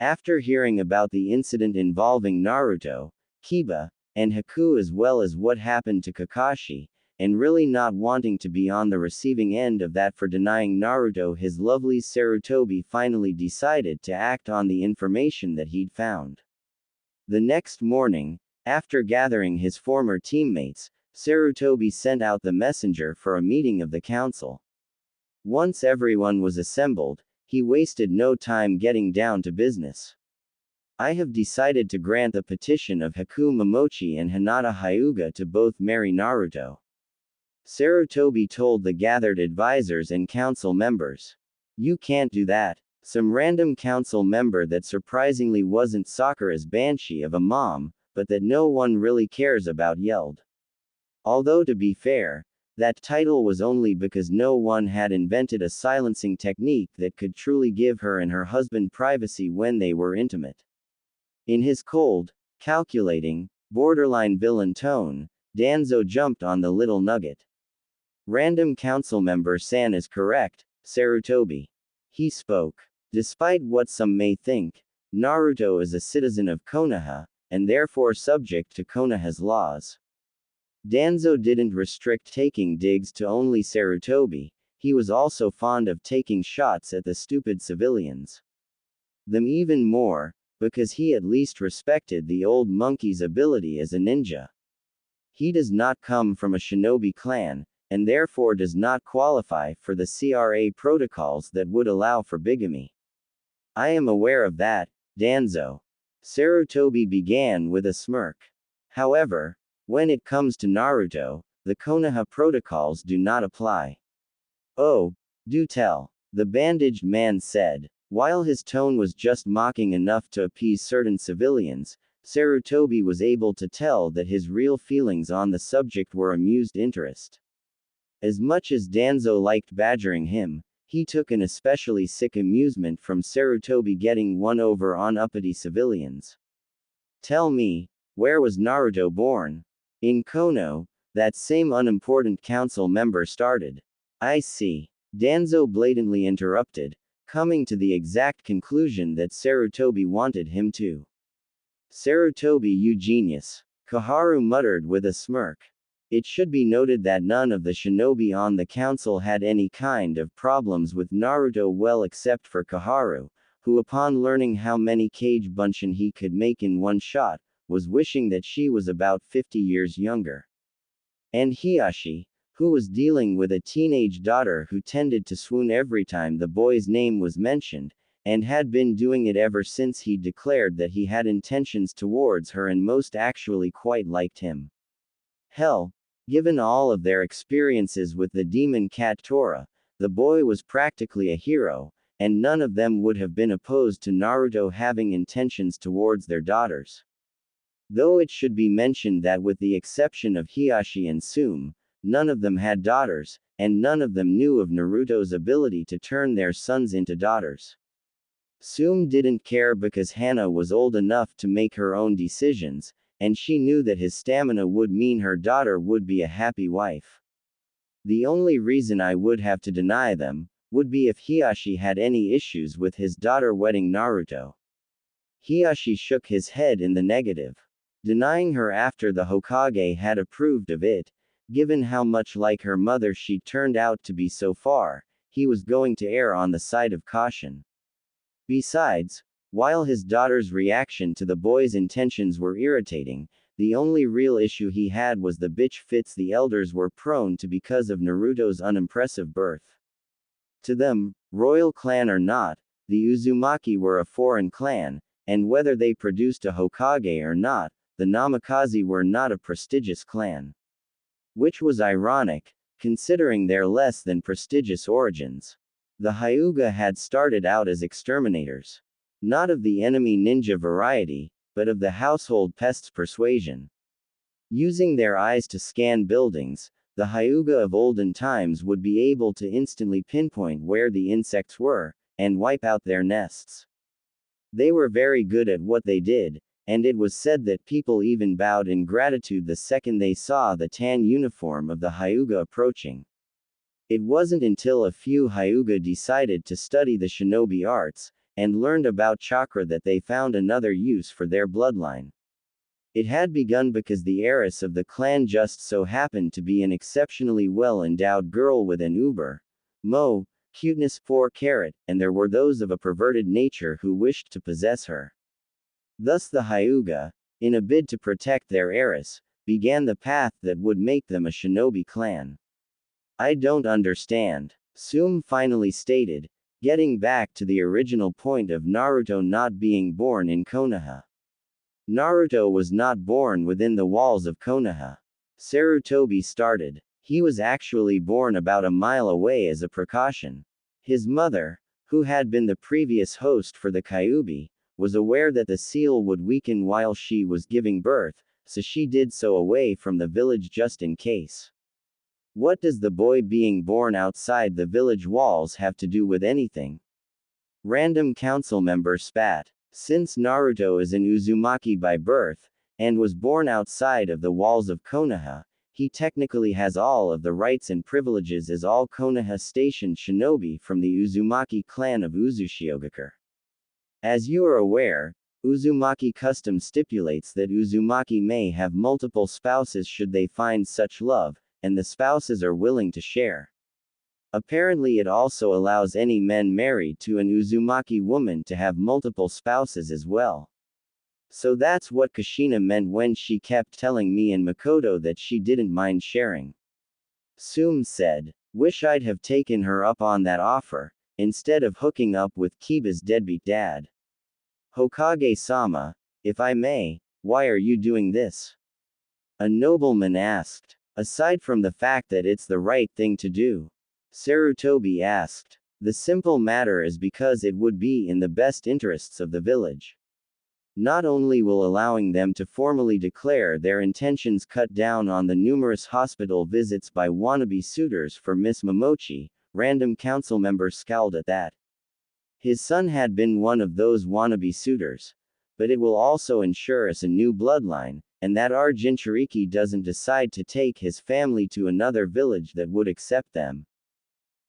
After hearing about the incident involving Naruto, Kiba, and Haku as well as what happened to Kakashi, and really not wanting to be on the receiving end of that for denying Naruto his lovely Sarutobi finally decided to act on the information that he'd found. The next morning, after gathering his former teammates, Sarutobi sent out the messenger for a meeting of the council. Once everyone was assembled, he wasted no time getting down to business. I have decided to grant the petition of Haku Momochi and Hinata Hyuga to both marry Naruto. Sarutobi told the gathered advisors and council members. You can't do that. Some random council member that surprisingly wasn't Sakura's banshee of a mom, but that no one really cares about yelled. Although to be fair, that title was only because no one had invented a silencing technique that could truly give her and her husband privacy when they were intimate. In his cold, calculating, borderline villain tone, Danzo jumped on the little nugget. Random council member San is correct, Sarutobi. He spoke. Despite what some may think, Naruto is a citizen of Konoha, and therefore subject to Konoha's laws. Danzo didn't restrict taking digs to only Sarutobi, he was also fond of taking shots at the stupid civilians. Them even more, because he at least respected the old monkey's ability as a ninja. He does not come from a shinobi clan, and therefore does not qualify for the CRA protocols that would allow for bigamy. I am aware of that, Danzo. Sarutobi began with a smirk. However, when it comes to Naruto, the Konoha protocols do not apply. Oh, do tell, the bandaged man said. While his tone was just mocking enough to appease certain civilians, Sarutobi was able to tell that his real feelings on the subject were amused interest. As much as Danzo liked badgering him, he took an especially sick amusement from Sarutobi getting one over on uppity civilians. Tell me, where was Naruto born? In Kono, that same unimportant council member started. I see. Danzo blatantly interrupted, coming to the exact conclusion that Sarutobi wanted him to. Sarutobi, you genius. Koharu muttered with a smirk. It should be noted that none of the shinobi on the council had any kind of problems with Naruto, well except for Koharu, who upon learning how many Kage Bunshin he could make in one shot, was wishing that she was about 50 years younger. And Hiyashi, who was dealing with a teenage daughter who tended to swoon every time the boy's name was mentioned, and had been doing it ever since he declared that he had intentions towards her and most actually quite liked him. Hell, given all of their experiences with the demon cat Tora, the boy was practically a hero, and none of them would have been opposed to Naruto having intentions towards their daughters. Though it should be mentioned that with the exception of Hiyashi and Tsume, none of them had daughters, and none of them knew of Naruto's ability to turn their sons into daughters. Tsume didn't care because Hana was old enough to make her own decisions, and she knew that his stamina would mean her daughter would be a happy wife. The only reason I would have to deny them would be if Hiyashi had any issues with his daughter wedding Naruto. Hiyashi shook his head in the negative. Denying her after the Hokage had approved of it, given how much like her mother she turned out to be so far, he was going to err on the side of caution. Besides, while his daughter's reaction to the boy's intentions were irritating, the only real issue he had was the bitch fits the elders were prone to because of Naruto's unimpressive birth. To them, royal clan or not, the Uzumaki were a foreign clan, and whether they produced a Hokage or not, the Namikaze were not a prestigious clan. Which was ironic, considering their less than prestigious origins. The Hyuga had started out as exterminators. Not of the enemy ninja variety, but of the household pests persuasion. Using their eyes to scan buildings, the Hyuga of olden times would be able to instantly pinpoint where the insects were, and wipe out their nests. They were very good at what they did, and it was said that people even bowed in gratitude the second they saw the tan uniform of the Hyuga approaching. It wasn't until a few Hyuga decided to study the shinobi arts, and learned about chakra that they found another use for their bloodline. It had begun because the heiress of the clan just so happened to be an exceptionally well-endowed girl with an cuteness 4 carat, and there were those of a perverted nature who wished to possess her. Thus the Hyuga, in a bid to protect their heiress, began the path that would make them a shinobi clan. I don't understand, Tsume finally stated, getting back to the original point of Naruto not being born in Konoha. Naruto was not born within the walls of Konoha. Sarutobi started. He was actually born about a mile away as a precaution. His mother, who had been the previous host for the Kyuubi, was aware that the seal would weaken while she was giving birth, so she did so away from the village just in case. What does the boy being born outside the village walls have to do with anything? Random council member spat. Since Naruto is an Uzumaki by birth, and was born outside of the walls of Konoha, he technically has all of the rights and privileges as all Konoha stationed shinobi from the Uzumaki clan of Uzushiogakure. As you are aware, Uzumaki custom stipulates that Uzumaki may have multiple spouses should they find such love, and the spouses are willing to share. Apparently it also allows any men married to an Uzumaki woman to have multiple spouses as well. So that's what Kushina meant when she kept telling me and Makoto that she didn't mind sharing. Sume said, "Wish I'd have taken her up on that offer, instead of hooking up with Kiba's deadbeat dad." "Hokage-sama, if I may, why are you doing this?" a nobleman asked. "Aside from the fact that it's the right thing to do," Sarutobi asked. "The simple matter is because it would be in the best interests of the village. Not only will allowing them to formally declare their intentions cut down on the numerous hospital visits by wannabe suitors for Miss Momochi." Random council member scowled at that. His son had been one of those wannabe suitors. "But it will also ensure us a new bloodline, and that our Jinchuriki doesn't decide to take his family to another village that would accept them."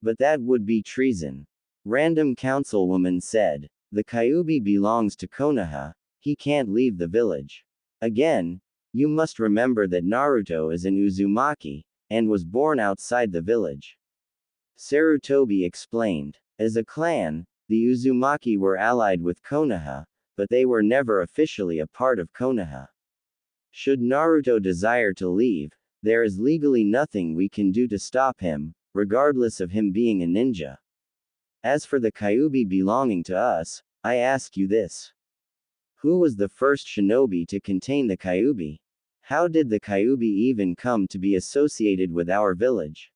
"But that would be treason," random councilwoman said. "The Kyuubi belongs to Konoha. He can't leave the village. Again, you must remember that Naruto is an Uzumaki, and was born outside the village." Sarutobi explained. As a clan, the Uzumaki were allied with Konoha, but they were never officially a part of Konoha. Should Naruto desire to leave, there is legally nothing we can do to stop him, regardless of him being a ninja. As for the Kyuubi belonging to us, I ask you this. Who was the first shinobi to contain the Kyuubi? How did the Kyuubi even come to be associated with our village?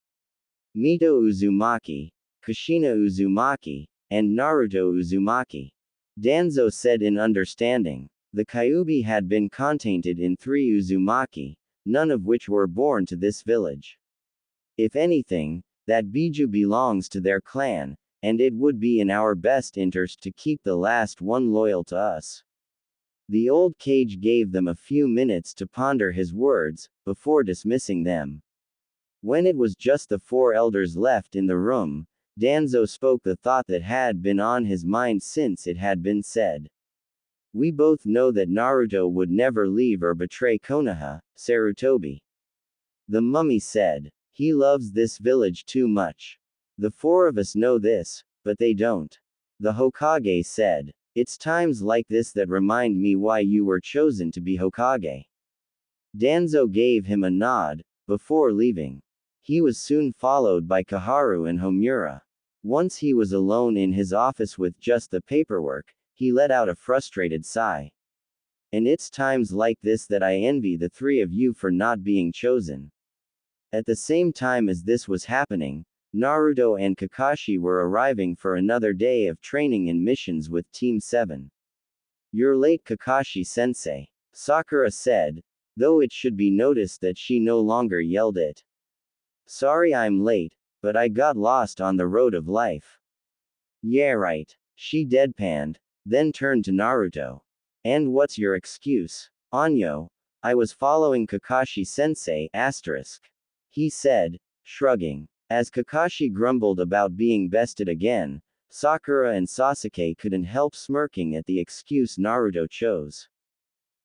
Mito Uzumaki, Kushina Uzumaki, and Naruto Uzumaki. Danzo said in understanding. The Kyuubi had been contained in 3 Uzumaki, none of which were born to this village. If anything, that Biju belongs to their clan, and it would be in our best interest to keep the last one loyal to us. The old cage gave them a few minutes to ponder his words, before dismissing them. When it was just the 4 elders left in the room, Danzo spoke the thought that had been on his mind since it had been said. "We both know that Naruto would never leave or betray Konoha," Sarutobi. The mummy said. "He loves this village too much. The 4 of us know this, but they don't." The Hokage said. "It's times like this that remind me why you were chosen to be Hokage." Danzo gave him a nod, before leaving. He was soon followed by Kaharu and Homura. Once he was alone in his office with just the paperwork, he let out a frustrated sigh. "And it's times like this that I envy the 3 of you for not being chosen." At the same time as this was happening, Naruto and Kakashi were arriving for another day of training and missions with Team 7. "You're late, Kakashi-sensei," Sakura said, though it should be noticed that she no longer yelled it. "Sorry I'm late, but I got lost on the road of life." "Yeah right," she deadpanned, then turned to Naruto. "And what's your excuse?" "Anyo, I was following Kakashi-sensei, asterisk," he said, shrugging. As Kakashi grumbled about being bested again, Sakura and Sasuke couldn't help smirking at the excuse Naruto chose.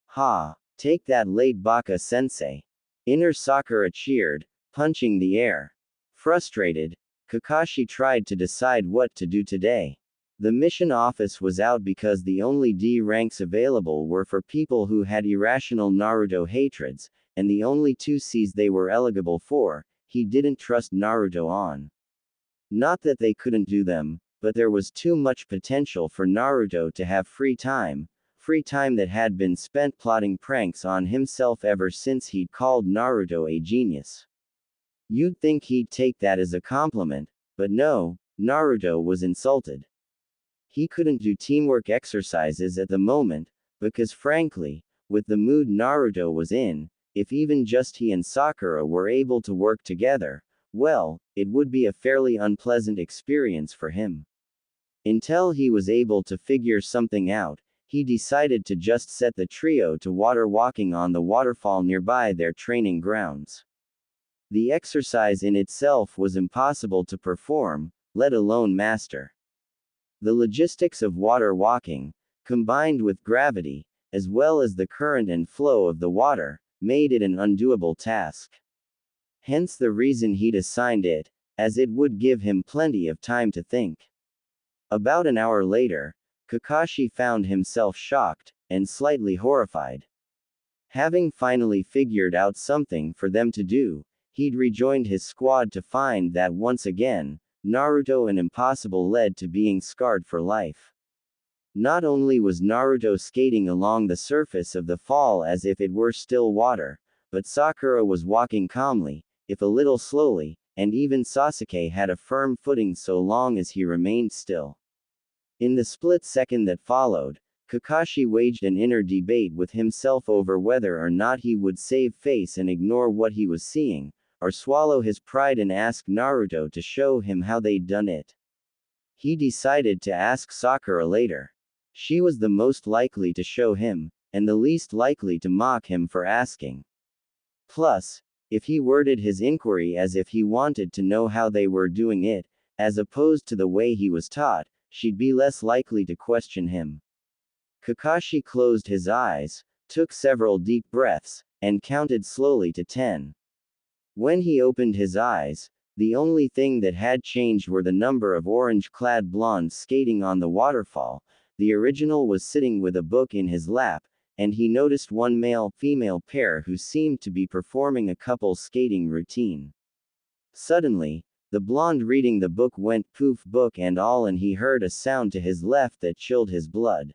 "Ha! Take that late Baka-sensei." Inner Sakura cheered, punching the air. Frustrated, Kakashi tried to decide what to do today. The mission office was out because the only D ranks available were for people who had irrational Naruto hatreds, and the only 2 Cs they were eligible for, he didn't trust Naruto on. Not that they couldn't do them, but there was too much potential for Naruto to have free time that had been spent plotting pranks on himself ever since he'd called Naruto a genius. You'd think he'd take that as a compliment, but no, Naruto was insulted. He couldn't do teamwork exercises at the moment, because frankly, with the mood Naruto was in, if even just he and Sakura were able to work together, well, it would be a fairly unpleasant experience for him. Until he was able to figure something out, he decided to just set the trio to water walking on the waterfall nearby their training grounds. The exercise in itself was impossible to perform, let alone master. The logistics of water walking, combined with gravity, as well as the current and flow of the water, made it an undoable task. Hence the reason he'd assigned it, as it would give him plenty of time to think. About an hour later, Kakashi found himself shocked, and slightly horrified. Having finally figured out something for them to do, he'd rejoined his squad to find that once again, Naruto and Impossible led to being scarred for life. Not only was Naruto skating along the surface of the fall as if it were still water, but Sakura was walking calmly, if a little slowly, and even Sasuke had a firm footing so long as he remained still. In the split second that followed, Kakashi waged an inner debate with himself over whether or not he would save face and ignore what he was seeing, or swallow his pride and ask Naruto to show him how they'd done it. He decided to ask Sakura later. She was the most likely to show him, and the least likely to mock him for asking. Plus, if he worded his inquiry as if he wanted to know how they were doing it, as opposed to the way he was taught, she'd be less likely to question him. Kakashi closed his eyes, took several deep breaths, and counted slowly to 10. When he opened his eyes, the only thing that had changed were the number of orange-clad blondes skating on the waterfall. The original was sitting with a book in his lap, and he noticed one male-female pair who seemed to be performing a couple skating routine. Suddenly, the blonde reading the book went poof, book and all, and he heard a sound to his left that chilled his blood.